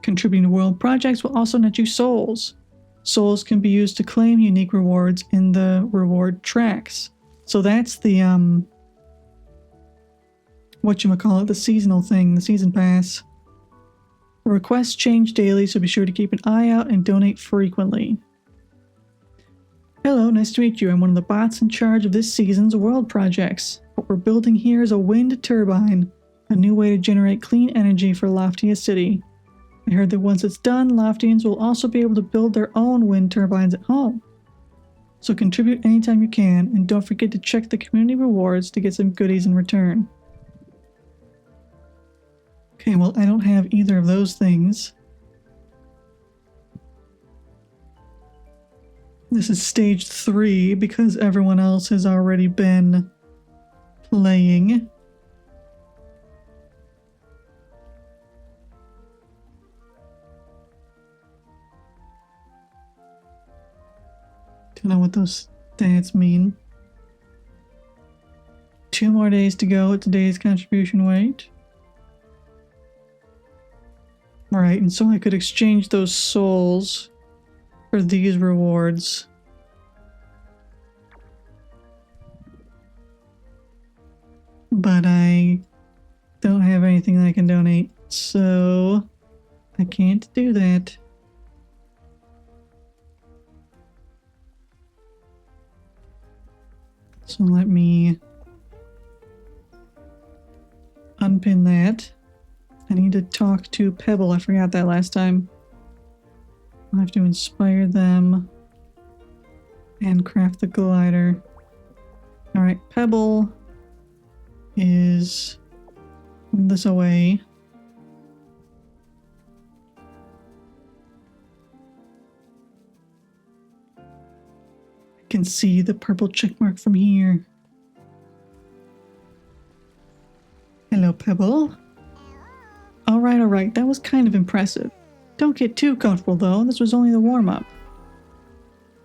A: Contributing to world projects will also net you souls. Souls can be used to claim unique rewards in the reward tracks. So that's the, whatchamacallit, the seasonal thing, the season pass. Requests change daily, so be sure to keep an eye out and donate frequently. Hello, nice to meet you. I'm one of the bots in charge of this season's world projects. What we're building here is a wind turbine, a new way to generate clean energy for Loftia City. I heard that once it's done, Loftians will also be able to build their own wind turbines at home. So contribute anytime you can, and don't forget to check the community rewards to get some goodies in return. Okay, well, I don't have either of those things. This is stage 3 because everyone else has already been playing. Don't know what those stats mean. 2 more days to go at today's contribution weight. Alright, and so I could exchange those souls for these rewards. But I don't have anything that I can donate, so I can't do that. So let me unpin that. I need to talk to Pebble. I forgot that last time. I'll have to inspire them and craft the glider. Alright, Pebble is this away. I can see the purple check mark from here. Hello, Pebble. Alright, that was kind of impressive. Don't get too comfortable though, this was only the warm-up.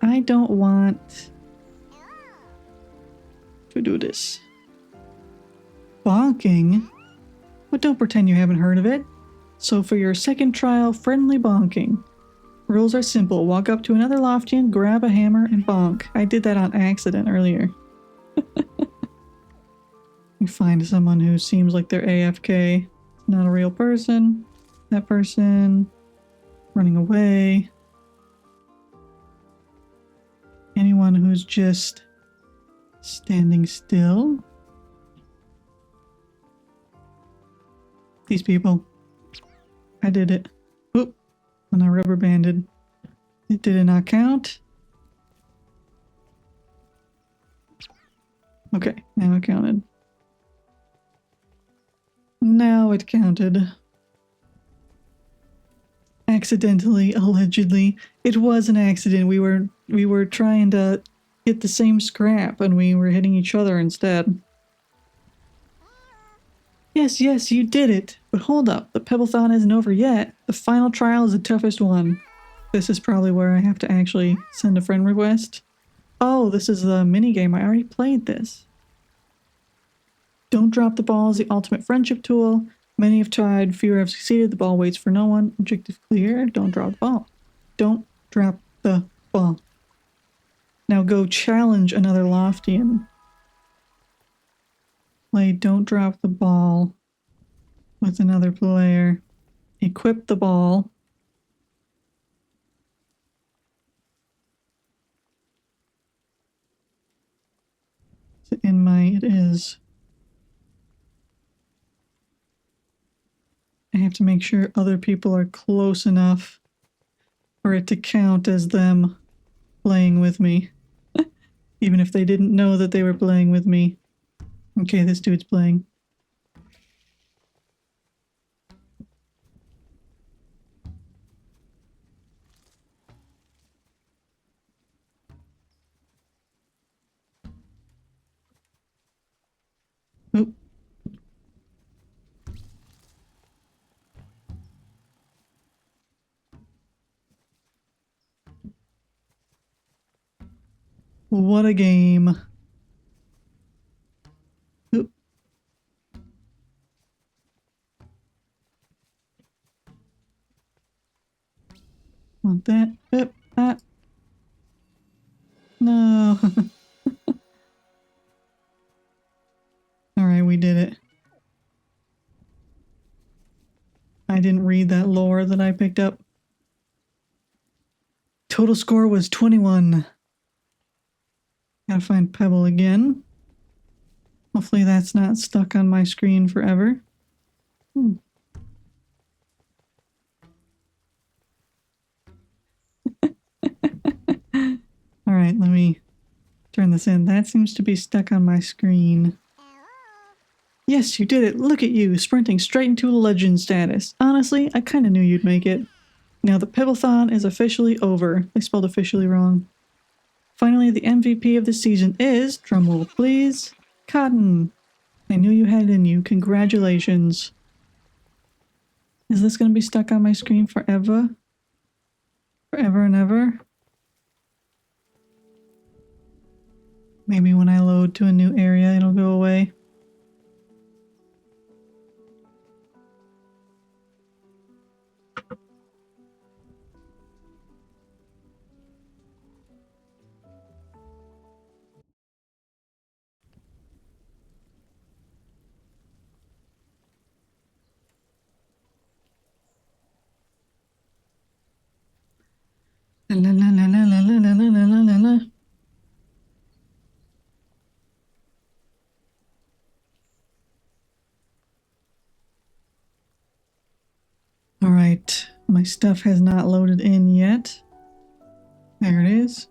A: I don't want to do this. Bonking? But don't pretend you haven't heard of it. So for your second trial, friendly bonking. Rules are simple. Walk up to another Loftian, grab a hammer, and bonk. I did that on accident earlier. You find someone who seems like they're AFK. It's not a real person. That person running away. Anyone who's just standing still. These people. I did it. Oop. And I rubber banded. It did not count. Okay, now it counted. Now it counted. Accidentally, allegedly. It was an accident. We were trying to get the same scrap and we were hitting each other instead. Yes, you did it. But hold up, the Pebblethon isn't over yet. The final trial is the toughest one. This is probably where I have to actually send a friend request. Oh, this is the minigame. I already played this. Don't drop the ball is the ultimate friendship tool. Many have tried, fewer have succeeded. The ball waits for no one. Objective clear. Don't drop the ball. Don't drop the ball. Now go challenge another Loftian. Play Don't Drop the Ball with another player. Equip the ball. It is. I have to make sure other people are close enough for it to count as them playing with me. Even if they didn't know that they were playing with me. Okay, this dude's playing. Oop. What a game. Oop. want that. No. Alright, we did it. I didn't read that lore that I picked up. Total score was 21. Gotta find Pebble again. Hopefully that's not stuck on my screen forever. Alright, let me turn this in. That seems to be stuck on my screen. Yes, you did it! Look at you, sprinting straight into legend status. Honestly, I kinda knew you'd make it. Now the Pebblethon is officially over. They spelled officially wrong. Finally, the MVP of the season is, drumroll please, Cotton. I knew you had it in you. Congratulations. Is this going to be stuck on my screen forever? Forever and ever? Maybe when I load to a new area, it'll go away. La la la la la la la la la la la. All right, my stuff has not loaded in yet. There it is.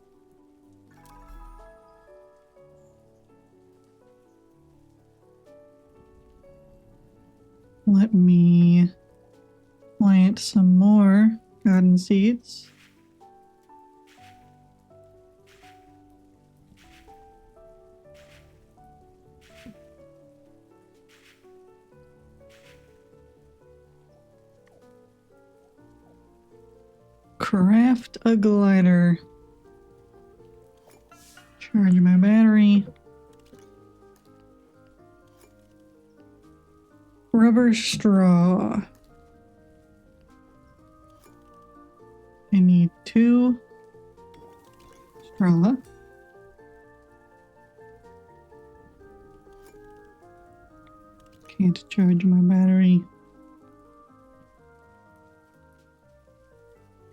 A: Let me plant some more cotton seeds. Craft a glider. Charge my battery. Rubber straw. I need 2 straw. Can't charge my battery.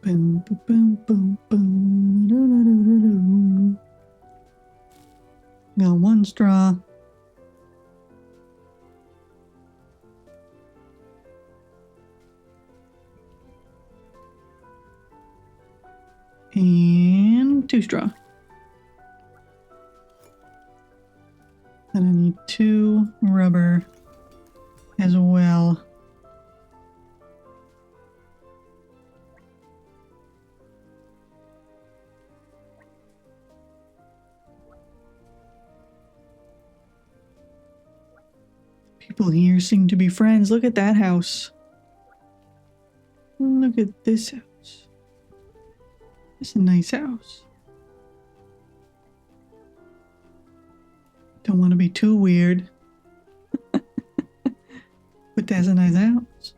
A: Boom, boom, boom, boom, boom. Do, do, do, do, do. Got 1 straw. And 2 straw. Then I need 2 rubber as well. People here seem to be friends. Look at that house. Look at this house. It's a nice house. Don't want to be too weird. But that's a nice house.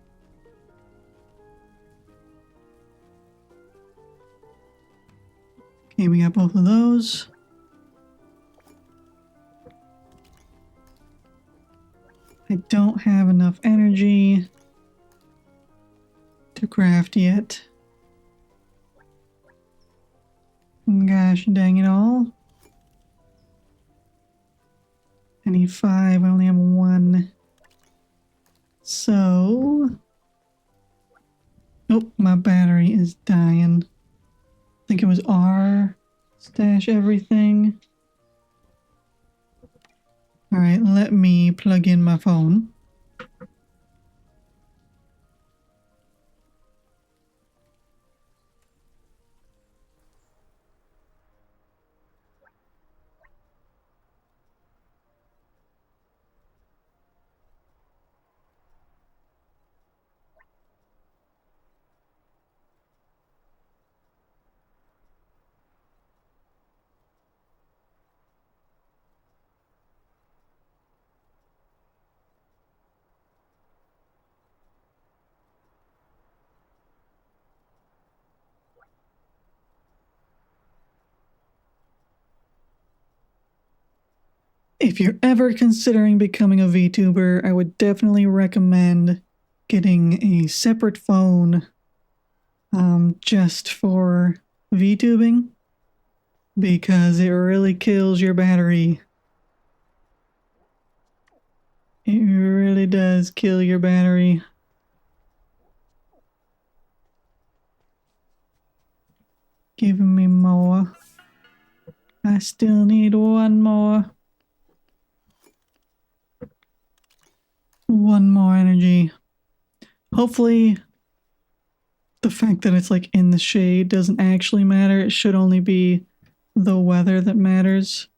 A: Okay, we got both of those. I don't have enough energy to craft yet. Gosh dang it all. I need 5, I only have 1. So... Oh, my battery is dying. I think it was R. Stash everything. Alright, let me plug in my phone. If you're ever considering becoming a VTuber, I would definitely recommend getting a separate phone just for VTubing, because it really kills your battery. It really does kill your battery. Give me more. I still need one more. One more energy. Hopefully the fact that it's like in the shade doesn't actually matter. It should only be the weather that matters.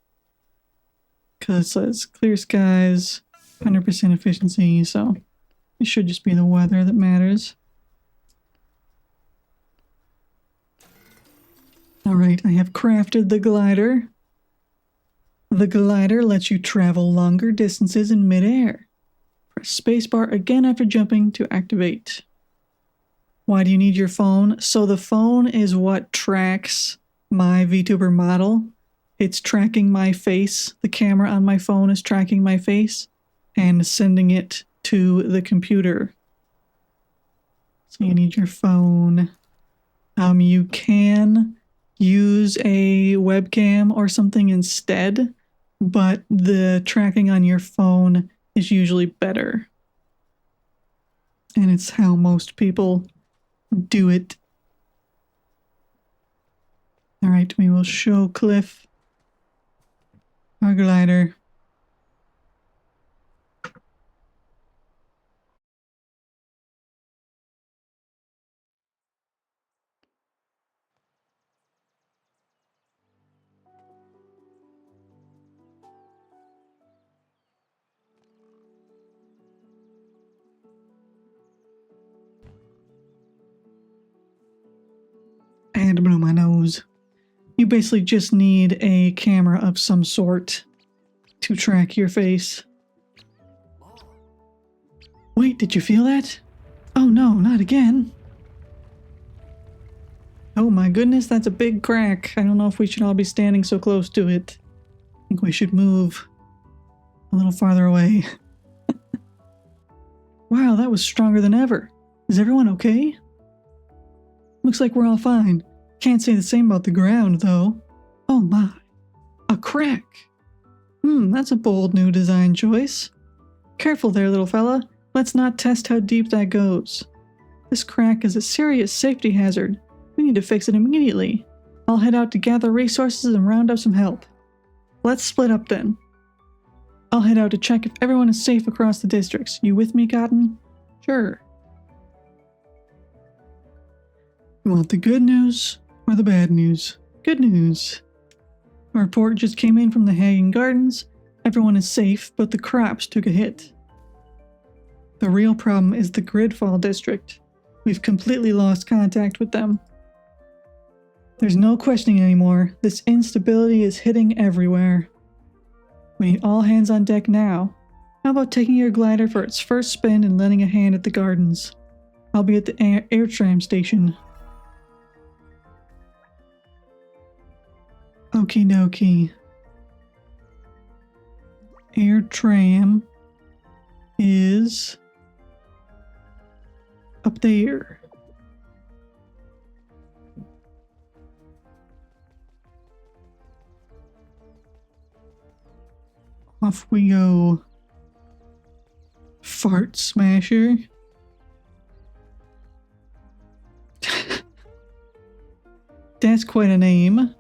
A: Because it says clear skies, 100% efficiency, so it should just be the weather that matters. Alright, I have crafted the glider. The glider lets you travel longer distances in midair. Press spacebar again after jumping to activate. Why do you need your phone? So the phone is what tracks my VTuber model. It's tracking my face. The camera on my phone is tracking my face and sending it to the computer. So you need your phone. You can use a webcam or something instead, but the tracking on your phone is usually better. And it's how most people do it. Alright, we will show Cliff our glider. And blow my nose. You basically just need a camera of some sort to track your face. Wait, did you feel that? Oh no, not again. Oh my goodness, that's a big crack. I don't know if we should all be standing so close to it. I think we should move a little farther away. Wow, that was stronger than ever. Is everyone okay? Looks like we're all fine. Can't say the same about the ground, though. Oh my. A crack. That's a bold new design choice. Careful there, little fella. Let's not test how deep that goes. This crack is a serious safety hazard. We need to fix it immediately. I'll head out to gather resources and round up some help. Let's split up then. I'll head out to check if everyone is safe across the districts. You with me, Cotton? Sure. You want the good news or the bad news? Good news. A report just came in from the Hagen Gardens. Everyone is safe, but the crops took a hit. The real problem is the Gridfall district. We've completely lost contact with them. There's no questioning anymore. This instability is hitting everywhere. We need all hands on deck now. How about taking your glider for its first spin and lending a hand at the gardens? I'll be at the air tram station. Okie dokie. Air tram is up there. Off we go. Fart Smasher. That's quite a name.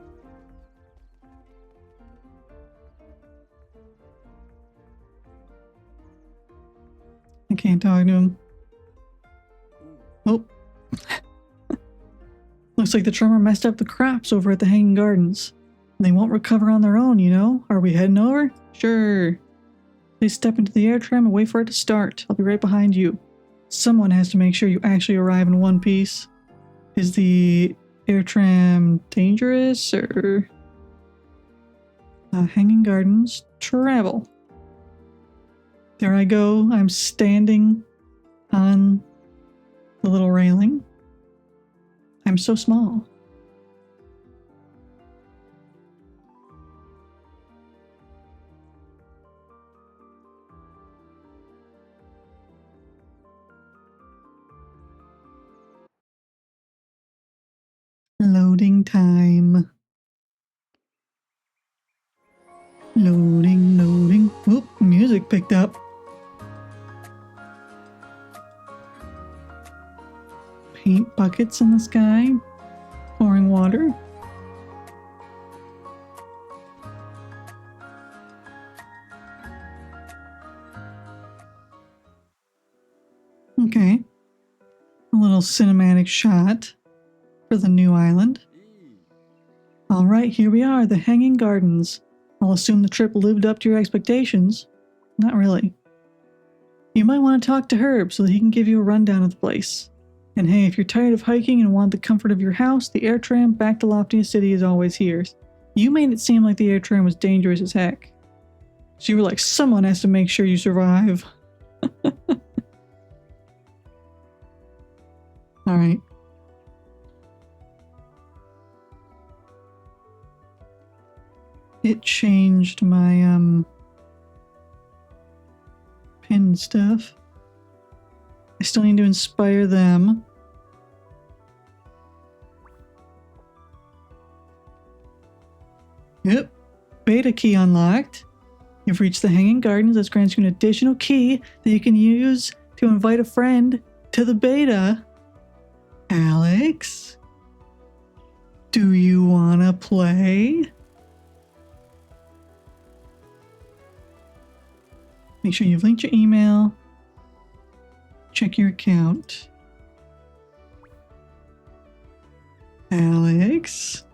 A: I can't talk to him. Oh. Looks like the tremor messed up the crops over at the Hanging Gardens. They won't recover on their own, you know? Are we heading over? Sure. Please step into the air tram and wait for it to start. I'll be right behind you. Someone has to make sure you actually arrive in one piece. Is the air tram dangerous, or... Hanging Gardens, travel. There I go. I'm standing on the little railing. I'm so small. Loading time. Loading, loading. Whoop, music picked up. Paint buckets in the sky. Pouring water. Okay. A little cinematic shot for the new island. All right, here we are, the Hanging Gardens. I'll assume the trip lived up to your expectations. Not really. You might want to talk to Herb so that he can give you a rundown of the place. And hey, if you're tired of hiking and want the comfort of your house, the air tram back to Loftia City is always here. You made it seem like the air tram was dangerous as heck. So you were like, someone has to make sure you survive. Alright. It changed my, pin stuff. I still need to inspire them. Yep. Beta key unlocked. You've reached the Hanging Gardens. This grants you an additional key that you can use to invite a friend to the beta. Alex? Do you wanna play? Make sure you've linked your email. Check your account. Alex?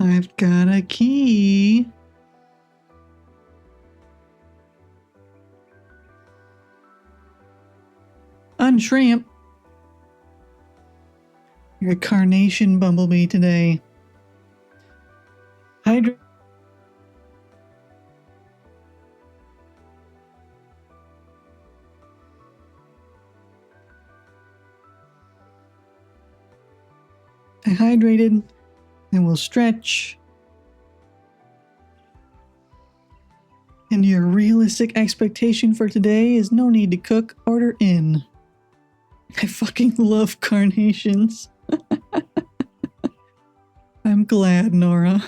A: I've got a key. Unshrimp. You're a carnation bumblebee today. I hydrated and will stretch. And your realistic expectation for today is no need to cook, order in. I fucking love carnations. I'm glad, Nora.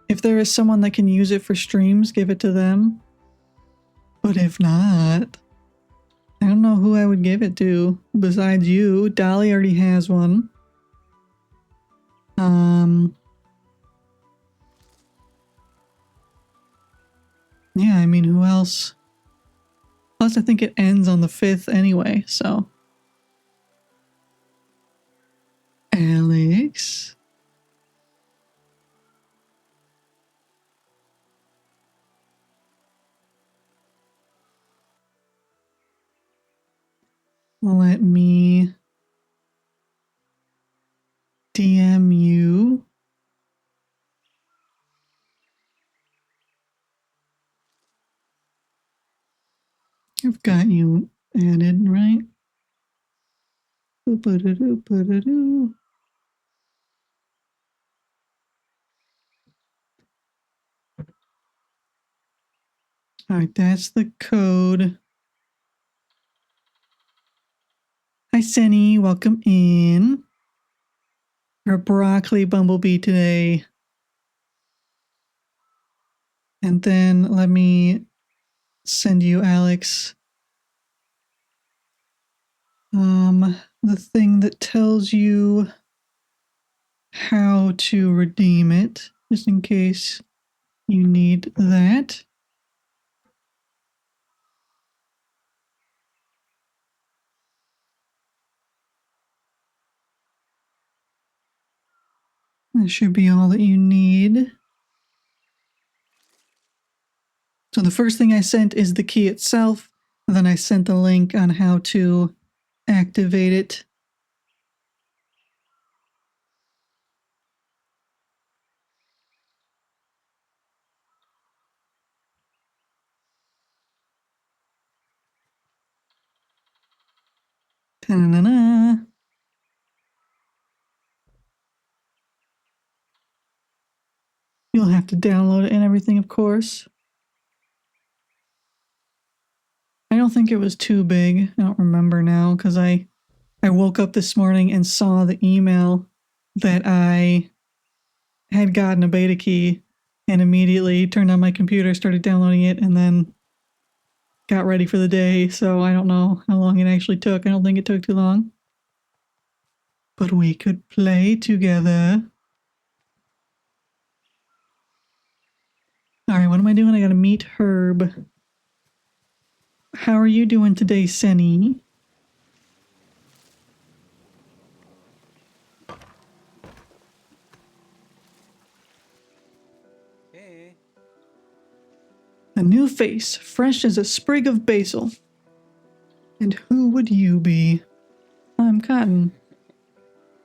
A: If there is someone that can use it for streams, give it to them. But if not, I don't know who I would give it to besides you. Dolly already has one. Yeah, I mean, who else? Plus, I think it ends on the 5th anyway, so. Alex? Let me DM you. I've got you added, right? Boop-a-doo-doo-ba-da-doo. All right, that's the code. Hi, Senny. Welcome in. You're a broccoli bumblebee today. And then let me send you, Alex, the thing that tells you how to redeem it, just in case you need that. That should be all that you need. So the first thing I sent is the key itself, and then I sent the link on how to activate it. Ta-na-na. have to download it and everything, of course. I don't think it was too big. I don't remember now because I woke up this morning and saw the email that I had gotten a beta key and immediately turned on my computer, started downloading it, and then got ready for the day. So I don't know how long it actually took. I don't think it took too long. But we could play together. All right, what am I doing? I gotta meet Herb. How are you doing today, Senny?
B: Hey.
A: A new face, fresh as a sprig of basil. And who would you be? I'm Cotton.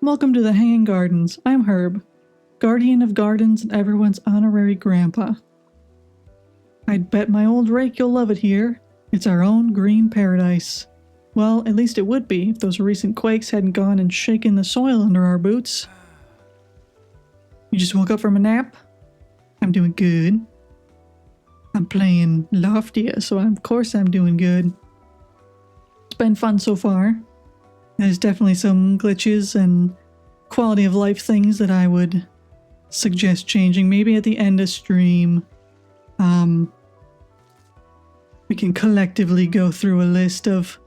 A: Welcome to the Hanging Gardens. I'm Herb, guardian of gardens and everyone's honorary grandpa. I'd bet my old rake you'll love it here. It's our own green paradise. Well, at least it would be if those recent quakes hadn't gone and shaken the soil under our boots. You just woke up from a nap? I'm doing good. I'm playing Loftia, so of course I'm doing good. It's been fun so far. There's definitely some glitches and quality of life things that I would suggest changing. Maybe at the end of stream, we can collectively go through a list of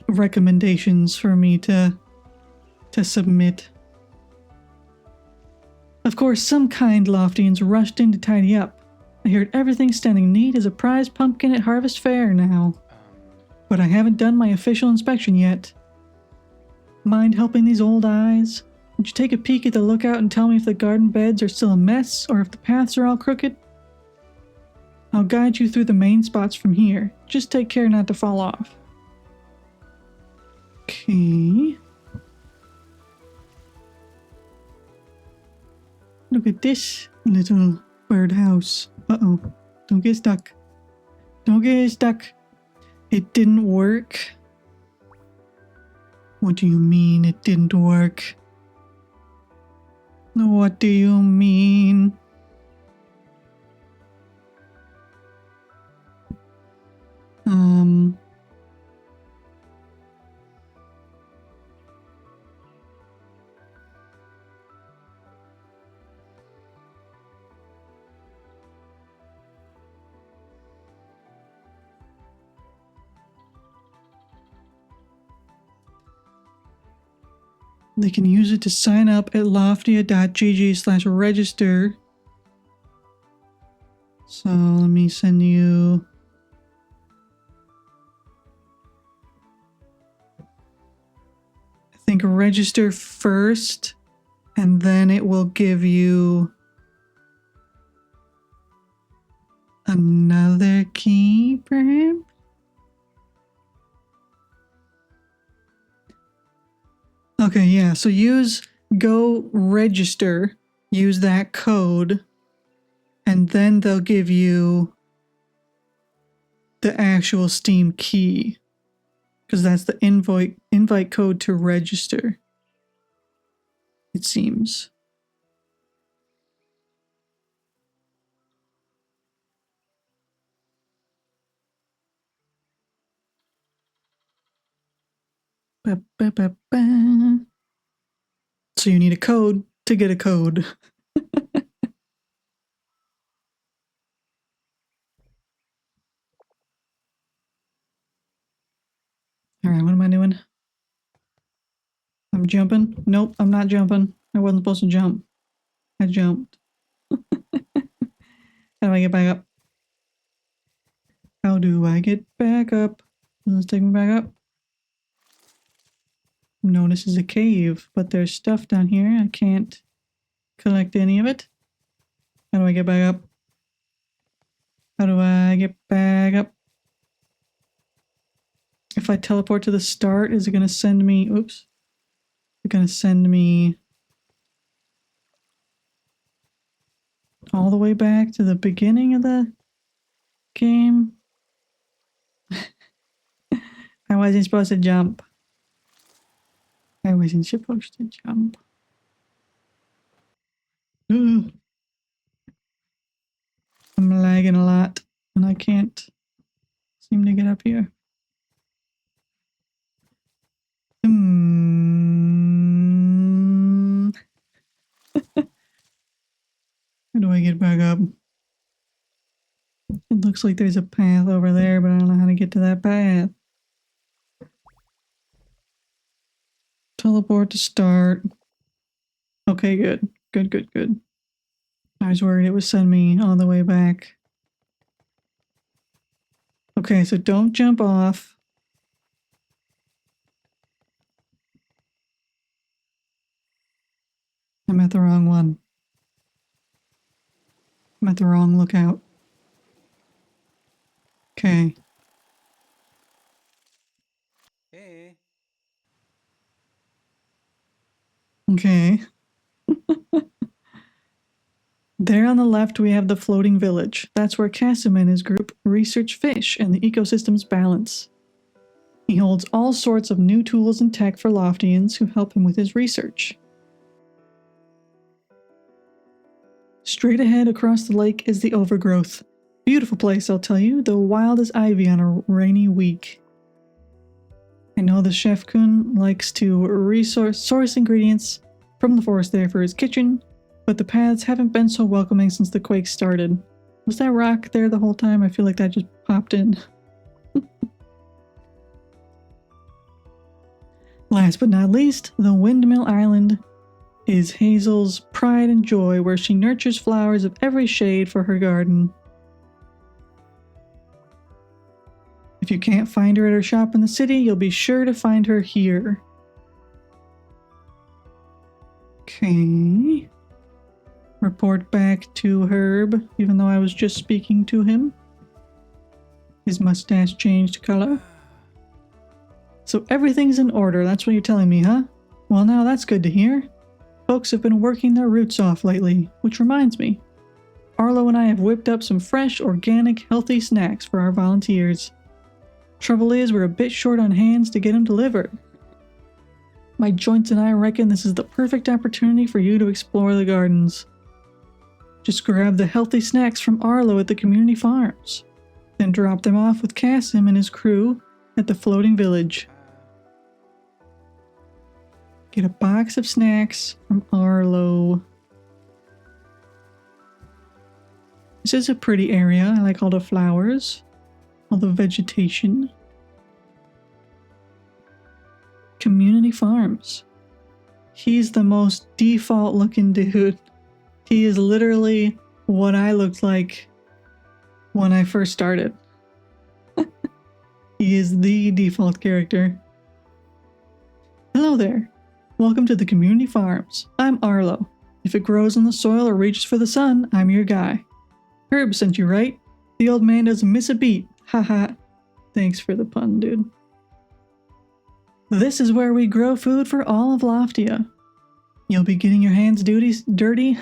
A: recommendations for me to submit. Of course, some kind Loftians rushed in to tidy up. I heard everything standing neat as a prize pumpkin at Harvest Fair now. But I haven't done my official inspection yet. Mind helping these old eyes? Would you take a peek at the lookout and tell me if the garden beds are still a mess or if the paths are all crooked? I'll guide you through the main spots from here. Just take care not to fall off. Okay. Look at this little birdhouse. Uh-oh. Don't get stuck. Don't get stuck. It didn't work. What do you mean it didn't work? What do you mean? They can use it to sign up at loftia.gg/register. So let me send you... I think register first, and then it will give you another key, perhaps? Okay, yeah, so go register, use that code, and then they'll give you the actual Steam key, because that's the invite code to register, it seems. Ba, ba, ba, ba. So you need a code to get a code. All right, what am I doing? I'm jumping. Nope, I'm not jumping. I wasn't supposed to jump. I jumped. How do I get back up? How do I get back up? Let's take me back up. No, this is a cave, but there's stuff down here. I can't collect any of it. How do I get back up? How do I get back up? If I teleport to the start, is it going to send me... Oops. Is it going to send me all the way back to the beginning of the game? I wasn't supposed to jump. I wasn't supposed to jump. Ugh. lagging a lot, and I can't seem to get up here. How do I get back up? It looks like there's a path over there, but I don't know how to get to that path. Teleport to start. Okay, good. Good. I was worried it would send me all the way back. Okay, so don't jump off. I'm at the wrong one. I'm at the wrong lookout. Okay.
B: Hey.
A: Okay. There on the left, we have the floating village. That's where Kasim and his group research fish and the ecosystem's balance. He holds all sorts of new tools and tech for Loftians who help him with his research. Straight ahead across the lake is the overgrowth. Beautiful place, I'll tell you, though wild as ivy on a rainy week. I know the chef Kun likes to source ingredients from the forest there for his kitchen, but the paths haven't been so welcoming since the quake started. Was that rock there the whole time? I feel like that just popped in. Last but not least, the Windmill Island is Hazel's pride and joy, where she nurtures flowers of every shade for her garden. If you can't find her at her shop in the city, you'll be sure to find her here. Okay. Report back to Herb, even though I was just speaking to him. His mustache changed color. So everything's in order, that's what you're telling me, huh? Well, now that's good to hear. Folks have been working their roots off lately, which reminds me. Arlo and I have whipped up some fresh, organic, healthy snacks for our volunteers. Trouble is, we're a bit short on hands to get them delivered. My joints and I reckon this is the perfect opportunity for you to explore the gardens. Just grab the healthy snacks from Arlo at the community farms, then drop them off with Kasim and his crew at the floating village. Get a box of snacks from Arlo. This is a pretty area. I like all the flowers, all the vegetation. Community farms. He's the most default looking dude. He is literally what I looked like when I first started. He is the default character. Hello there. Welcome to the community farms. I'm Arlo. If it grows in the soil or reaches for the sun, I'm your guy. Herb sent you, right? The old man doesn't miss a beat. Haha. Thanks for the pun, dude. This is where we grow food for all of Loftia. You'll be getting your hands dirty.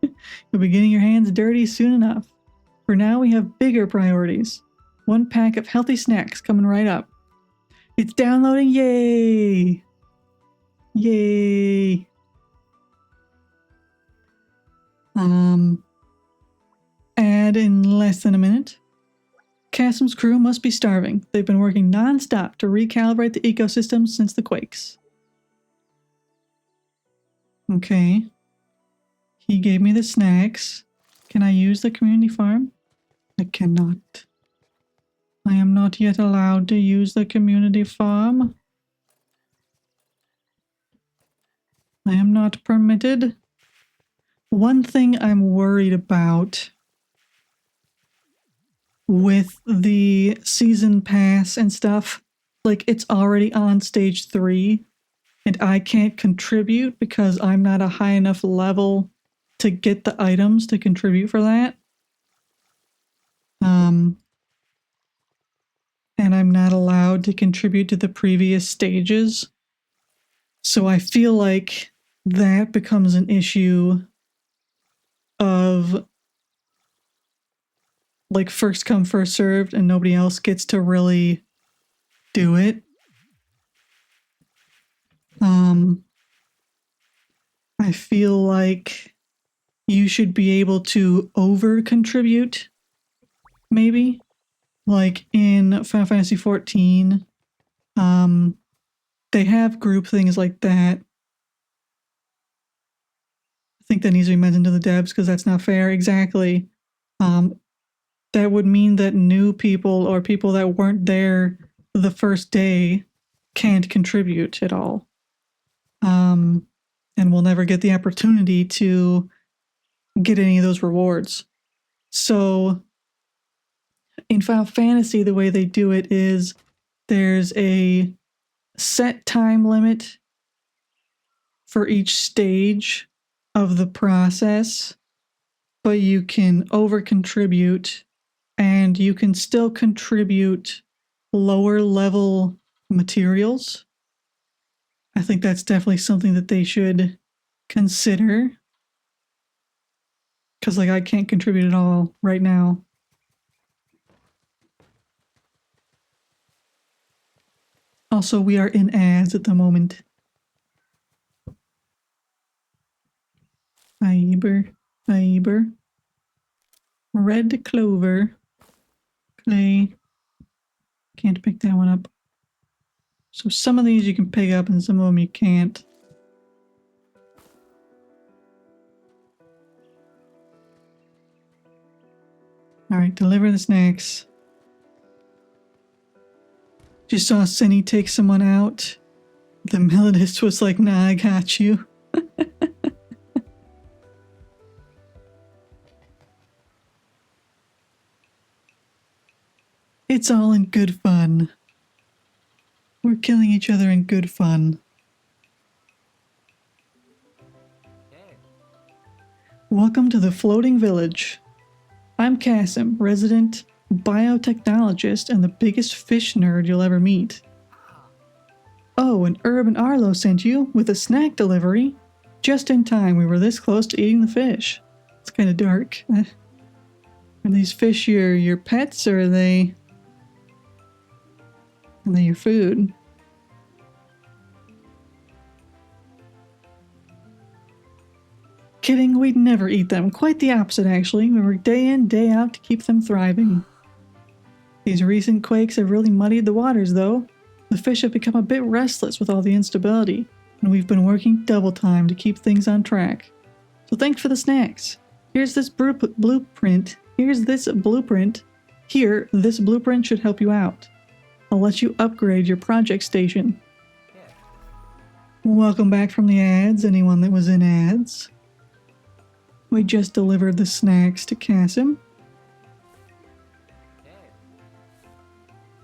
A: You'll be getting your hands dirty soon enough. For now, we have bigger priorities. 1 pack of healthy snacks coming right up. It's downloading, yay! Yay! Add in less than a minute. Kasim's crew must be starving. They've been working non-stop to recalibrate the ecosystem since the quakes. Okay. He gave me the snacks. Can I use the community farm? I cannot. I am not yet allowed to use the community farm. I am not permitted. One thing I'm worried about with the season pass and stuff, like it's already on stage 3 and I can't contribute because I'm not a high enough level to get the items to contribute for that. And I'm not allowed to contribute to the previous stages. So I feel like that becomes an issue of like first come, first served, and nobody else gets to really do it. I feel like you should be able to over contribute, maybe. Like in Final Fantasy XIV, they have group things like that. I think that needs to be mentioned to the devs because that's not fair. Exactly. That would mean that new people or people that weren't there the first day can't contribute at all. And will never get the opportunity to get any of those rewards. So in Final Fantasy, the way they do it is there's a set time limit for each stage of the process, but you can over contribute and you can still contribute lower level materials. I think that's definitely something that they should consider. Because, like, I can't contribute at all right now. Also, we are in ads at the moment. Fiber. Red clover. Clay. Can't pick that one up. So some of these you can pick up and some of them you can't. Alright, deliver the snacks. Just saw Cindy take someone out. The melodist was like, nah, I got you. It's all in good fun. We're killing each other in good fun. Welcome to the floating village. I'm Kasim, resident biotechnologist and the biggest fish nerd you'll ever meet. Oh, and Herb and Arlo sent you with a snack delivery. Just in time, we were this close to eating the fish. It's kind of dark. Are these fish your pets, or are they your food? Kidding, we'd never eat them. Quite the opposite, actually. We work day in, day out to keep them thriving. These recent quakes have really muddied the waters, though. The fish have become a bit restless with all the instability, and we've been working double time to keep things on track. So thanks for the snacks. Here's this blueprint. This blueprint should help you out. I'll let you upgrade your project station. Welcome back from the ads, anyone that was in ads. We just delivered the snacks to Kasim.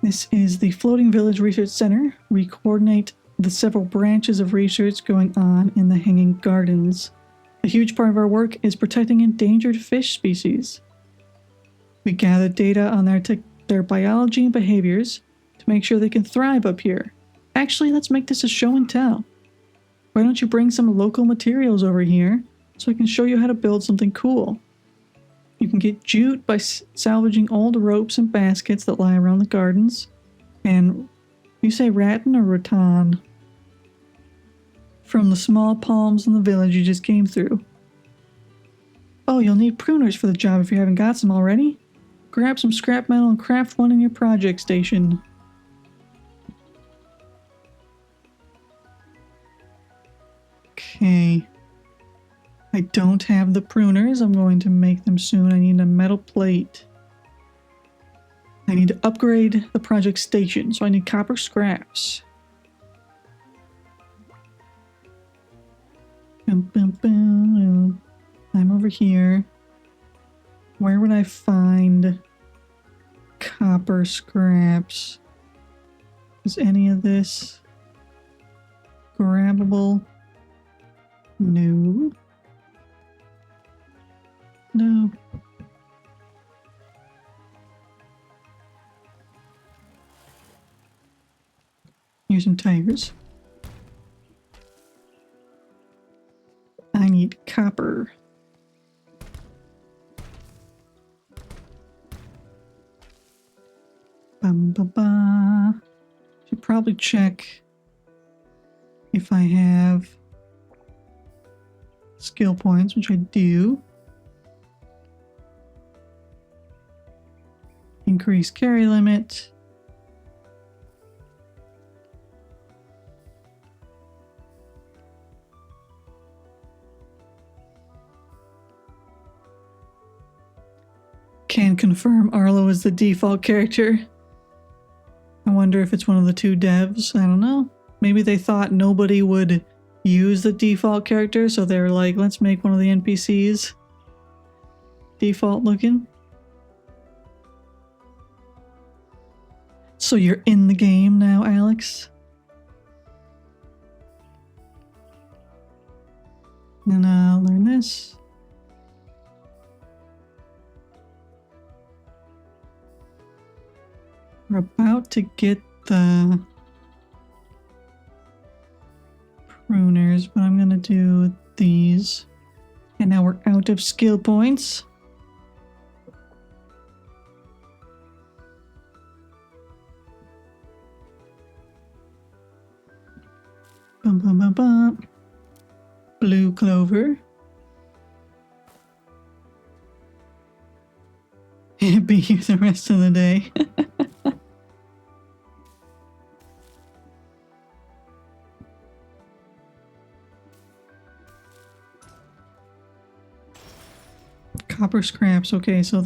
A: This is the Floating Village Research Center. We coordinate the several branches of research going on in the Hanging Gardens. A huge part of our work is protecting endangered fish species. We gather data on their biology and behaviors to make sure they can thrive up here. Actually, let's make this a show and tell. Why don't you bring some local materials over here so I can show you how to build something cool? You can get jute by salvaging old ropes and baskets that lie around the gardens. And you say rattan or rattan? From the small palms in the village you just came through. Oh, you'll need pruners for the job if you haven't got some already. Grab some scrap metal and craft one in your project station. Okay. I don't have the pruners. I'm going to make them soon. I need a metal plate. I need to upgrade the project station, so I need copper scraps. I'm over here. Where would I find copper scraps? Is any of this grabbable? No. No. Here's some tires. I need copper. Should probably check if I have skill points, which I do. Increase carry limit. Can confirm Arlo is the default character. I wonder if it's one of the two devs. I don't know. Maybe they thought nobody would use the default character, so they were like, let's make one of the NPCs default looking. So you're in the game now, Alex? And I'll learn this. We're about to get the pruners, but I'm gonna do these. And now we're out of skill points. Bum, bum, bum, bum. Blue clover. Be here the rest of the day. Copper scraps. Okay, so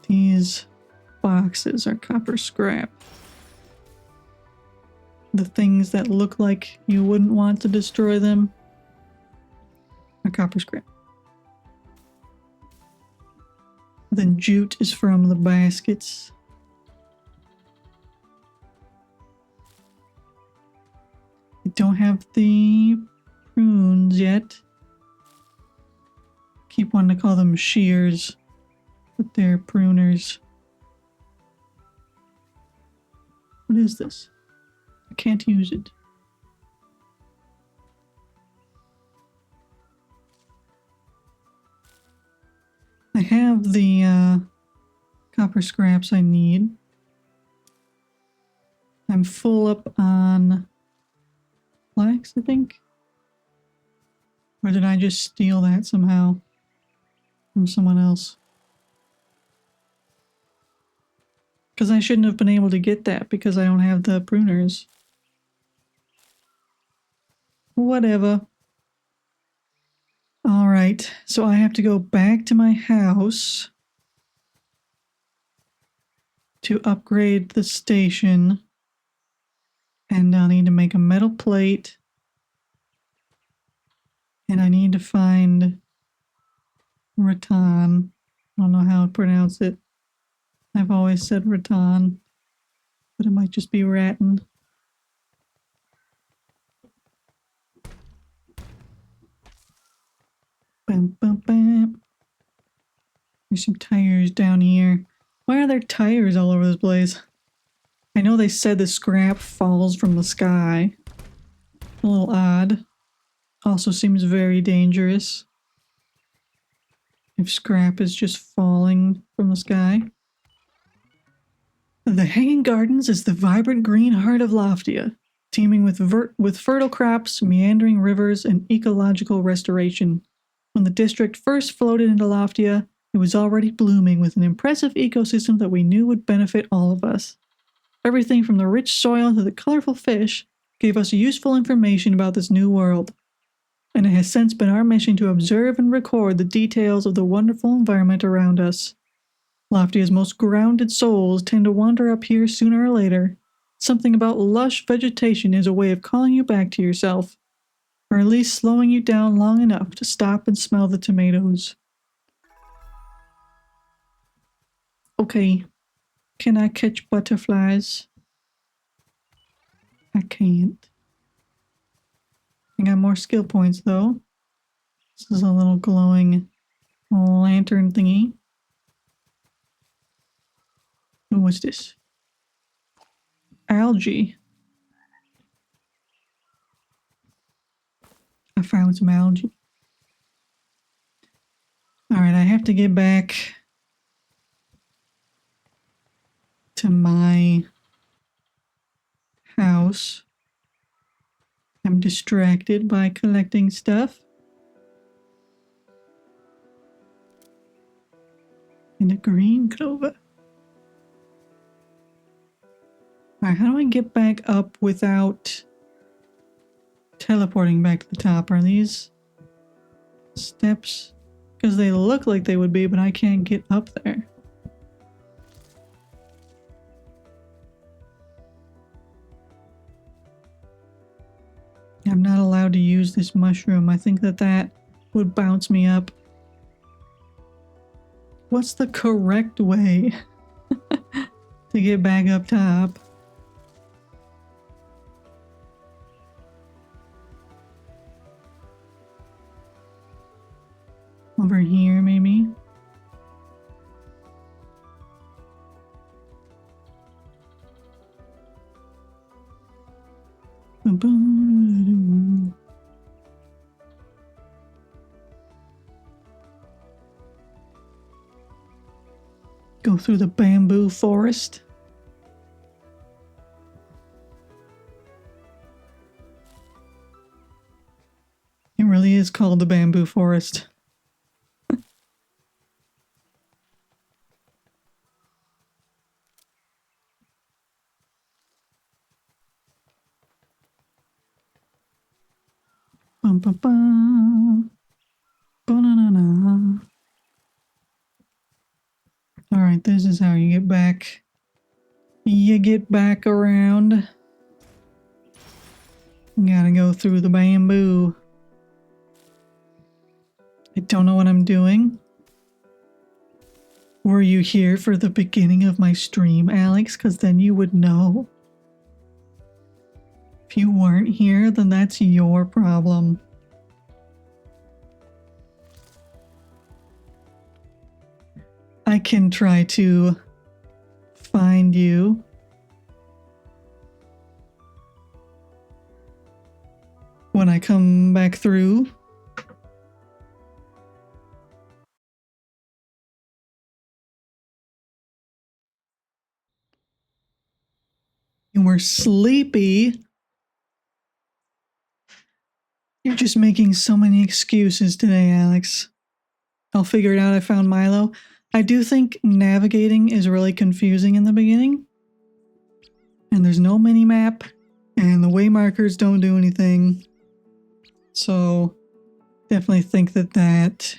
A: these boxes are copper scrap. The things that look like you wouldn't want to destroy them are copper scrap. Then jute is from the baskets. I don't have the prunes yet. Keep wanting to call them shears, but they're pruners. What is this? I can't use it. I have the copper scraps I need. I'm full up on flax, I think. Or did I just steal that somehow from someone else? Because I shouldn't have been able to get that because I don't have the pruners. Whatever. Alright, so I have to go back to my house to upgrade the station. And I'll need to make a metal plate. And I need to find rattan. I don't know how to pronounce it. I've always said rattan, but it might just be rattan. Bam, bam, bam. There's some tires down here. Why are there tires all over this place? I know they said the scrap falls from the sky. A little odd. Also seems very dangerous. If scrap is just falling from the sky. The Hanging Gardens is the vibrant green heart of Loftia, teeming with fertile crops, meandering rivers, and ecological restoration. When the district first floated into Loftia, it was already blooming with an impressive ecosystem that we knew would benefit all of us. Everything from the rich soil to the colorful fish gave us useful information about this new world. And it has since been our mission to observe and record the details of the wonderful environment around us. Loftia's most grounded souls tend to wander up here sooner or later. Something about lush vegetation is a way of calling you back to yourself, or at least slowing you down long enough to stop and smell the tomatoes. Okay, can I catch butterflies? I can't. I got more skill points though. This is a little glowing lantern thingy. Ooh, what's this? Algae. I found some algae. Alright, I have to get back to my house. I'm distracted by collecting stuff. And a green clover. Alright, how do I get back up without teleporting back to the top? Are these steps? Because they look like they would be, but I can't get up there. I'm not allowed to use this mushroom. I think that would bounce me up. What's the correct way to get back up top? Over here, maybe? Go through the bamboo forest. It really is called the bamboo forest. Bum, bum, bum. Ba-na-na-na. All right, this is how you get back. You get back around. You gotta go through the bamboo. I don't know what I'm doing. Were you here for the beginning of my stream, Alex? Because then you would know. If you weren't here, then that's your problem. I can try to find you. When I come back through. And we're sleepy. You're just making so many excuses today, Alex. I'll figure it out. I found Milo. I do think navigating is really confusing in the beginning. And there's no mini-map. And the way markers don't do anything. So, definitely think that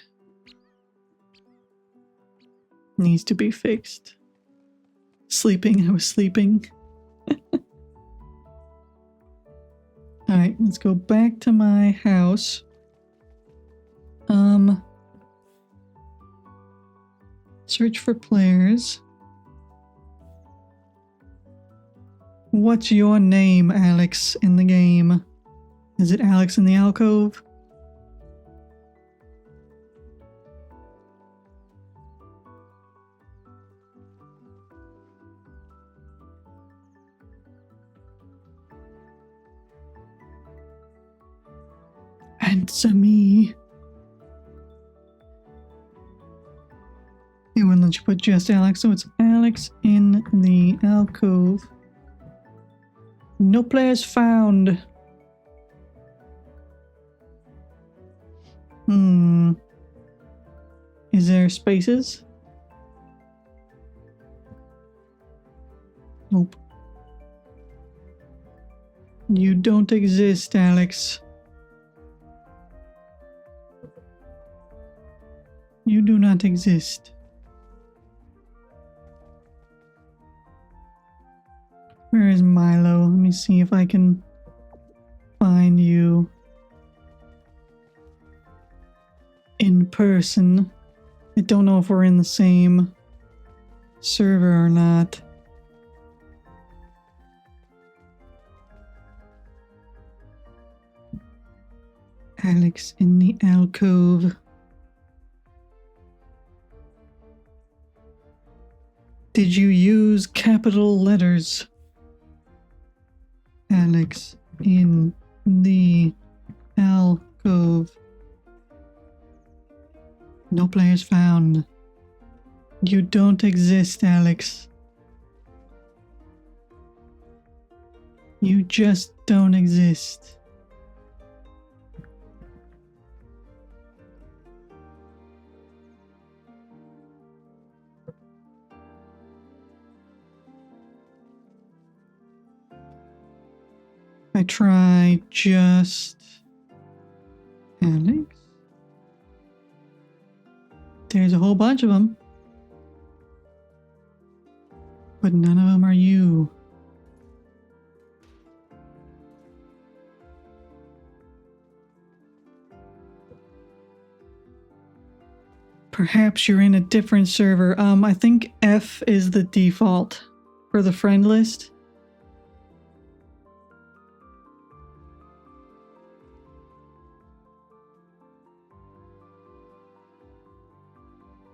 A: needs to be fixed. Sleeping. I was sleeping. Alright, let's go back to my house. Search for players. What's your name, Alex, in the game? Is it Alex in the alcove? Answer me. It wouldn't let you put just Alex, so it's Alex in the alcove. No players found. Is there spaces? Nope. You don't exist, Alex. You do not exist. Where is Milo? Let me see if I can find you in person. I don't know if we're in the same server or not. Alex in the alcove. Did you use capital letters? Alex in the alcove. No players found. You don't exist, Alex. You just don't exist. I try just Alex. There's a whole bunch of them, but none of them are you. Perhaps you're in a different server. I think F is the default for the friend list.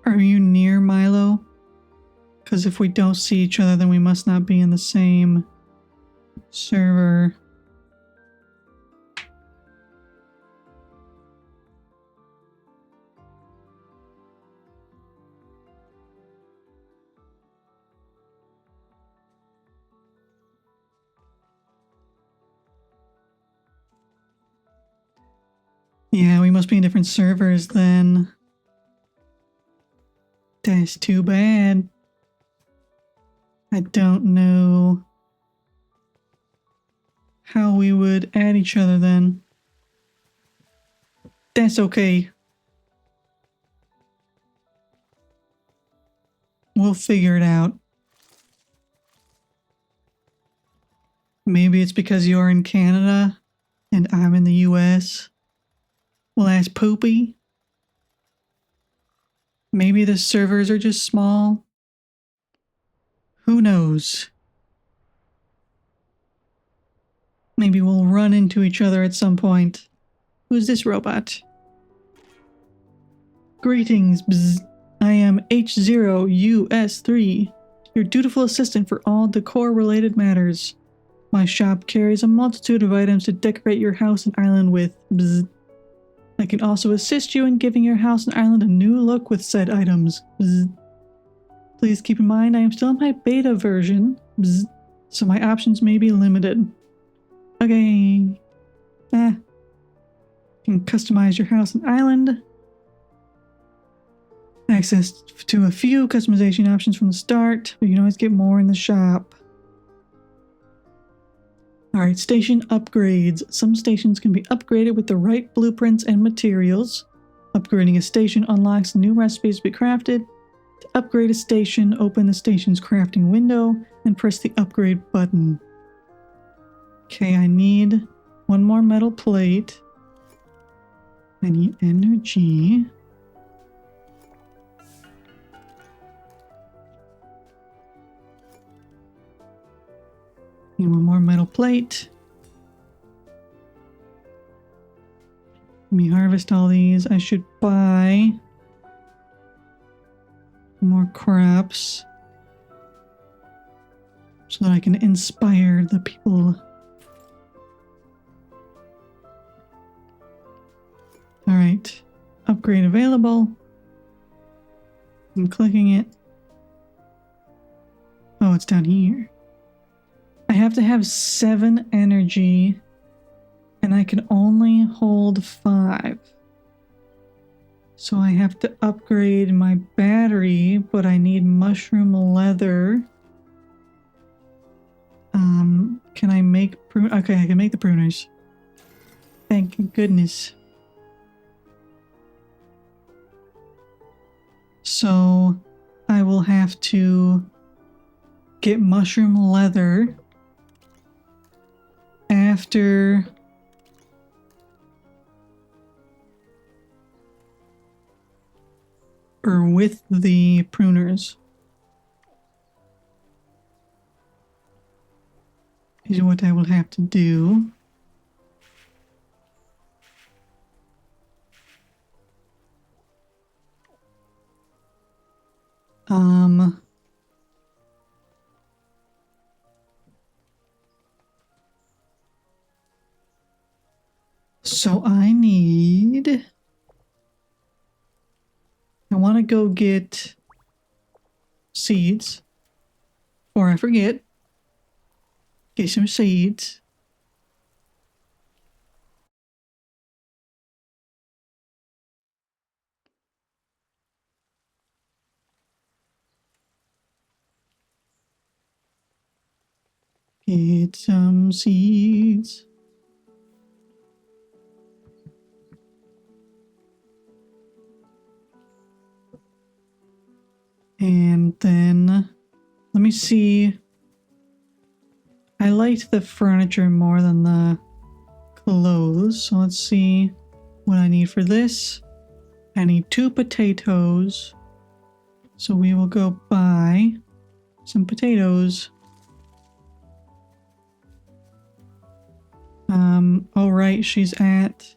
A: Are you near Milo? Because if we don't see each other, then we must not be in the same server. Yeah, we must be in different servers then. That's too bad. I don't know how we would add each other then. That's okay. We'll figure it out. Maybe it's because you're in Canada and I'm in the US. We'll ask Poopy. Maybe the servers are just small. Who knows? Maybe we'll run into each other at some point. Who's this robot? Greetings, bzz. I am H0US3, your dutiful assistant for all decor-related matters. My shop carries a multitude of items to decorate your house and island with. Bzz. I can also assist you in giving your house and island a new look with said items. Bzz. Please keep in mind I am still in my beta version, bzz, so my options may be limited. Okay. You can customize your house and island. Access to a few customization options from the start, but you can always get more in the shop. Alright, station upgrades. Some stations can be upgraded with the right blueprints and materials. Upgrading a station unlocks new recipes to be crafted. To upgrade a station, open the station's crafting window and press the upgrade button. Okay, I need one more metal plate. I need energy. Need one more metal plate. Let me harvest all these. I should buy more crops so that I can inspire the people. Alright. Upgrade available. I'm clicking it. Oh, it's down here. I have to have 7 energy, and I can only hold 5. So I have to upgrade my battery, but I need mushroom leather. Can I make okay, I can make the pruners. Thank goodness. So I will have to get mushroom leather after or with the pruners is what I will have to do. So I want to go get seeds before I forget. Get some seeds. Get some seeds. And then, let me see. I liked the furniture more than the clothes. So let's see what I need for this. I need 2 potatoes. So we will go buy some potatoes. Oh right, she's at...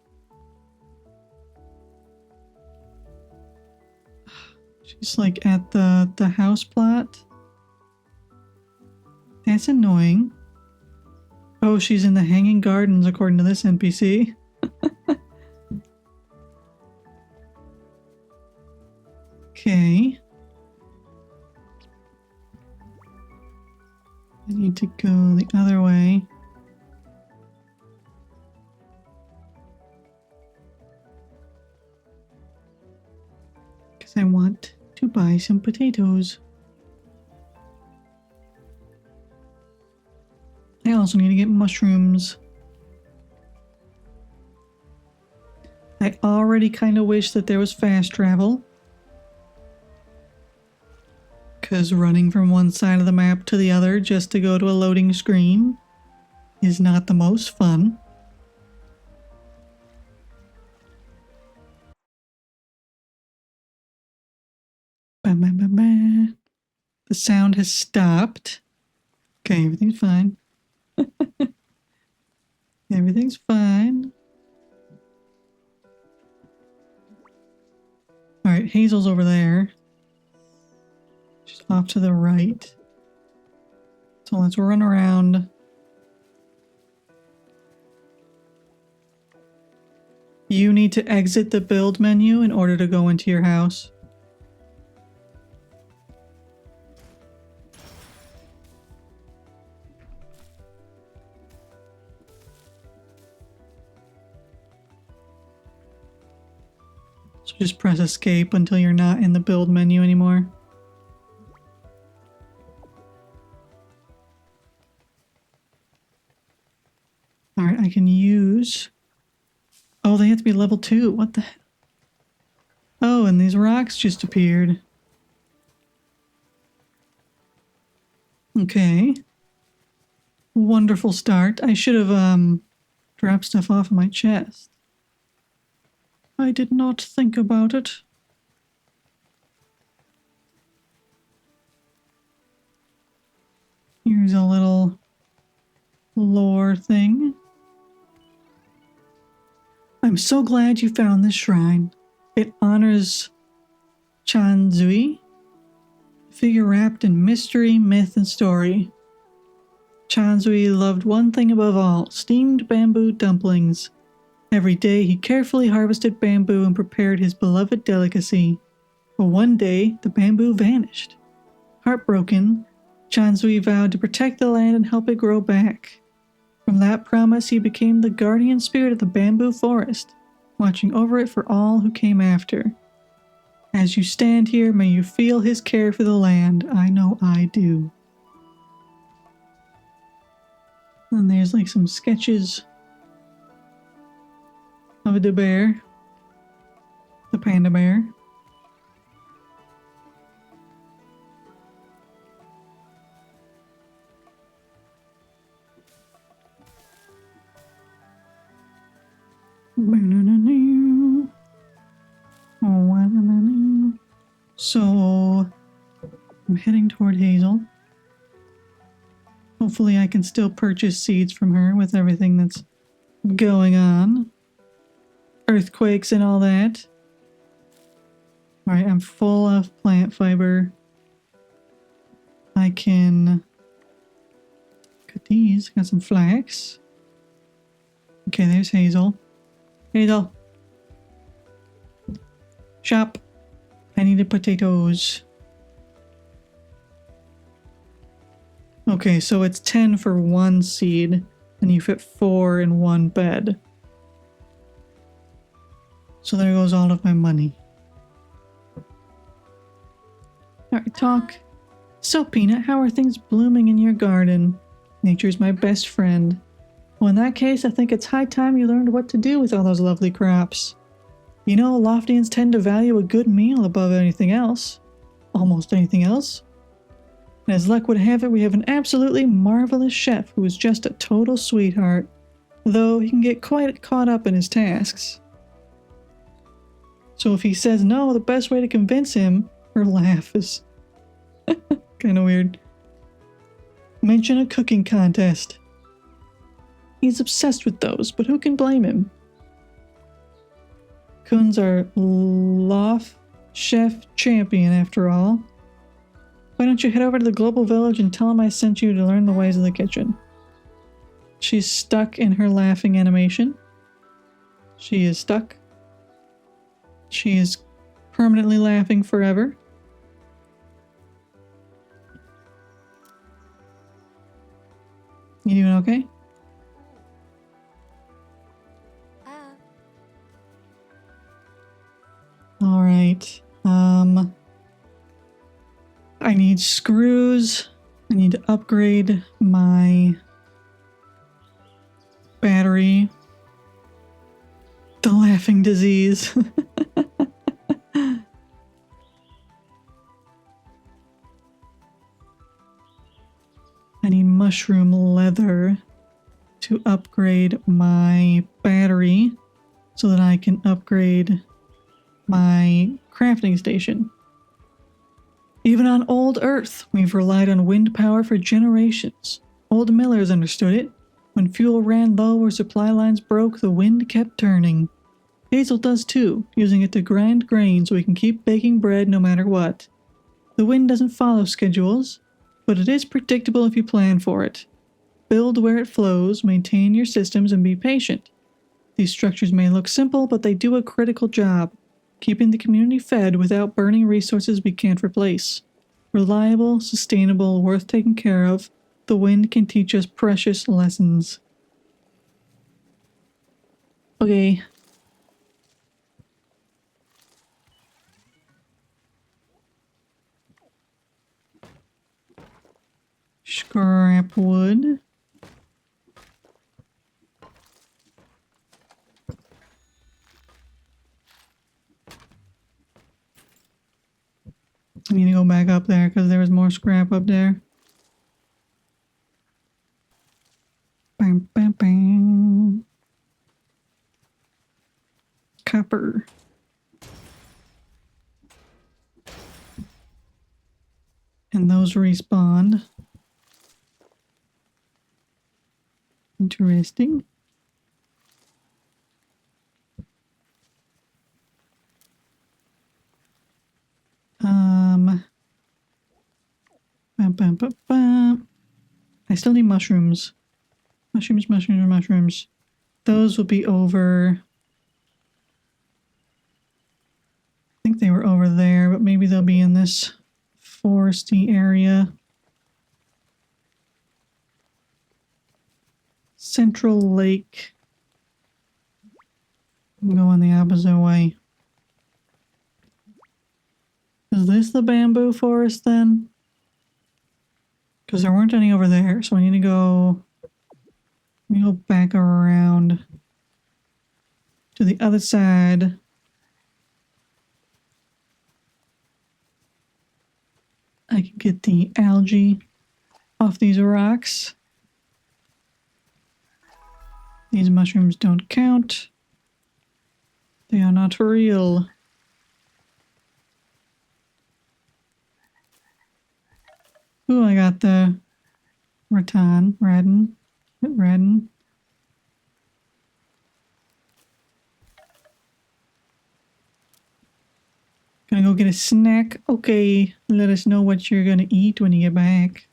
A: She's like at the house plot. That's annoying. Oh, she's in the Hanging Gardens according to this NPC. Okay. I need to go the other way. Because I want to buy some potatoes. I also need to get mushrooms. I already kind of wish that there was fast travel. Because running from one side of the map to the other just to go to a loading screen is not the most fun. Ba, ba, ba, ba. The sound has stopped. Okay, everything's fine. Everything's fine. Alright, Hazel's over there. She's off to the right. So let's run around. You need to exit the build menu in order to go into your house. So just press escape until you're not in the build menu anymore. Alright, I can use... Oh, they have to be level 2. What the heck? Oh, and these rocks just appeared. Okay. Wonderful start. I should have dropped stuff off in my chest. I did not think about it. Here's a little lore thing. I'm so glad you found this shrine. It honors Chanzui, a figure wrapped in mystery, myth, and story. Chanzui loved one thing above all, steamed bamboo dumplings. Every day he carefully harvested bamboo and prepared his beloved delicacy. But one day, the bamboo vanished. Heartbroken, Chanzui vowed to protect the land and help it grow back. From that promise, he became the guardian spirit of the bamboo forest, watching over it for all who came after. As you stand here, may you feel his care for the land. I know I do. And there's like some sketches of the bear, the panda bear. So I'm heading toward Hazel. Hopefully I can still purchase seeds from her with everything that's going on. Earthquakes and all that. Alright, I'm full of plant fiber. I can cut these. Got some flax. Okay, there's Hazel. Hazel. Shop. I needed potatoes. Okay, so it's 10 for one seed, and you fit 4 in one bed. So there goes all of my money. Alright, talk. So, Peanut, how are things blooming in your garden? Nature's my best friend. Well, in that case, I think it's high time you learned what to do with all those lovely crops. You know, Loftians tend to value a good meal above anything else. almost anything else. And as luck would have it, we have an absolutely marvelous chef who is just a total sweetheart, though he can get quite caught up in his tasks. So if he says no, the best way to convince him, her laugh is kind of weird. Mention a cooking contest. He's obsessed with those, but who can blame him? Kun's our Loft chef champion, after all. Why don't you head over to the global village and tell him I sent you to learn the ways of the kitchen? She's stuck in her laughing animation. She is stuck. She is permanently laughing forever. You doing okay? All right. I need screws. I need to upgrade my battery. The laughing disease. I need mushroom leather to upgrade my battery so that I can upgrade my crafting station. Even on old Earth, we've relied on wind power for generations. Old millers understood it. When fuel ran low or supply lines broke, the wind kept turning. Hazel does too, using it to grind grain so we can keep baking bread no matter what. The wind doesn't follow schedules, but it is predictable if you plan for it. Build where it flows, maintain your systems, and be patient. These structures may look simple, but they do a critical job, keeping the community fed without burning resources we can't replace. Reliable, sustainable, worth taking care of, the wind can teach us precious lessons. Okay. Scrap wood. I need to go back up there because there was more scrap up there. Bam, bam, bam. Copper. And those respawn. Interesting. Bam, bam, bam, bam. I still need mushrooms. Mushrooms. Those will be over. I think they were over there, but maybe they'll be in this foresty area. Central Lake. I'm going the opposite way. Is this the bamboo forest then? Because there weren't any over there, so I need to go... Let me go back around to the other side. I can get the algae off these rocks. These mushrooms don't count. They are not real. Ooh, I got the rattan. Gonna go get a snack. Okay, let us know what you're gonna eat when you get back.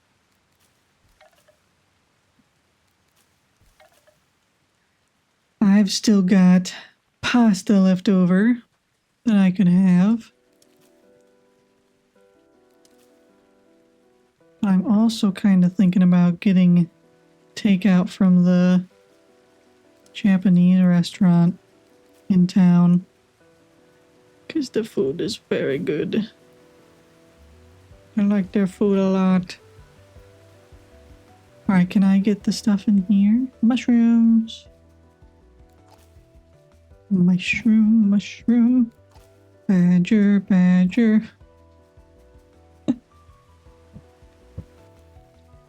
A: I've still got pasta left over that I could have. I'm also kind of thinking about getting takeout from the Japanese restaurant in town because the food is very good. I like their food a lot. Alright, can I get the stuff in here? Mushrooms. Mushroom. Badger.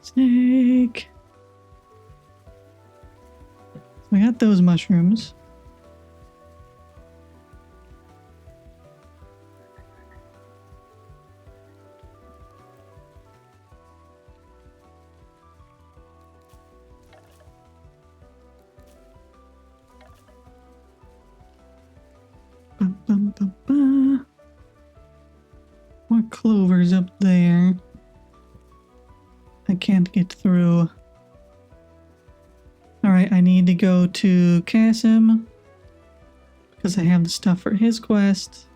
A: Snake. We got those mushrooms. Bum, bum, bum, bum. More clovers up there. I can't get through. Alright, I need to go to Kasim because I have the stuff for his quest.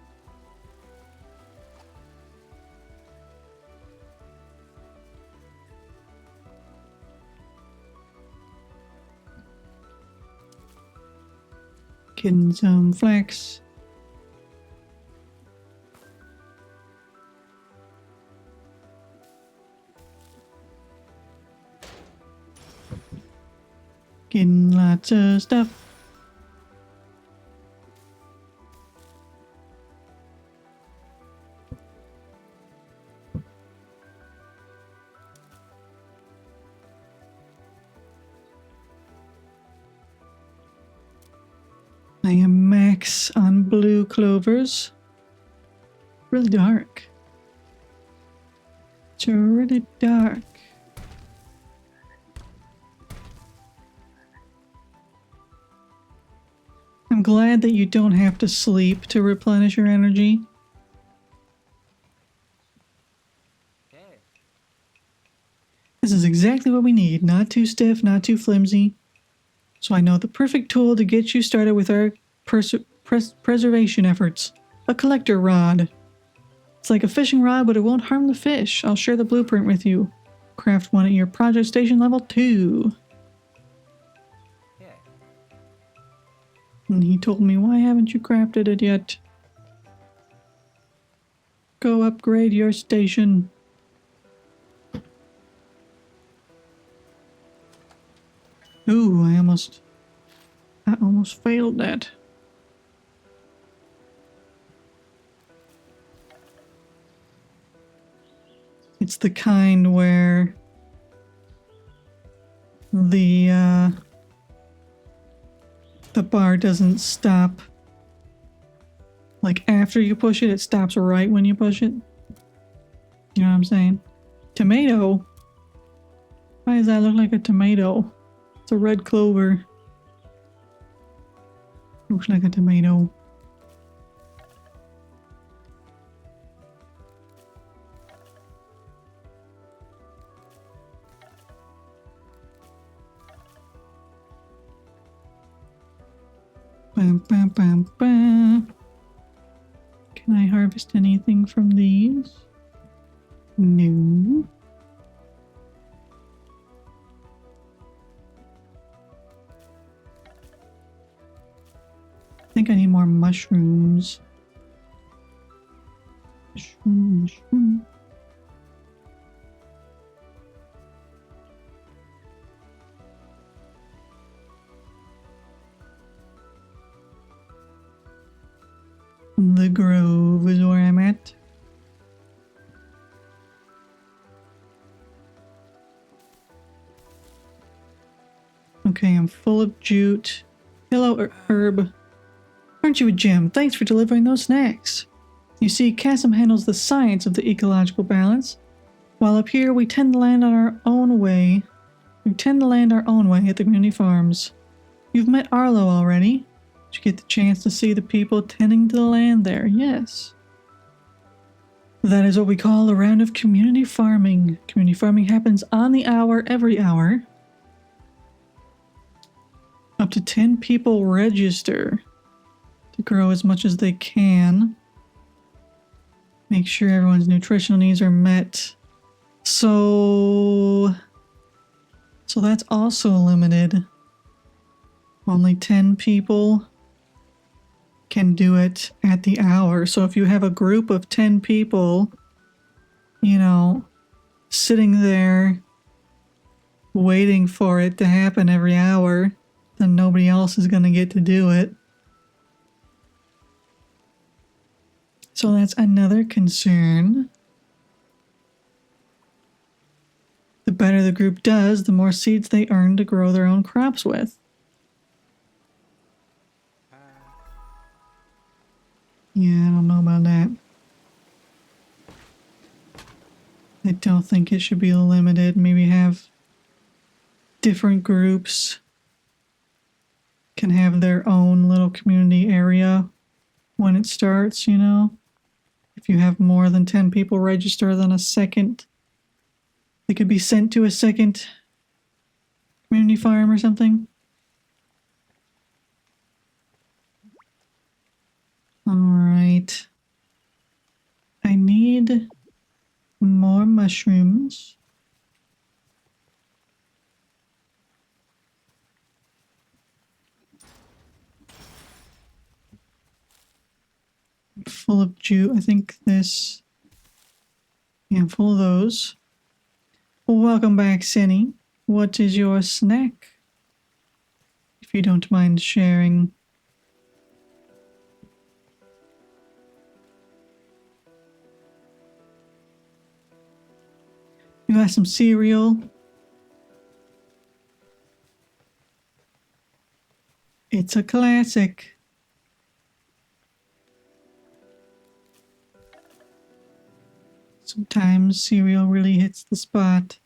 A: Getting some flax. Getting lots of stuff. I am max on blue clovers. Really dark. It's really dark. I'm glad that you don't have to sleep to replenish your energy.
B: Okay.
A: This is exactly what we need. Not too stiff, not too flimsy. So I know the perfect tool to get you started with our preservation efforts. A collector rod. It's like a fishing rod, but it won't harm the fish. I'll share the blueprint with you. Craft one at your project station level 2.
B: Yeah.
A: And he told me, why haven't you crafted it yet? Go upgrade your station. Ooh, I almost failed that. It's the kind where the bar doesn't stop. Like after you push it, it stops right when you push it. You know what I'm saying? Tomato? Why does that look like a tomato? It's a red clover. Looks like a tomato. Bam, bam, bam, bam. Can I harvest anything from these? No. I think I need more mushrooms. Mushroom. The Grove is where I'm at. Okay, I'm full of jute. Hello, Herb. Aren't you a gem? Thanks for delivering those snacks. You see, Kasim handles the science of the ecological balance, while up here we tend to land on our own way. We tend to land our own way at the community farms. You've met Arlo already. Did you get the chance to see the people tending to the land there? Yes. That is what we call a round of community farming. Community farming happens on the hour, every hour. Up to 10 people register to grow as much as they can. Make sure everyone's nutritional needs are met. So that's also limited. Only 10 people can do it at the hour. So if you have a group of 10 people, you know, sitting there waiting for it to happen every hour, then nobody else is going to get to do it. So that's another concern. The better the group does, the more seeds they earn to grow their own crops with. Yeah, I don't know about that. I don't think it should be limited. Maybe have different groups can have their own little community area when it starts, you know? If you have more than 10 people register, then a second, they could be sent to a second community farm or something. All right. I need more mushrooms. Full of juice. I think this. Yeah, I'm full of those. Well, welcome back, Cinny. What is your snack? If you don't mind sharing. You got some cereal. It's a classic. Sometimes cereal really hits the spot.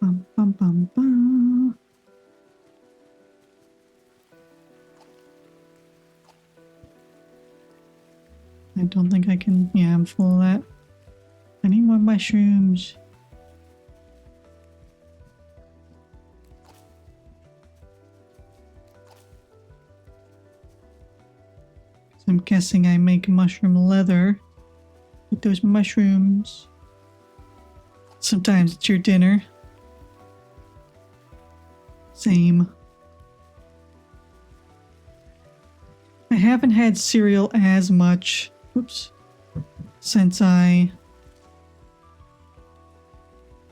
A: Bum, bum, bum, bum. I don't think I can. Yeah, I'm full of that. I need more mushrooms. So I'm guessing I make mushroom leather with those mushrooms. Sometimes it's your dinner. Same. I haven't had cereal as much, oops, since I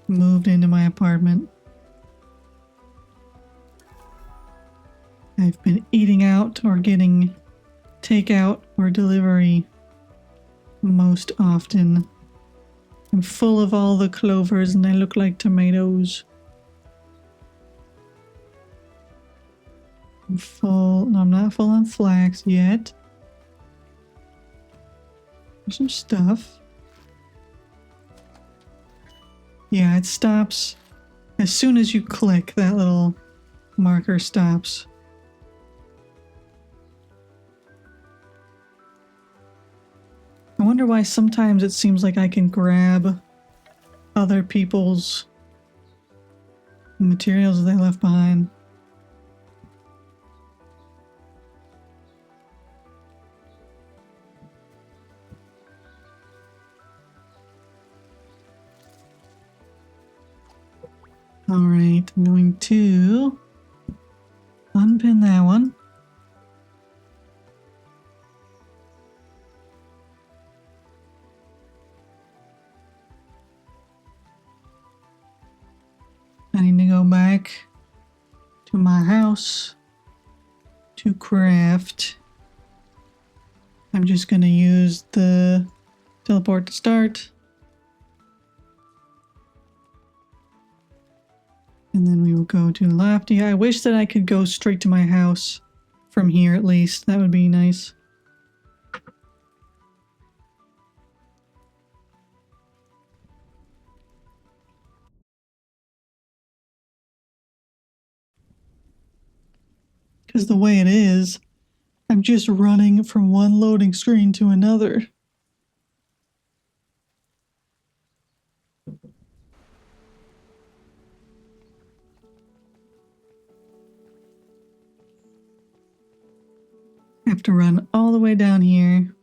A: moved into my apartment. I've been eating out or getting takeout or delivery most often. I'm full of all the clovers and I look like tomatoes. I'm full. No, I'm not full on flax yet. There's some stuff. Yeah, it stops. As soon as you click, that little marker stops. I wonder why sometimes it seems like I can grab other people's materials they left behind. Alright, I'm going to unpin that one. I need to go back to my house to craft. I'm just going to use the teleport to start. And then we will go to Loftia. I wish that I could go straight to my house from here at least. That would be nice. Because the way it is, I'm just running from one loading screen to another. I have to run all the way down here.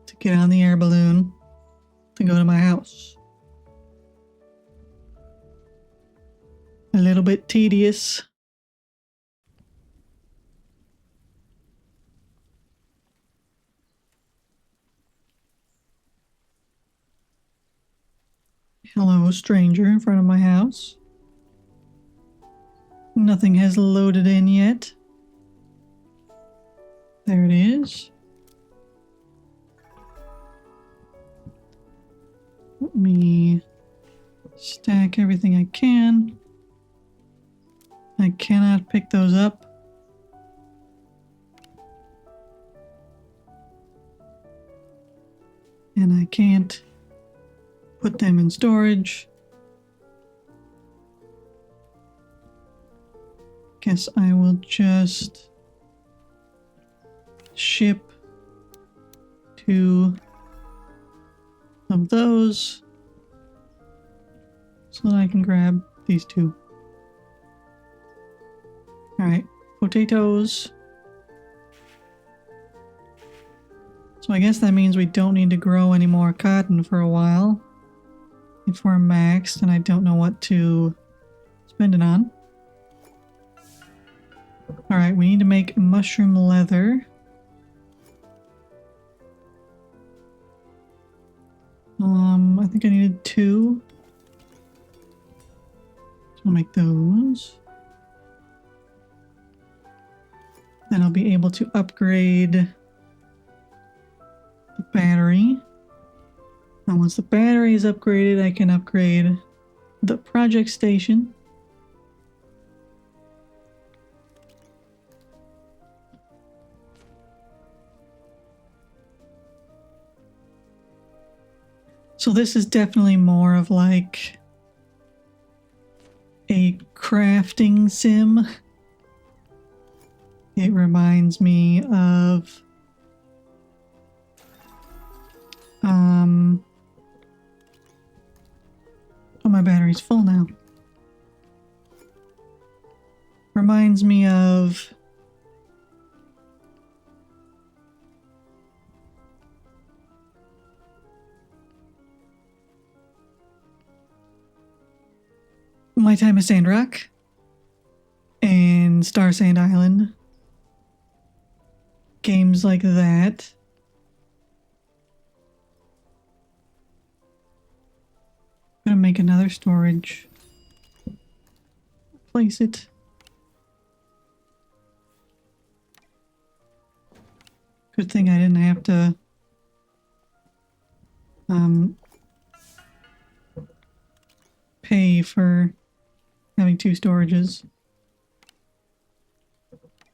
A: To get on the air balloon to go to my house. A little bit tedious. Hello, stranger in front of my house. Nothing has loaded in yet. There it is. Let me stack everything I can. I cannot pick those up. And I can't put them in storage. Guess I will just ship 2 of those so that I can grab these 2. Alright, potatoes. So I guess that means we don't need to grow any more cotton for a while. If we're maxed and I don't know what to spend it on. Alright, we need to make mushroom leather. I think I needed 2. So I'll make those. Then I'll be able to upgrade the battery. And once the battery is upgraded, I can upgrade the project station. So this is definitely more of like a crafting sim. It reminds me of oh, my battery's full now. Reminds me of my time at Sandrock and Star Sand Island. Games like that. I'm gonna make another storage. Place it. Good thing I didn't have to pay for having 2 storages.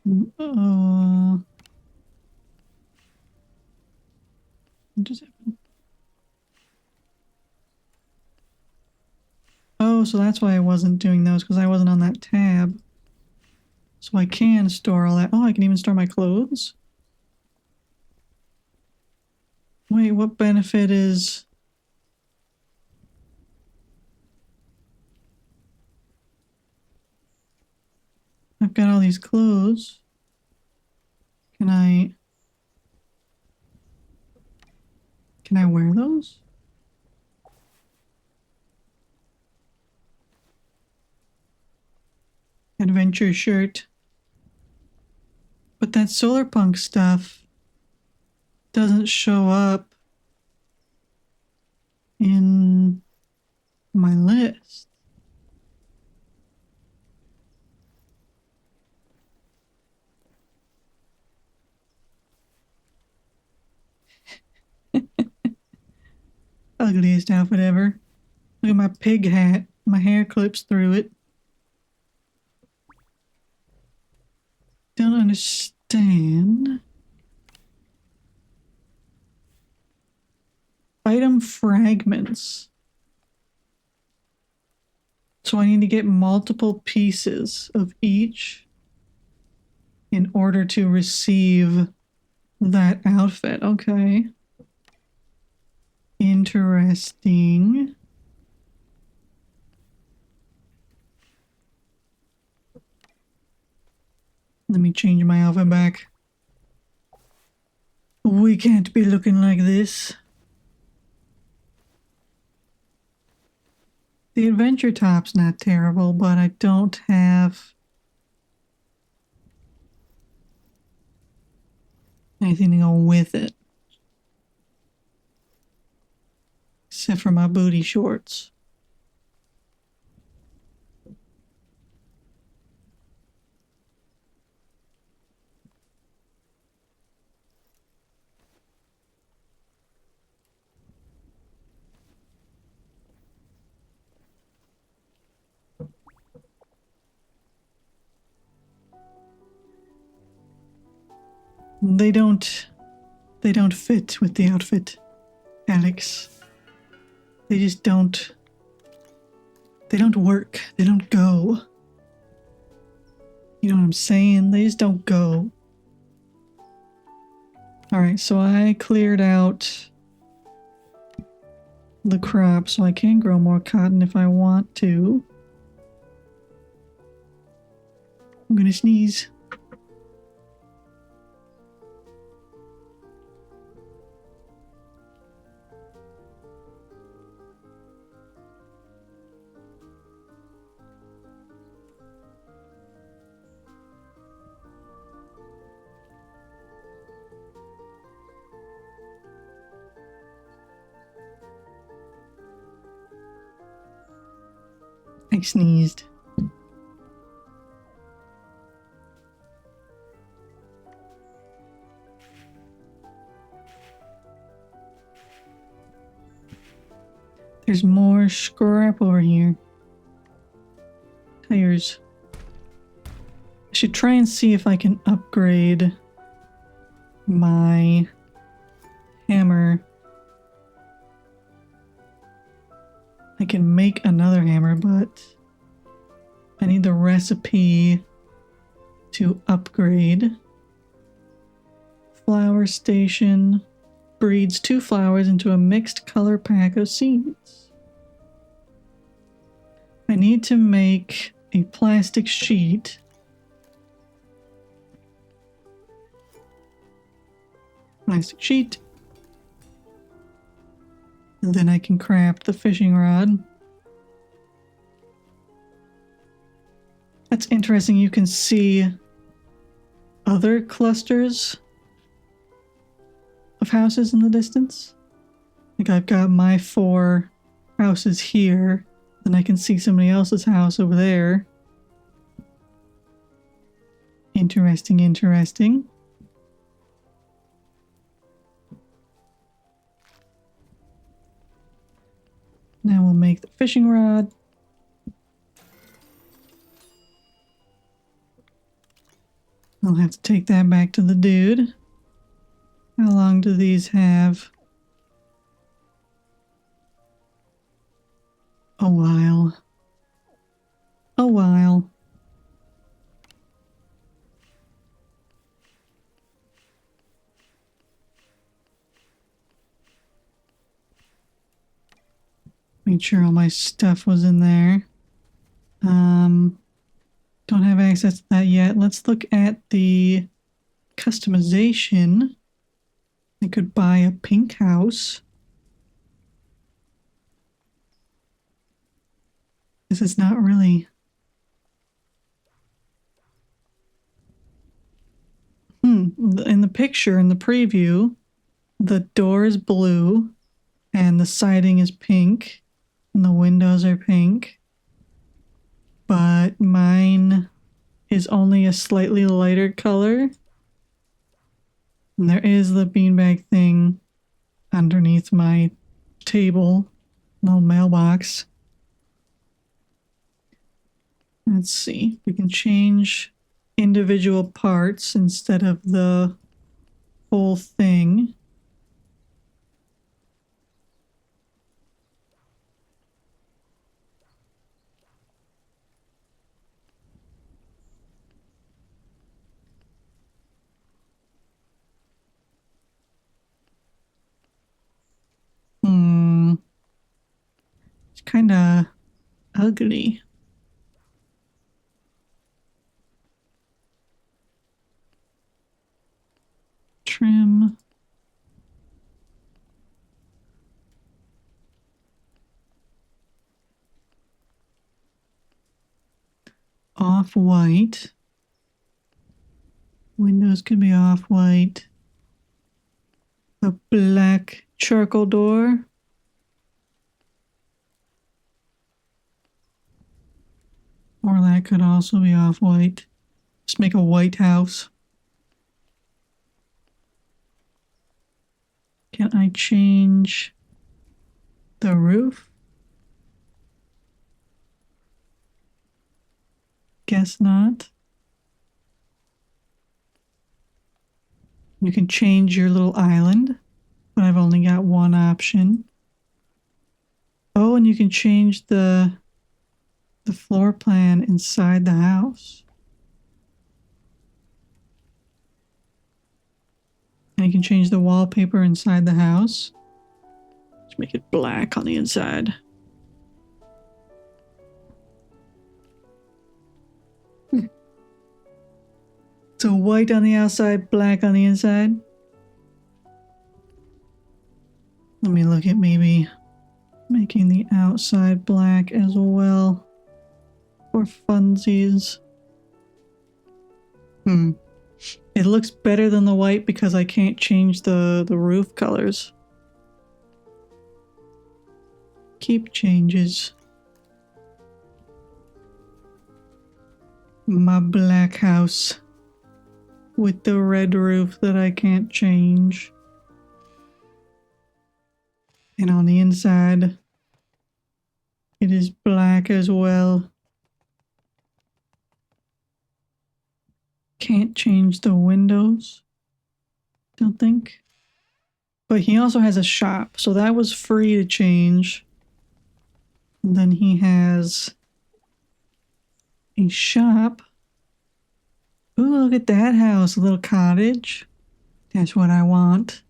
A: What just happened? Oh, so that's why I wasn't doing those, because I wasn't on that tab. So I can store all that. Oh, I can even store my clothes. Wait, what benefit is... I've got all these clothes. Can I wear those? Adventure shirt. But that solar punk stuff doesn't show up in my list. Ugliest outfit ever. Look at my pig hat. My hair clips through it. Don't understand. Item fragments. So I need to get multiple pieces of each in order to receive that outfit. Okay. Interesting. Let me change my outfit back. We can't be looking like this. The adventure top's not terrible, but I don't have anything to go with it. Except for my booty shorts. They don't fit with the outfit, Alex. They just don't. They don't work. They don't go. You know what I'm saying? They just don't go. Alright, so I cleared out the crop so I can grow more cotton if I want to. I'm gonna sneeze. I sneezed. There's more scrap over here. Tires. I should try and see if I can upgrade my hammer. I can make another hammer, but I need the recipe to upgrade. Flower station breeds 2 flowers into a mixed color pack of seeds. I need to make a plastic sheet. Plastic sheet. And then I can craft the fishing rod. That's interesting. You can see other clusters of houses in the distance. Like I've got my 4 houses here, then I can see somebody else's house over there. Interesting, interesting. Now we'll make the fishing rod. I'll have to take that back to the dude. How long do these have? A while. A while. Made sure all my stuff was in there. Don't have access to that yet. Let's look at the customization. I could buy a pink house. This is not really... In the picture, in the preview, the door is blue and the siding is pink and the windows are pink. But mine is only a slightly lighter color. And there is the beanbag thing underneath my table, little mailbox. Let's see, we can change individual parts instead of the whole thing. It's kind of ugly. Trim. Off-white. Windows could be off-white. A black charcoal door. Or that could also be off-white. Just make a white house. Can I change the roof? Guess not. You can change your little island, but I've only got one option. Oh, and you can change the floor plan inside the house. And you can change the wallpaper inside the house. Let's make it black on the inside. So white on the outside, black on the inside. Let me look at maybe making the outside black as well. For funsies. It looks better than the white because I can't change the roof colors. Keep changes. My black house with the red roof that I can't change. And on the inside, it is black as well. Can't change the windows, don't think. But he also has a shop, so that was free to change. And then he has a shop. Ooh, look at that house, a little cottage. That's what I want.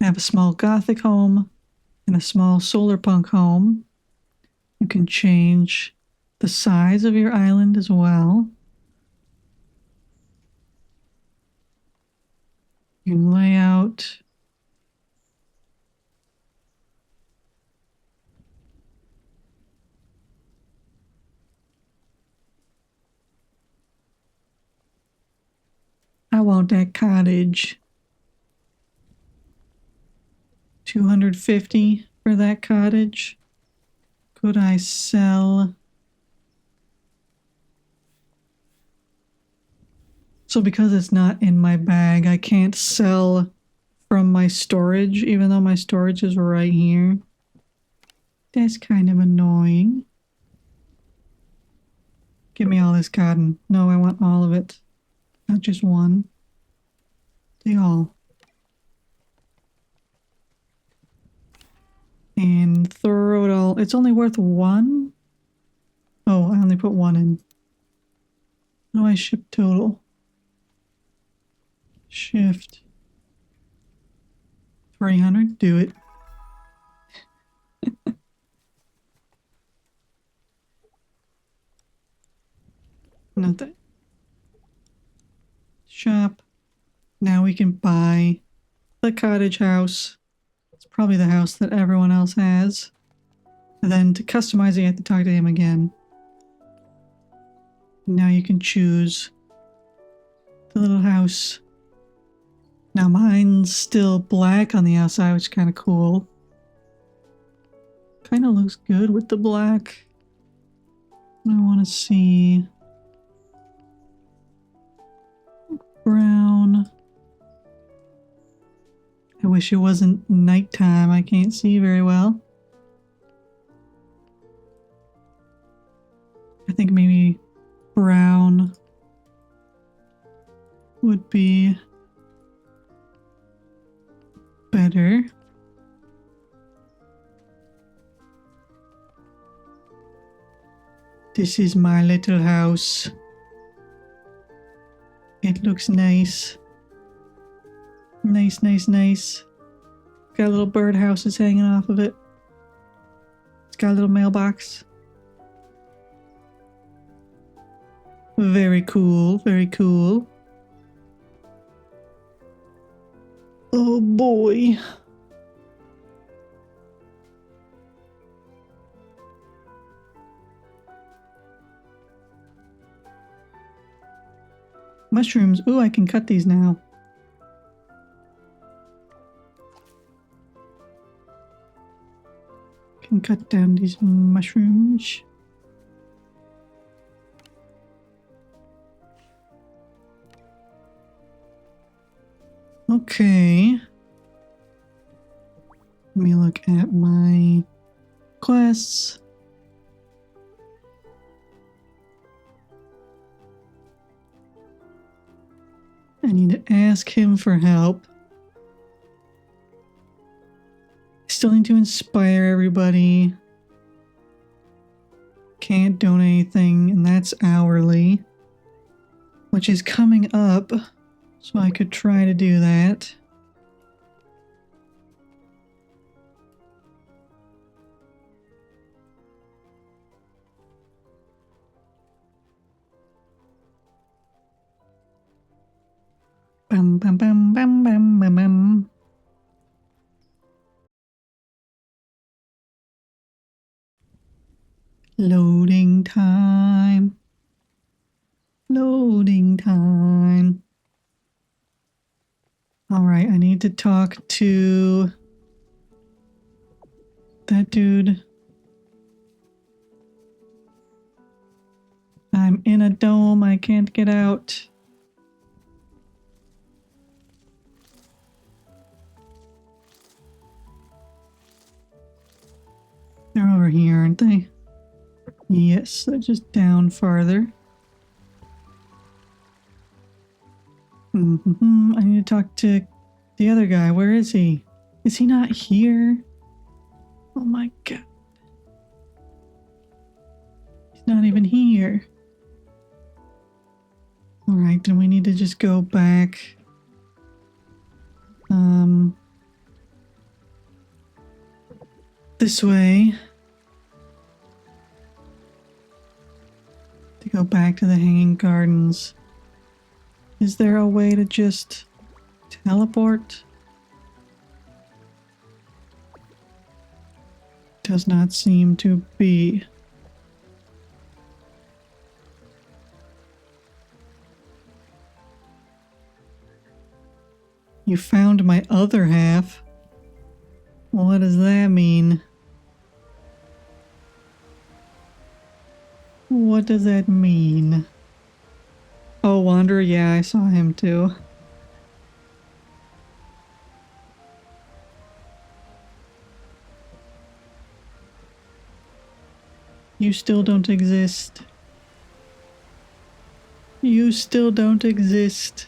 A: I have a small gothic home and a small solar punk home. You can change the size of your island as well. You can lay out I want that cottage. 250 for that cottage. Could I sell? So because it's not in my bag, I can't sell from my storage, even though my storage is right here. That's kind of annoying. Give me all this cotton. No, I want all of it. Not just one. Take all. And throw it all. It's only worth one? Oh, I only put one in. No, I ship total. Shift. 300, do it. Not that. Shop. Now we can buy the cottage house. It's probably the house that everyone else has. And then to customize it, you have to talk to him again. Now you can choose the little house. Now mine's still black on the outside, which is kind of cool. Kind of looks good with the black. I want to see brown. I wish it wasn't nighttime. I can't see very well. I think maybe brown would be better. This is my little house. It looks nice. Nice, nice, nice. Got little bird houses hanging off of it. It's got a little mailbox. Very cool, very cool. Oh boy. Mushrooms. Ooh, I can cut these now. Can cut down these mushrooms. Okay. Let me look at my quests. I need to ask him for help. Still need to inspire everybody. Can't donate anything, and that's hourly, which is coming up, so I could try to do that. Bum bum bum bum bum bum bum. Loading time. Loading time. All right, I need to talk to that dude. I'm in a dome. I can't get out. They're over here, aren't they? Yes, they're just down farther. I need to talk to the other guy. Where is he? Is he not here? Oh my god. He's not even here. Alright, then we need to just go back. This way. To go back to the Hanging Gardens. Is there a way to just teleport? Does not seem to be. You found my other half? What does that mean? What does that mean? Oh, Wanderer, yeah, I saw him too. You still don't exist. You still don't exist.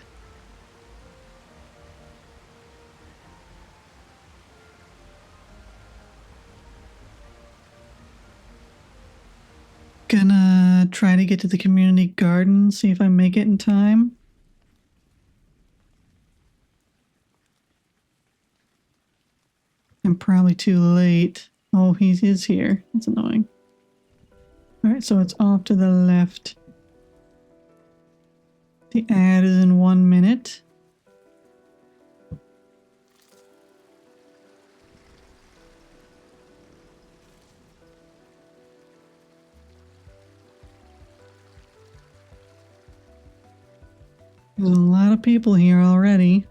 A: Gonna try to get to the community garden, see if I make it in time. I'm probably too late. Oh, he is here. That's annoying. Alright, so it's off to the left. The ad is in 1 minute. There's a lot of people here already.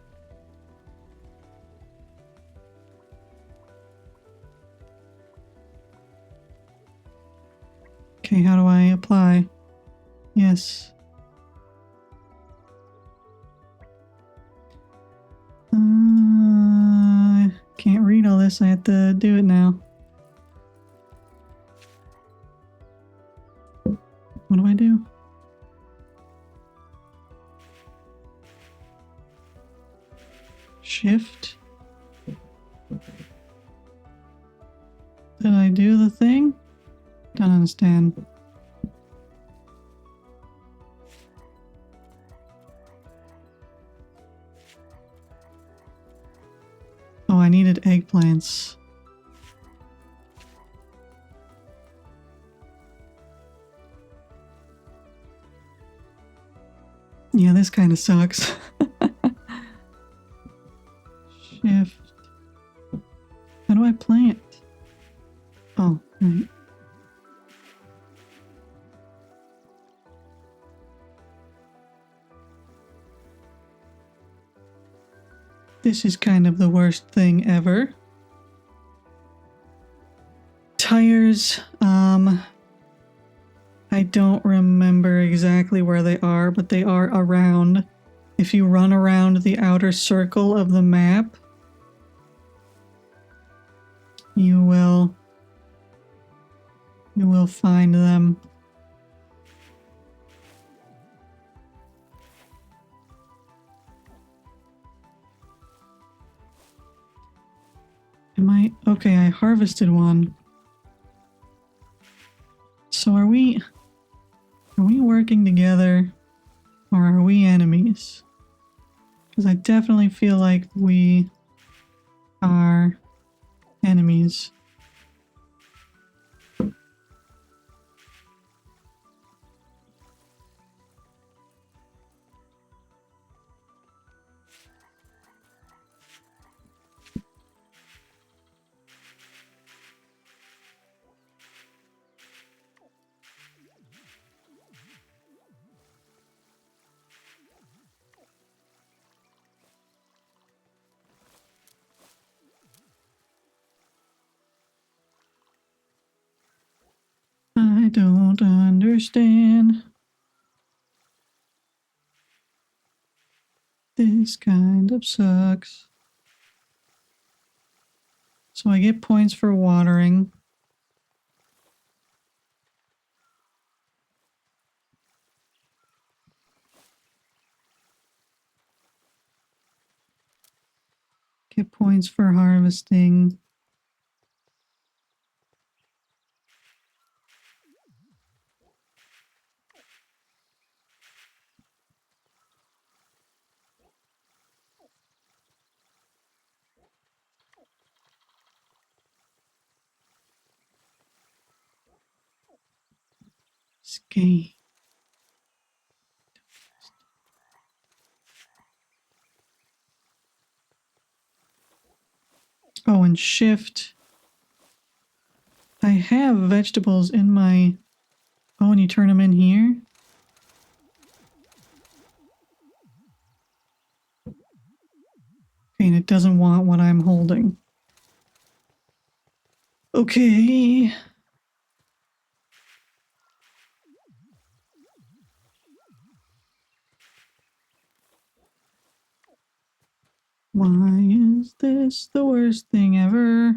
A: Okay, how do I apply? Yes. Can't read all this. I have to do it now. What do I do? Shift? Did I do the thing? Don't understand. Oh, I needed eggplants. Yeah, this kind of sucks. Shift. How do I plant? Oh, right. This is kind of the worst thing ever. Tires, I don't remember exactly where they are, but they are around. If you run around the outer circle of the map, you will find them. Okay, I harvested one. So are we working together or are we enemies? Because I definitely feel like we are enemies. I don't understand. This kind of sucks. So I get points for watering. Get points for harvesting. Escape. Oh, and shift. I have vegetables in my... Oh, and you turn them in here? Okay, and it doesn't want what I'm holding. Okay. Why is this the worst thing ever?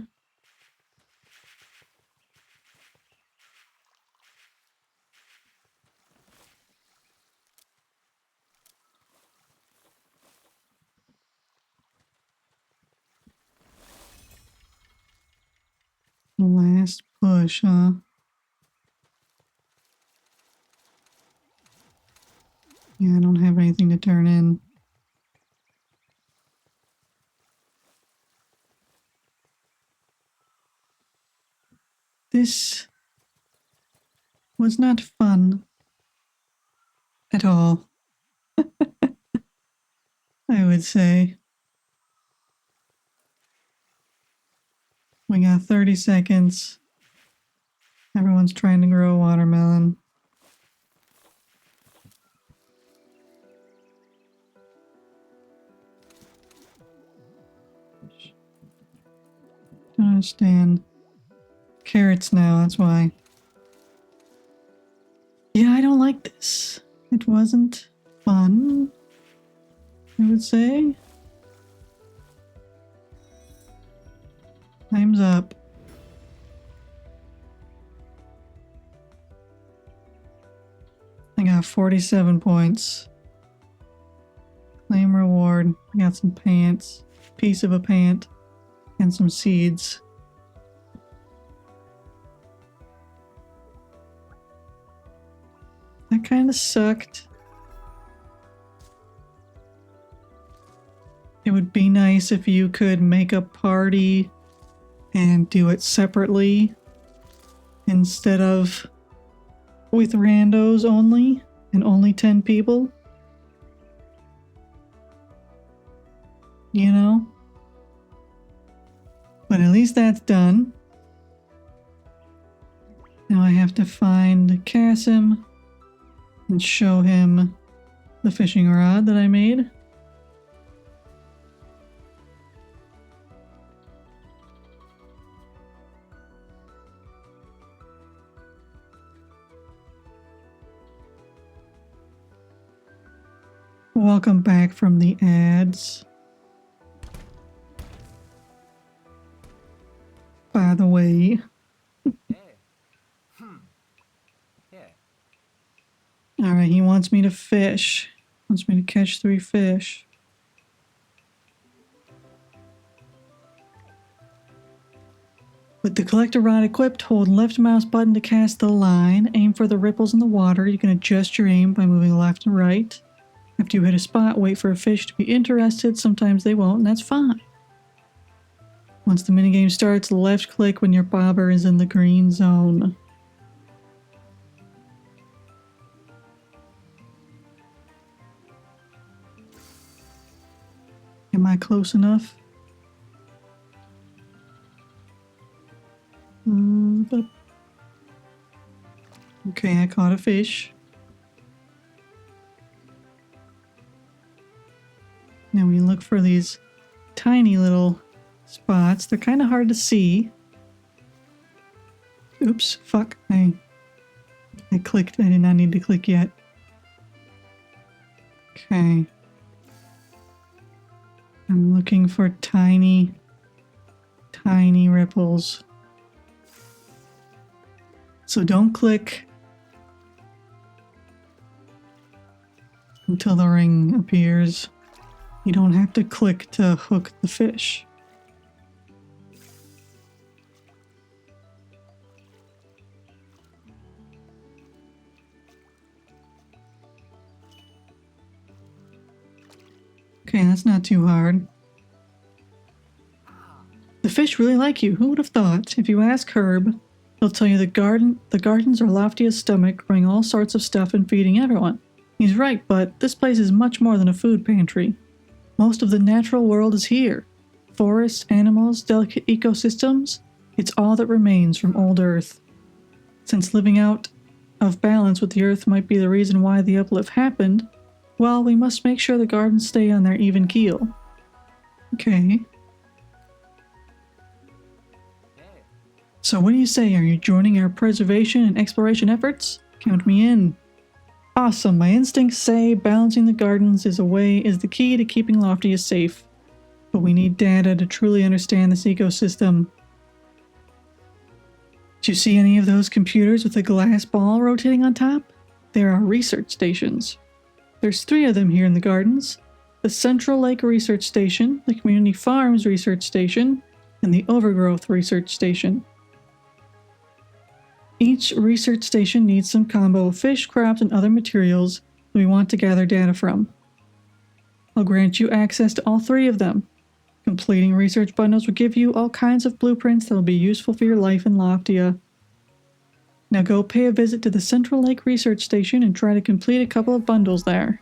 A: Last push, huh? Yeah, I don't have anything to turn in. This was not fun at all, I would say. We got 30 seconds. Everyone's trying to grow a watermelon. Don't understand. Carrots now, that's why. Yeah, I don't like this. It wasn't fun, I would say. Time's up. I got 47 points. Claim reward. I got some pants. Piece of a pant. And some seeds. That kind of sucked. It would be nice if you could make a party and do it separately instead of with randos only and only 10 people. You know? But at least that's done. Now I have to find Kasim and show him the fishing rod that I made. Welcome back from the ads. By the way.
B: Yeah. Yeah.
A: Alright, he wants me to fish. Wants me to catch 3 fish. With the collector rod equipped, hold left mouse button to cast the line. Aim for the ripples in the water. You can adjust your aim by moving left and right. After you hit a spot, wait for a fish to be interested. Sometimes they won't, and that's fine. Once the minigame starts, left click when your bobber is in the green zone. Am I close enough? Okay, I caught a fish. Now we look for these tiny little spots. They're kind of hard to see. Oops, fuck. I clicked. I did not need to click yet. Okay. I'm looking for tiny ripples. So don't click until the ring appears. You don't have to click to hook the fish. Okay, that's not too hard. The fish really like you. Who would have thought? If you ask Herb, he'll tell you the gardens are Loftia's stomach, growing all sorts of stuff and feeding everyone. He's right, but this place is much more than a food pantry. Most of the natural world is here. Forests, animals, delicate ecosystems. It's all that remains from old Earth. Since living out of balance with the Earth might be the reason why the uplift happened, well, we must make sure the gardens stay on their even keel. Okay. So what do you say? Are you joining our preservation and exploration efforts? Count me in. Awesome. My instincts say balancing the gardens is the key to keeping Loftia safe. But we need data to truly understand this ecosystem. Did you see any of those computers with a glass ball rotating on top? There are research stations. There's 3 of them here in the gardens. The Central Lake Research Station, the Community Farms Research Station, and the Overgrowth Research Station. Each research station needs some combo of fish, crops, and other materials that we want to gather data from. I'll grant you access to all 3 of them. Completing research bundles will give you all kinds of blueprints that will be useful for your life in Loftia. Now go pay a visit to the Central Lake Research Station and try to complete a couple of bundles there.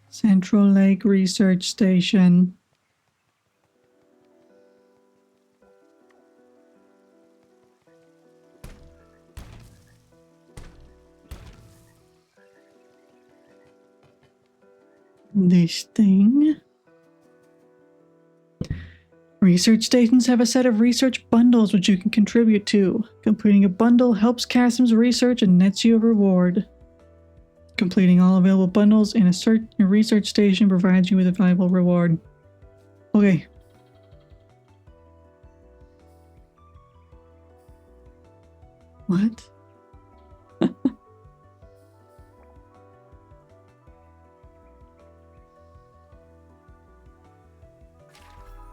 A: Central Lake Research Station. This thing. Research stations have a set of research bundles which you can contribute to. Completing a bundle helps Casim's research and nets you a reward. Completing all available bundles in a research station provides you with a valuable reward. Okay. What?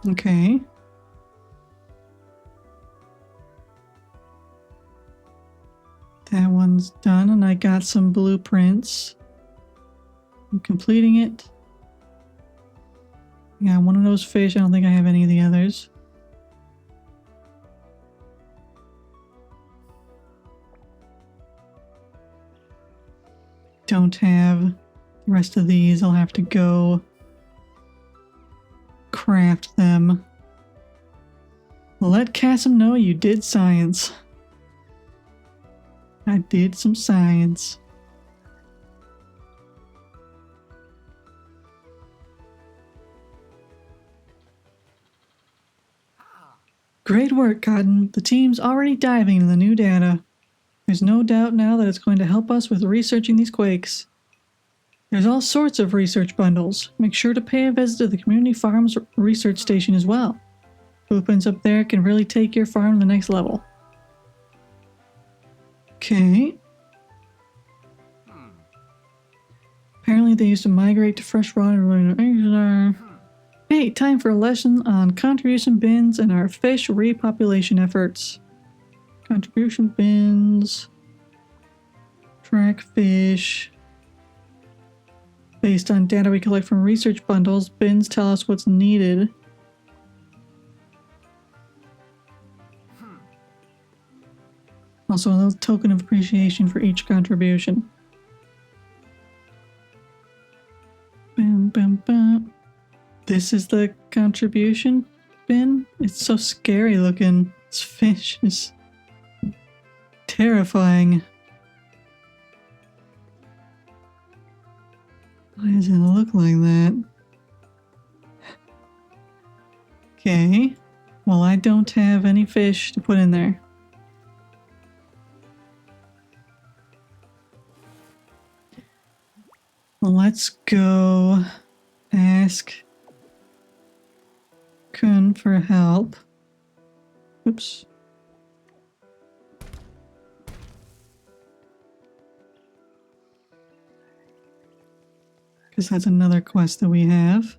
A: Okay. That one's done, and I got some blueprints. I'm completing it. I got one of those fish. I don't think I have any of the others. Don't have the rest of these. I'll have to go craft them. Let Casim know you did science. I did some science. Great work, Cotton. The team's already diving into the new data. There's no doubt now that it's going to help us with researching these quakes. There's all sorts of research bundles. Make sure to pay a visit to the Community Farms Research Station as well. Blueprints up there can really take your farm to the next level. Okay. Apparently they used to migrate to fresh water. Hey, time for a lesson on contribution bins and our fish repopulation efforts. Contribution bins. Track fish. Based on data we collect from research bundles, bins tell us what's needed. Also, a little token of appreciation for each contribution. Bam, bam, bam. This is the contribution bin? It's so scary looking. This fish is terrifying. Why does it look like that? Okay. Well, I don't have any fish to put in there. Well, let's go ask Kun for help. Oops. Because that's another quest that we have.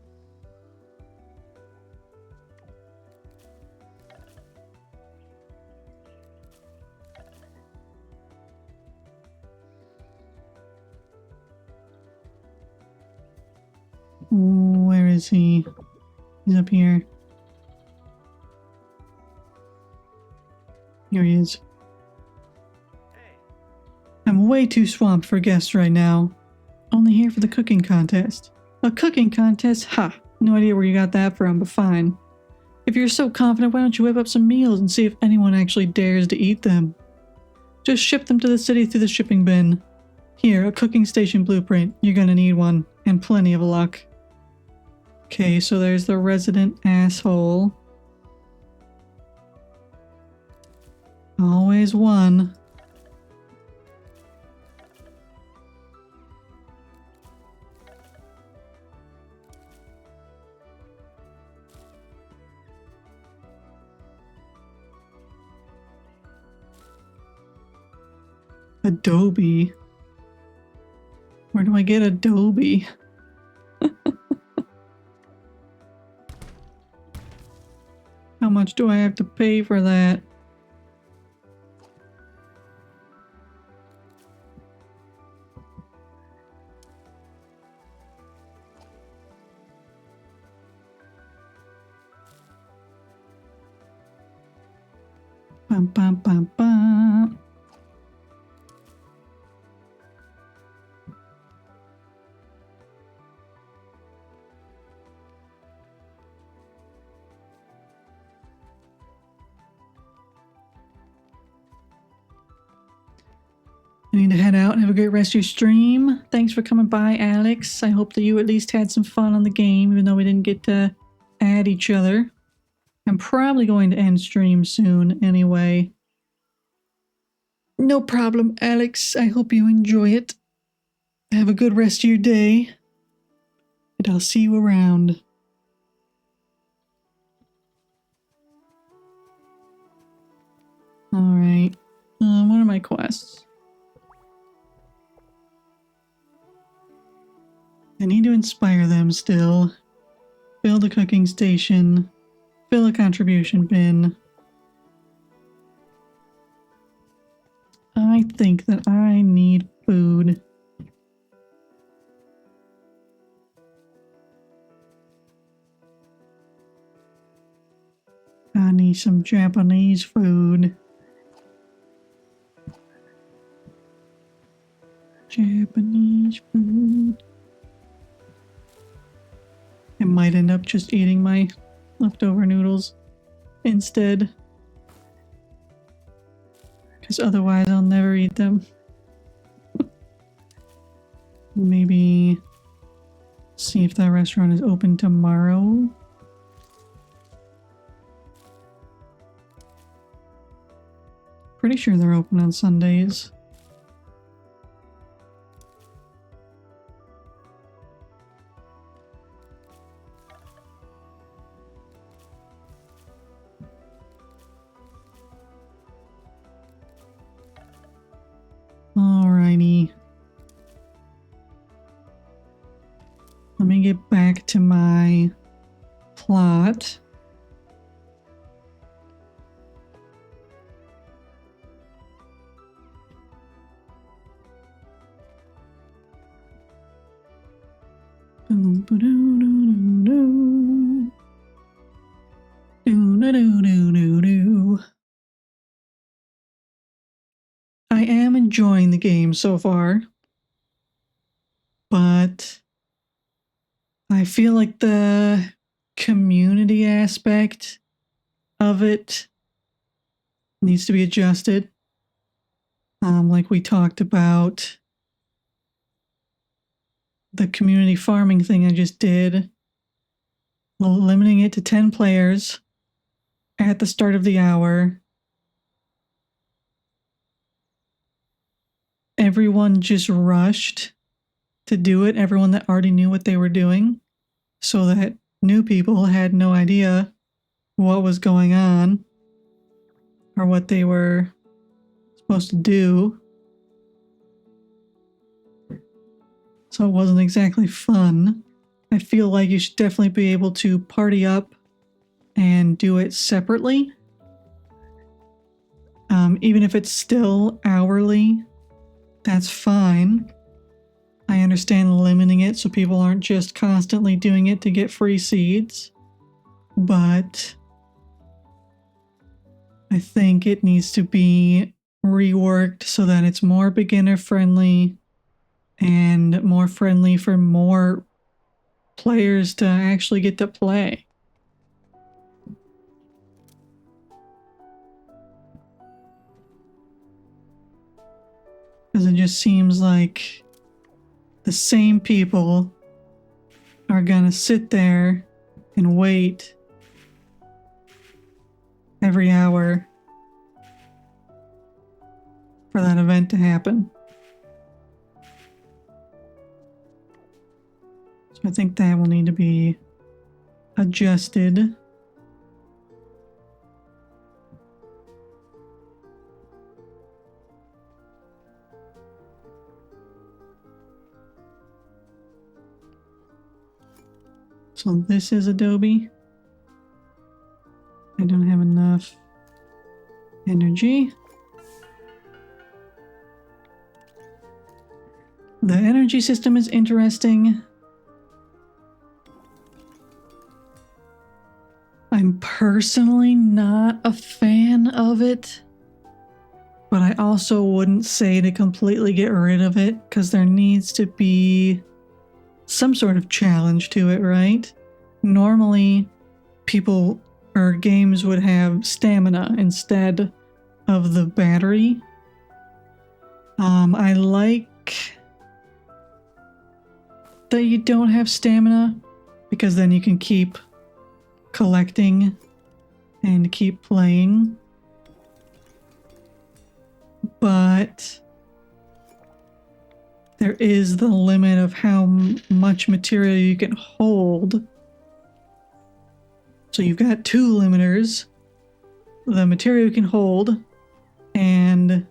A: Where is he? He's up here. Here he is. I'm way too swamped for guests right now. Only here for the cooking contest. A cooking contest? Ha! No idea where you got that from, but fine. If you're so confident, why don't you whip up some meals and see if anyone actually dares to eat them? Just ship them to the city through the shipping bin. Here, a cooking station blueprint. You're gonna need one. And plenty of luck. Okay, so there's the resident asshole. Always one. Adobe. Where do I get Adobe? How much do I have to pay for that? Bum, bum, bum, bum. I need to head out and have a great rest of your stream. Thanks for coming by, Alex. I hope that you at least had some fun on the game, even though we didn't get to add each other. I'm probably going to end stream soon anyway. No problem, Alex. I hope you enjoy it. Have a good rest of your day. And I'll see you around. Alright. What are my quests? I need to inspire them still. Build a cooking station. Fill a contribution bin. I think that I need food. I need some Japanese food. Japanese food. I might end up just eating my leftover noodles instead. Because otherwise I'll never eat them. Maybe see if that restaurant is open tomorrow. Pretty sure they're open on Sundays. Alrighty. Let me get back to my thought. I am enjoying the game so far, but I feel like the community aspect of it needs to be adjusted. Like we talked about the community farming thing I just did, limiting it to 10 players at the start of the hour. Everyone just rushed to do it, everyone that already knew what they were doing, so that new people had no idea what was going on or what they were supposed to do. So it wasn't exactly fun. I feel like you should definitely be able to party up and do it separately. Even if it's still hourly, that's fine. I understand limiting it so people aren't just constantly doing it to get free seeds, but I think it needs to be reworked so that it's more beginner friendly and more friendly for more players to actually get to play. Because it just seems like the same people are gonna sit there and wait every hour for that event to happen. So I think that will need to be adjusted. So this is Adobe. I don't have enough energy. The energy system is interesting. I'm personally not a fan of it, but I also wouldn't say to completely get rid of it because there needs to be some sort of challenge to it, right? Normally, people or games would have stamina instead of the battery. I like that you don't have stamina because then you can keep collecting and keep playing. But there is the limit of how much material you can hold. So you've got two limiters: the material you can hold and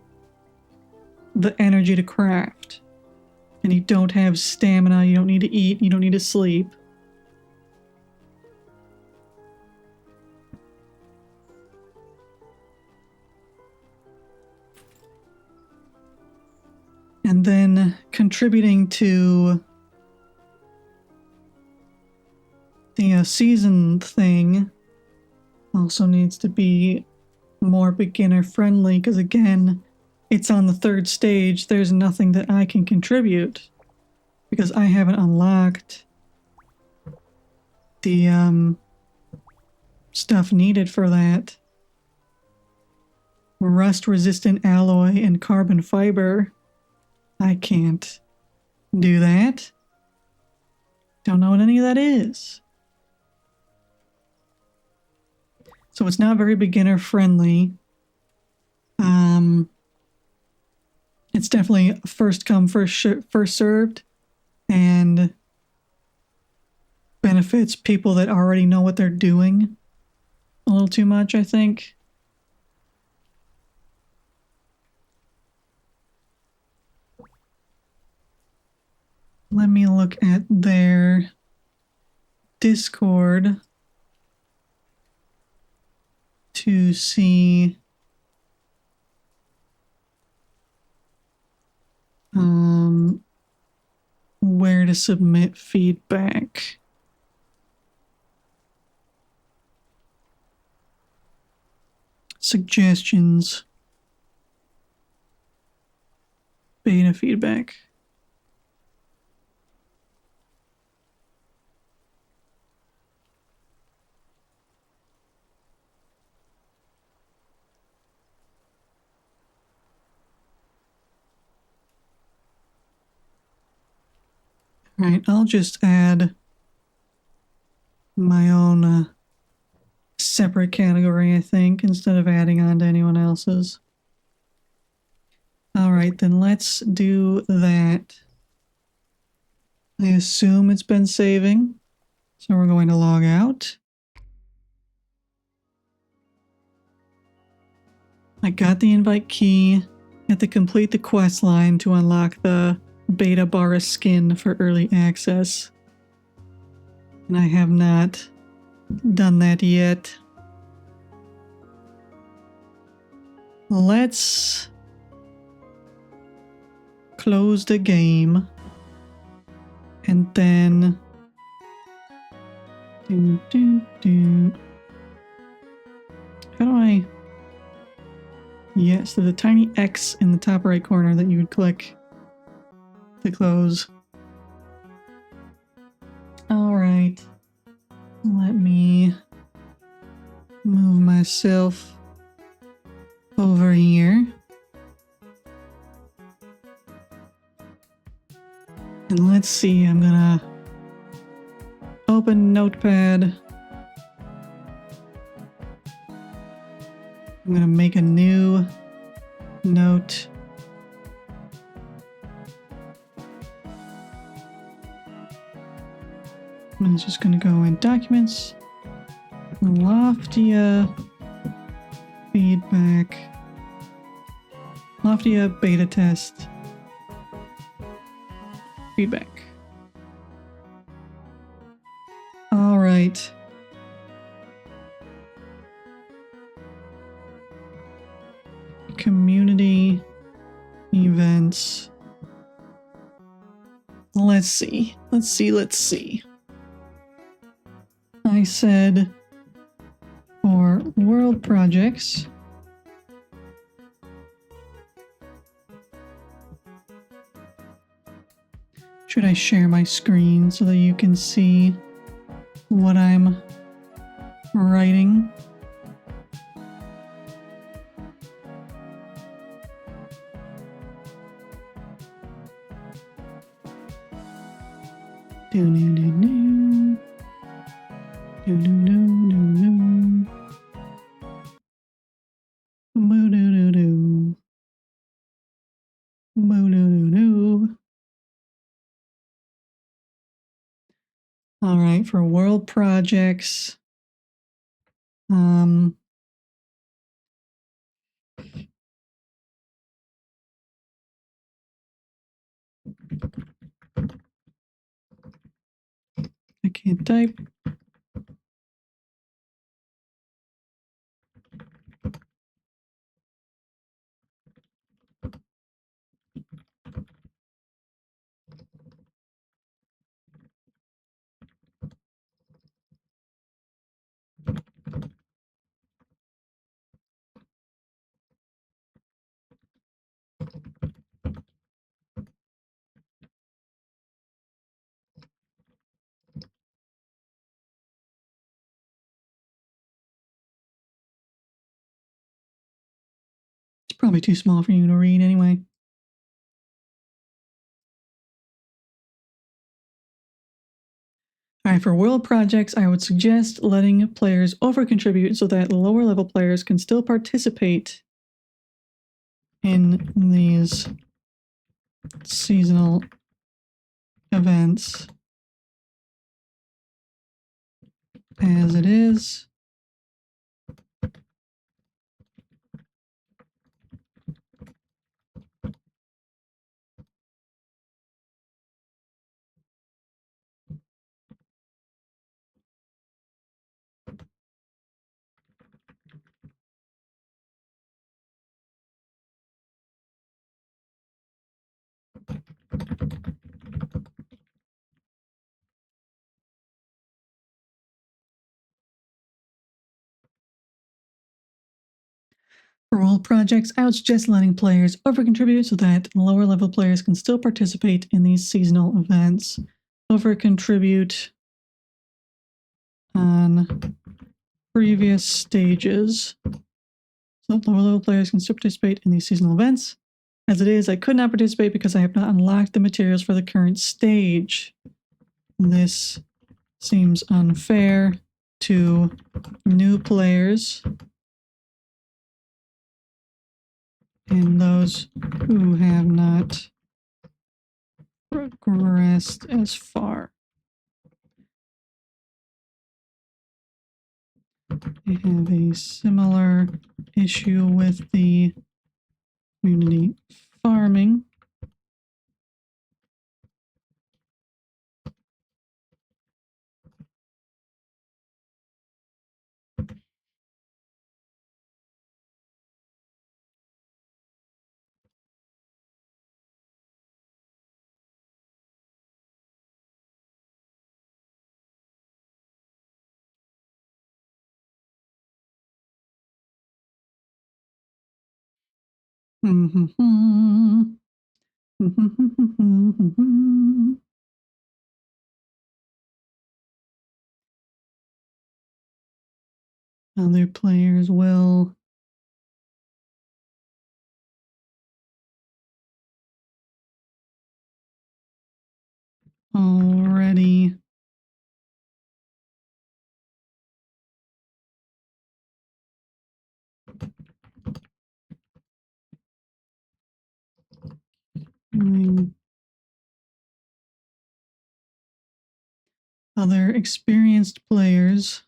A: the energy to craft. And you don't have stamina, you don't need to eat, you don't need to sleep. And then contributing to the season thing also needs to be more beginner friendly because, again, it's on the third stage. There's nothing that I can contribute because I haven't unlocked the stuff needed for that. Rust resistant alloy and carbon fiber. I can't do that. Don't know what any of that is. So it's not very beginner friendly. It's definitely first come, first served, and benefits people that already know what they're doing a little too much, I think. Let me look at their Discord. to see where to submit feedback. Suggestions. Beta feedback. All right, I'll just add my own separate category, I think, instead of adding on to anyone else's. All right, then let's do that. I assume it's been saving, so we're going to log out. I got the invite key. I have to complete the quest line to unlock the Beta Bara skin for early access. And I have not done that yet. Let's close the game. And then... How do I... Yes, there's a tiny X in the top right corner that you would click to close. Alright. Let me move myself over here. And let's see, I'm gonna open Notepad. I'm gonna make a new note. I'm just gonna go in Documents, Loftia, Feedback, Loftia Beta Test, Feedback. All right. Community events. Let's see. I said for world projects, should I share my screen so that you can see what I'm writing? Do-do-do-do. Do-do-do-do-do. Boo-do-do-do. Boo-do-do-do. All right, for world projects, I can't type. It's probably too small for you to read anyway. All right, for world projects, I would suggest letting players over-contribute so that lower-level players can still participate in these seasonal events as it is. For all projects, I would suggest letting players overcontribute so that lower level players can still participate in these seasonal events. Overcontribute on previous stages so that lower level players can still participate in these seasonal events. As it is, I could not participate because I have not unlocked the materials for the current stage. This seems unfair to new players and those who have not progressed as far. I have a similar issue with the community farming. Other players will already other experienced players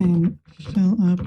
A: and fill up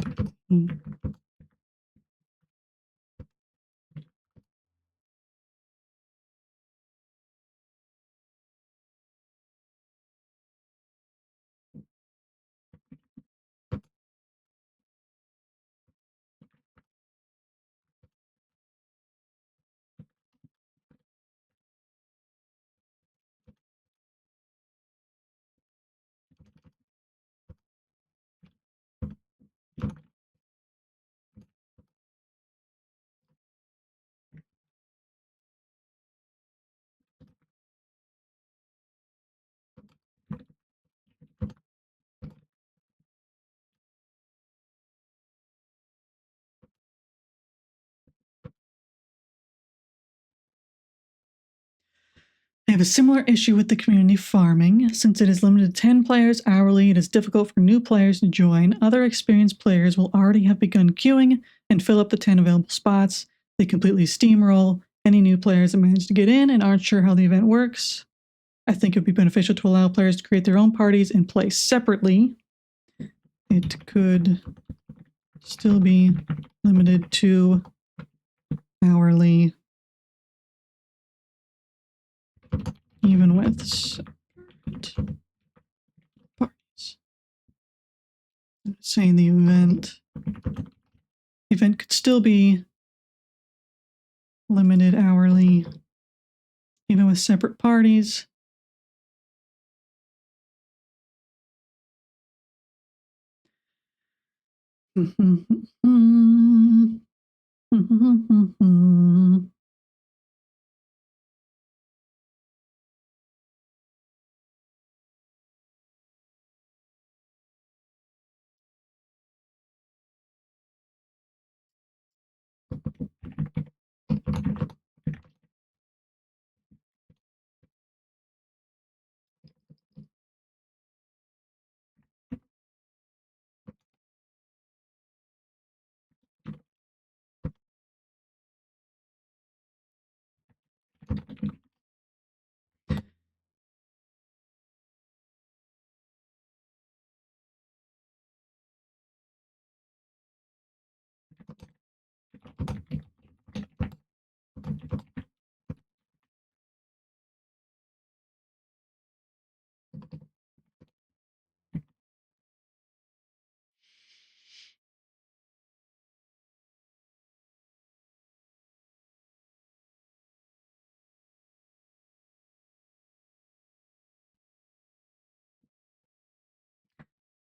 A: I have a similar issue with the community farming. Since it is limited to 10 players hourly, it is difficult for new players to join. Other experienced players will already have begun queuing and fill up the 10 available spots. They completely steamroll any new players that manage to get in and aren't sure how the event works. I think it would be beneficial to allow players to create their own parties and play separately. It could still be limited to hourly, even with separate parties. I'm saying the event could still be limited hourly, even with separate parties.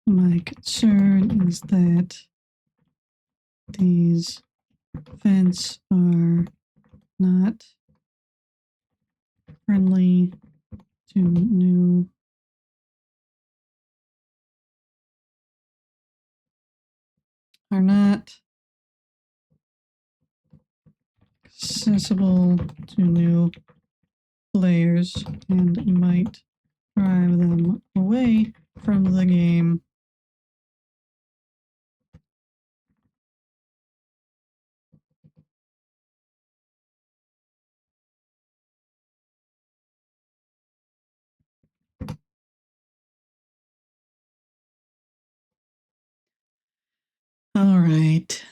A: My concern is that these events are not friendly to new are not accessible to new players and might drive them away from the game. All right.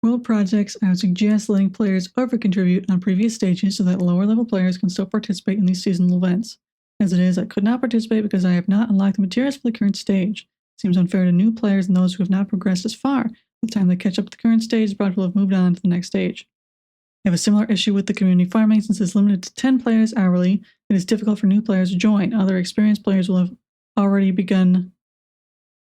A: World projects, I would suggest letting players over-contribute on previous stages so that lower-level players can still participate in these seasonal events. As it is, I could not participate because I have not unlocked the materials for the current stage. It seems unfair to new players and those who have not progressed as far. By the time they catch up to the current stage, the project will have moved on to the next stage. I have a similar issue with the community farming since it's limited to 10 players hourly. It is difficult for new players to join. Other experienced players will already have begun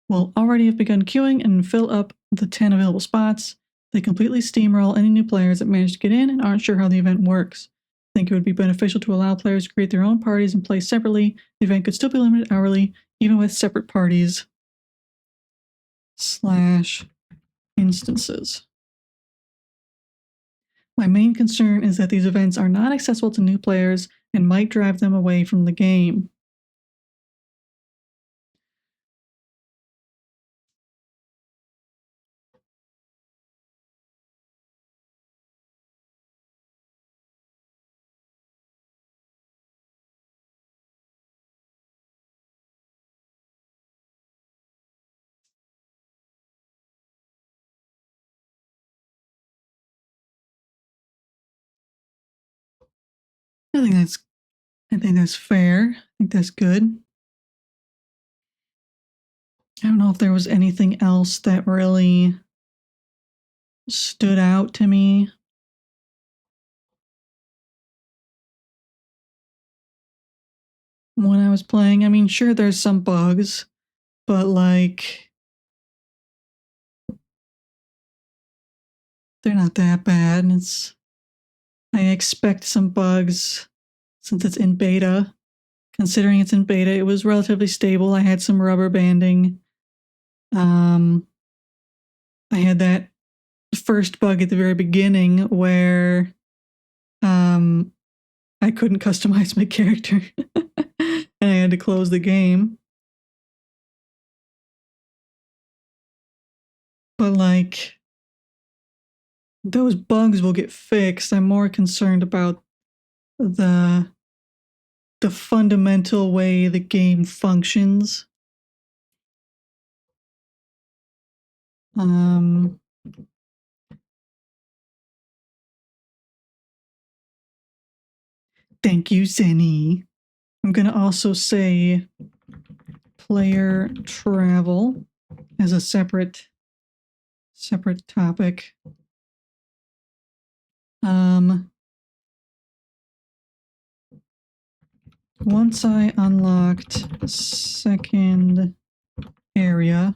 A: queuing and fill up the 10 available spots. They completely steamroll any new players that manage to get in and aren't sure how the event works. I think it would be beneficial to allow players to create their own parties and play separately. The event could still be limited hourly, even with separate parties / instances. My main concern is that these events are not accessible to new players and might drive them away from the game. I think that's fair. I think that's good. I don't know if there was anything else that really stood out to me. When I was playing. I mean, sure, there's some bugs, but like, they're not that bad. And I expect some bugs since it's in beta. Considering it's in beta, it was relatively stable. I had some rubber banding. I had that first bug at the very beginning where I couldn't customize my character and I had to close the game. But like, those bugs will get fixed. I'm more concerned about the fundamental way the game functions. Thank you, Zenny. I'm gonna also say player travel as a separate topic. Once I unlocked second area,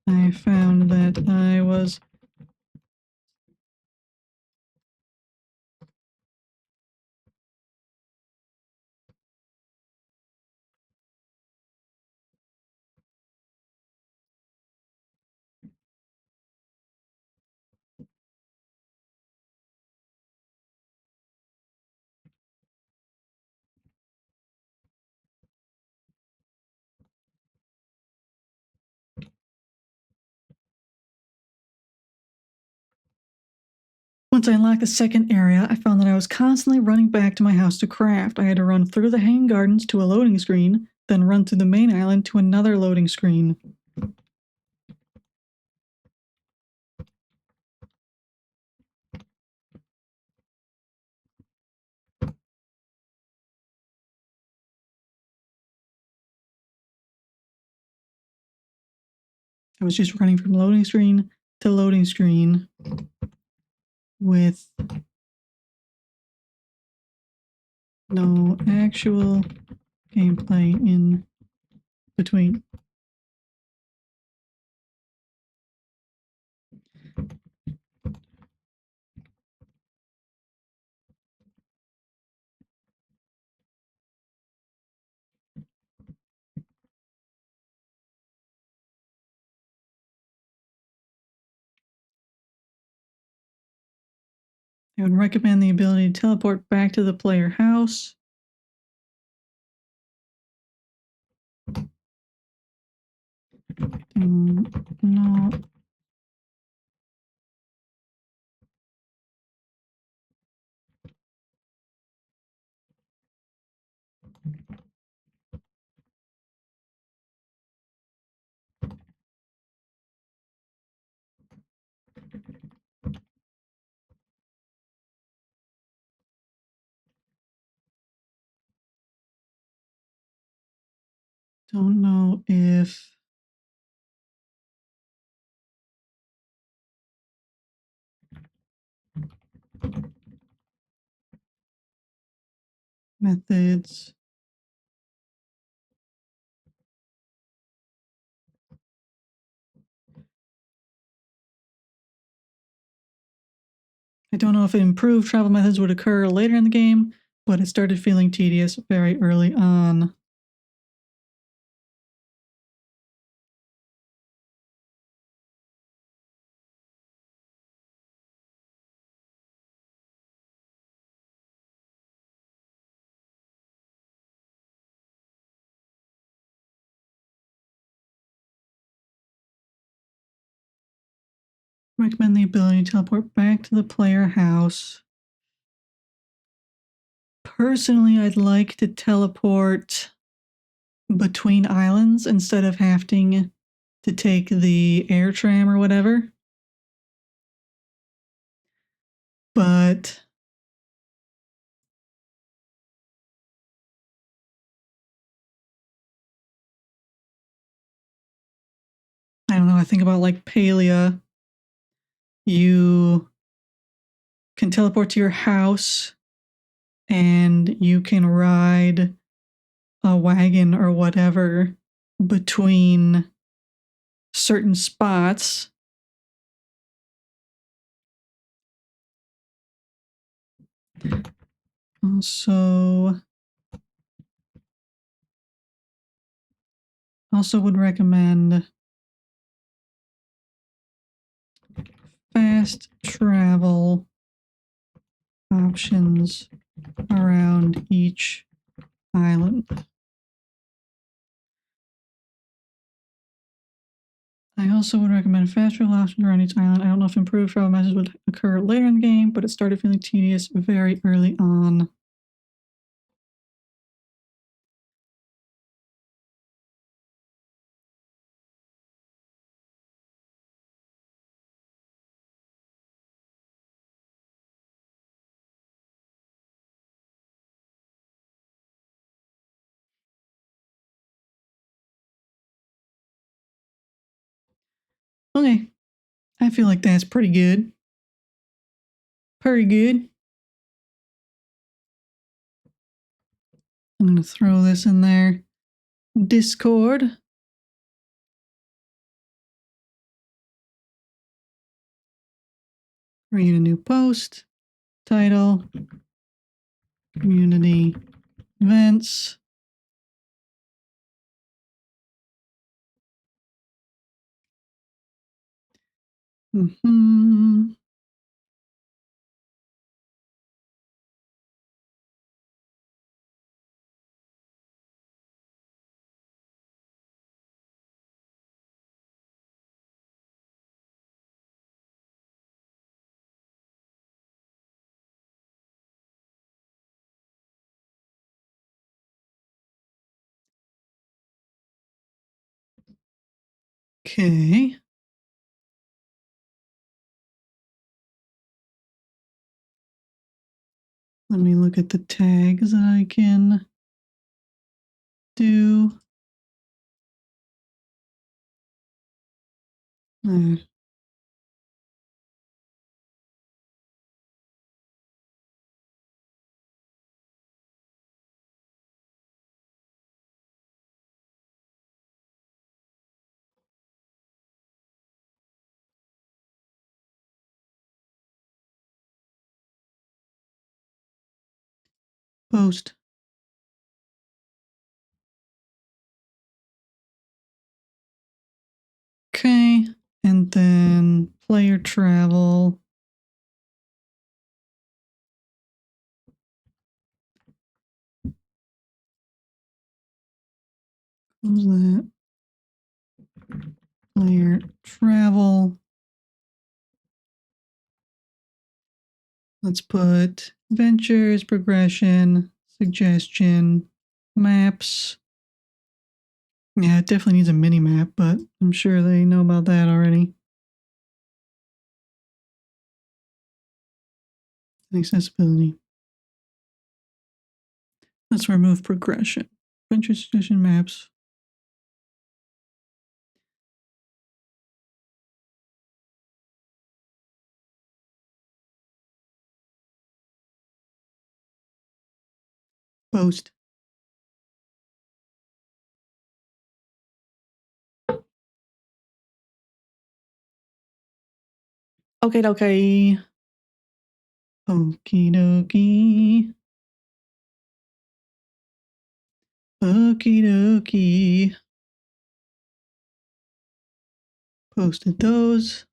A: I found that I was Once I unlocked the second area, I found that I was constantly running back to my house to craft. I had to run through the hanging gardens to a loading screen, then run through the main island to another loading screen. I was just running from loading screen to loading screen with no actual gameplay in between. I would recommend the ability to teleport back to the player house. No. Don't know if methods. I don't know if improved travel methods would occur later in the game, but it started feeling tedious very early on. Recommend the ability to teleport back to the player house. Personally, I'd like to teleport between islands instead of having to take the air tram or whatever. But I don't know, I think about like Palia. You can teleport to your house and you can ride a wagon or whatever between certain spots. Also would recommend fast travel options around each island. I also would recommend fast travel options around each island. I don't know if improved travel methods would occur later in the game, but it started feeling tedious very early on. Okay, I feel like that's pretty good. Pretty good. I'm going to throw this in there. Discord. Create a new post. Title. Community events. Okay. Let me look at the tags that I can do. Post. Okay. And then player travel. Close that. Player travel. Let's put ventures, progression, suggestion, maps. Yeah, it definitely needs a mini map, but I'm sure they know about that already. Accessibility. Let's remove progression. Venture, suggestion, maps. Post. Okay, okay. Okie dokie. Okie dokie. Posted those.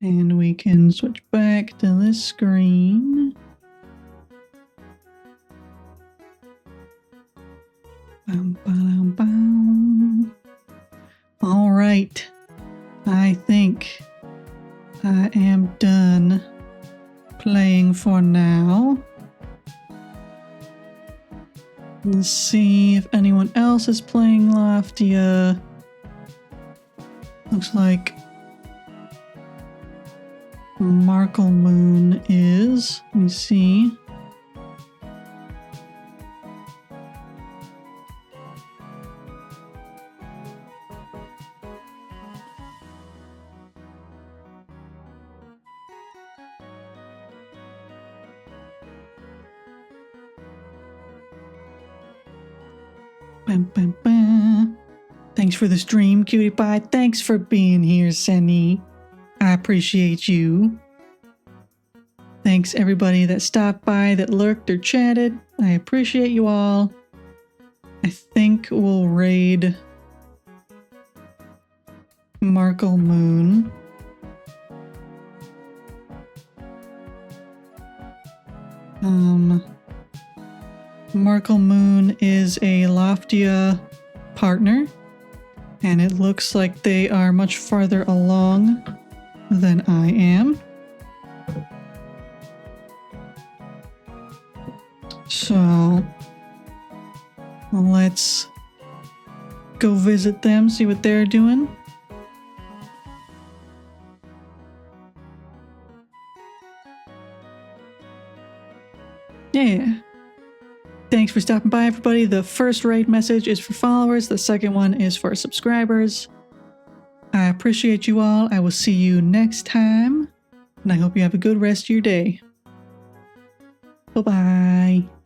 A: And we can switch back to this screen. Bum, ba-dum, bum. All right. I think I am done playing for now. Let's see if anyone else is playing Loftia. Looks like Markle Moon is. Let me see. Bam, bam, bam. Thanks for the stream, cutie pie. Thanks for being here, Senny. I appreciate you. Thanks everybody that stopped by, that lurked or chatted. I appreciate you all. I think we'll raid Markle Moon. Markle Moon is a Loftia partner, and it looks like they are much farther along than I am. So let's go visit them, see what they're doing. Yeah. Thanks for stopping by, everybody. The first raid message is for followers. The second one is for subscribers. I appreciate you all. I will see you next time. And I hope you have a good rest of your day. Bye-bye.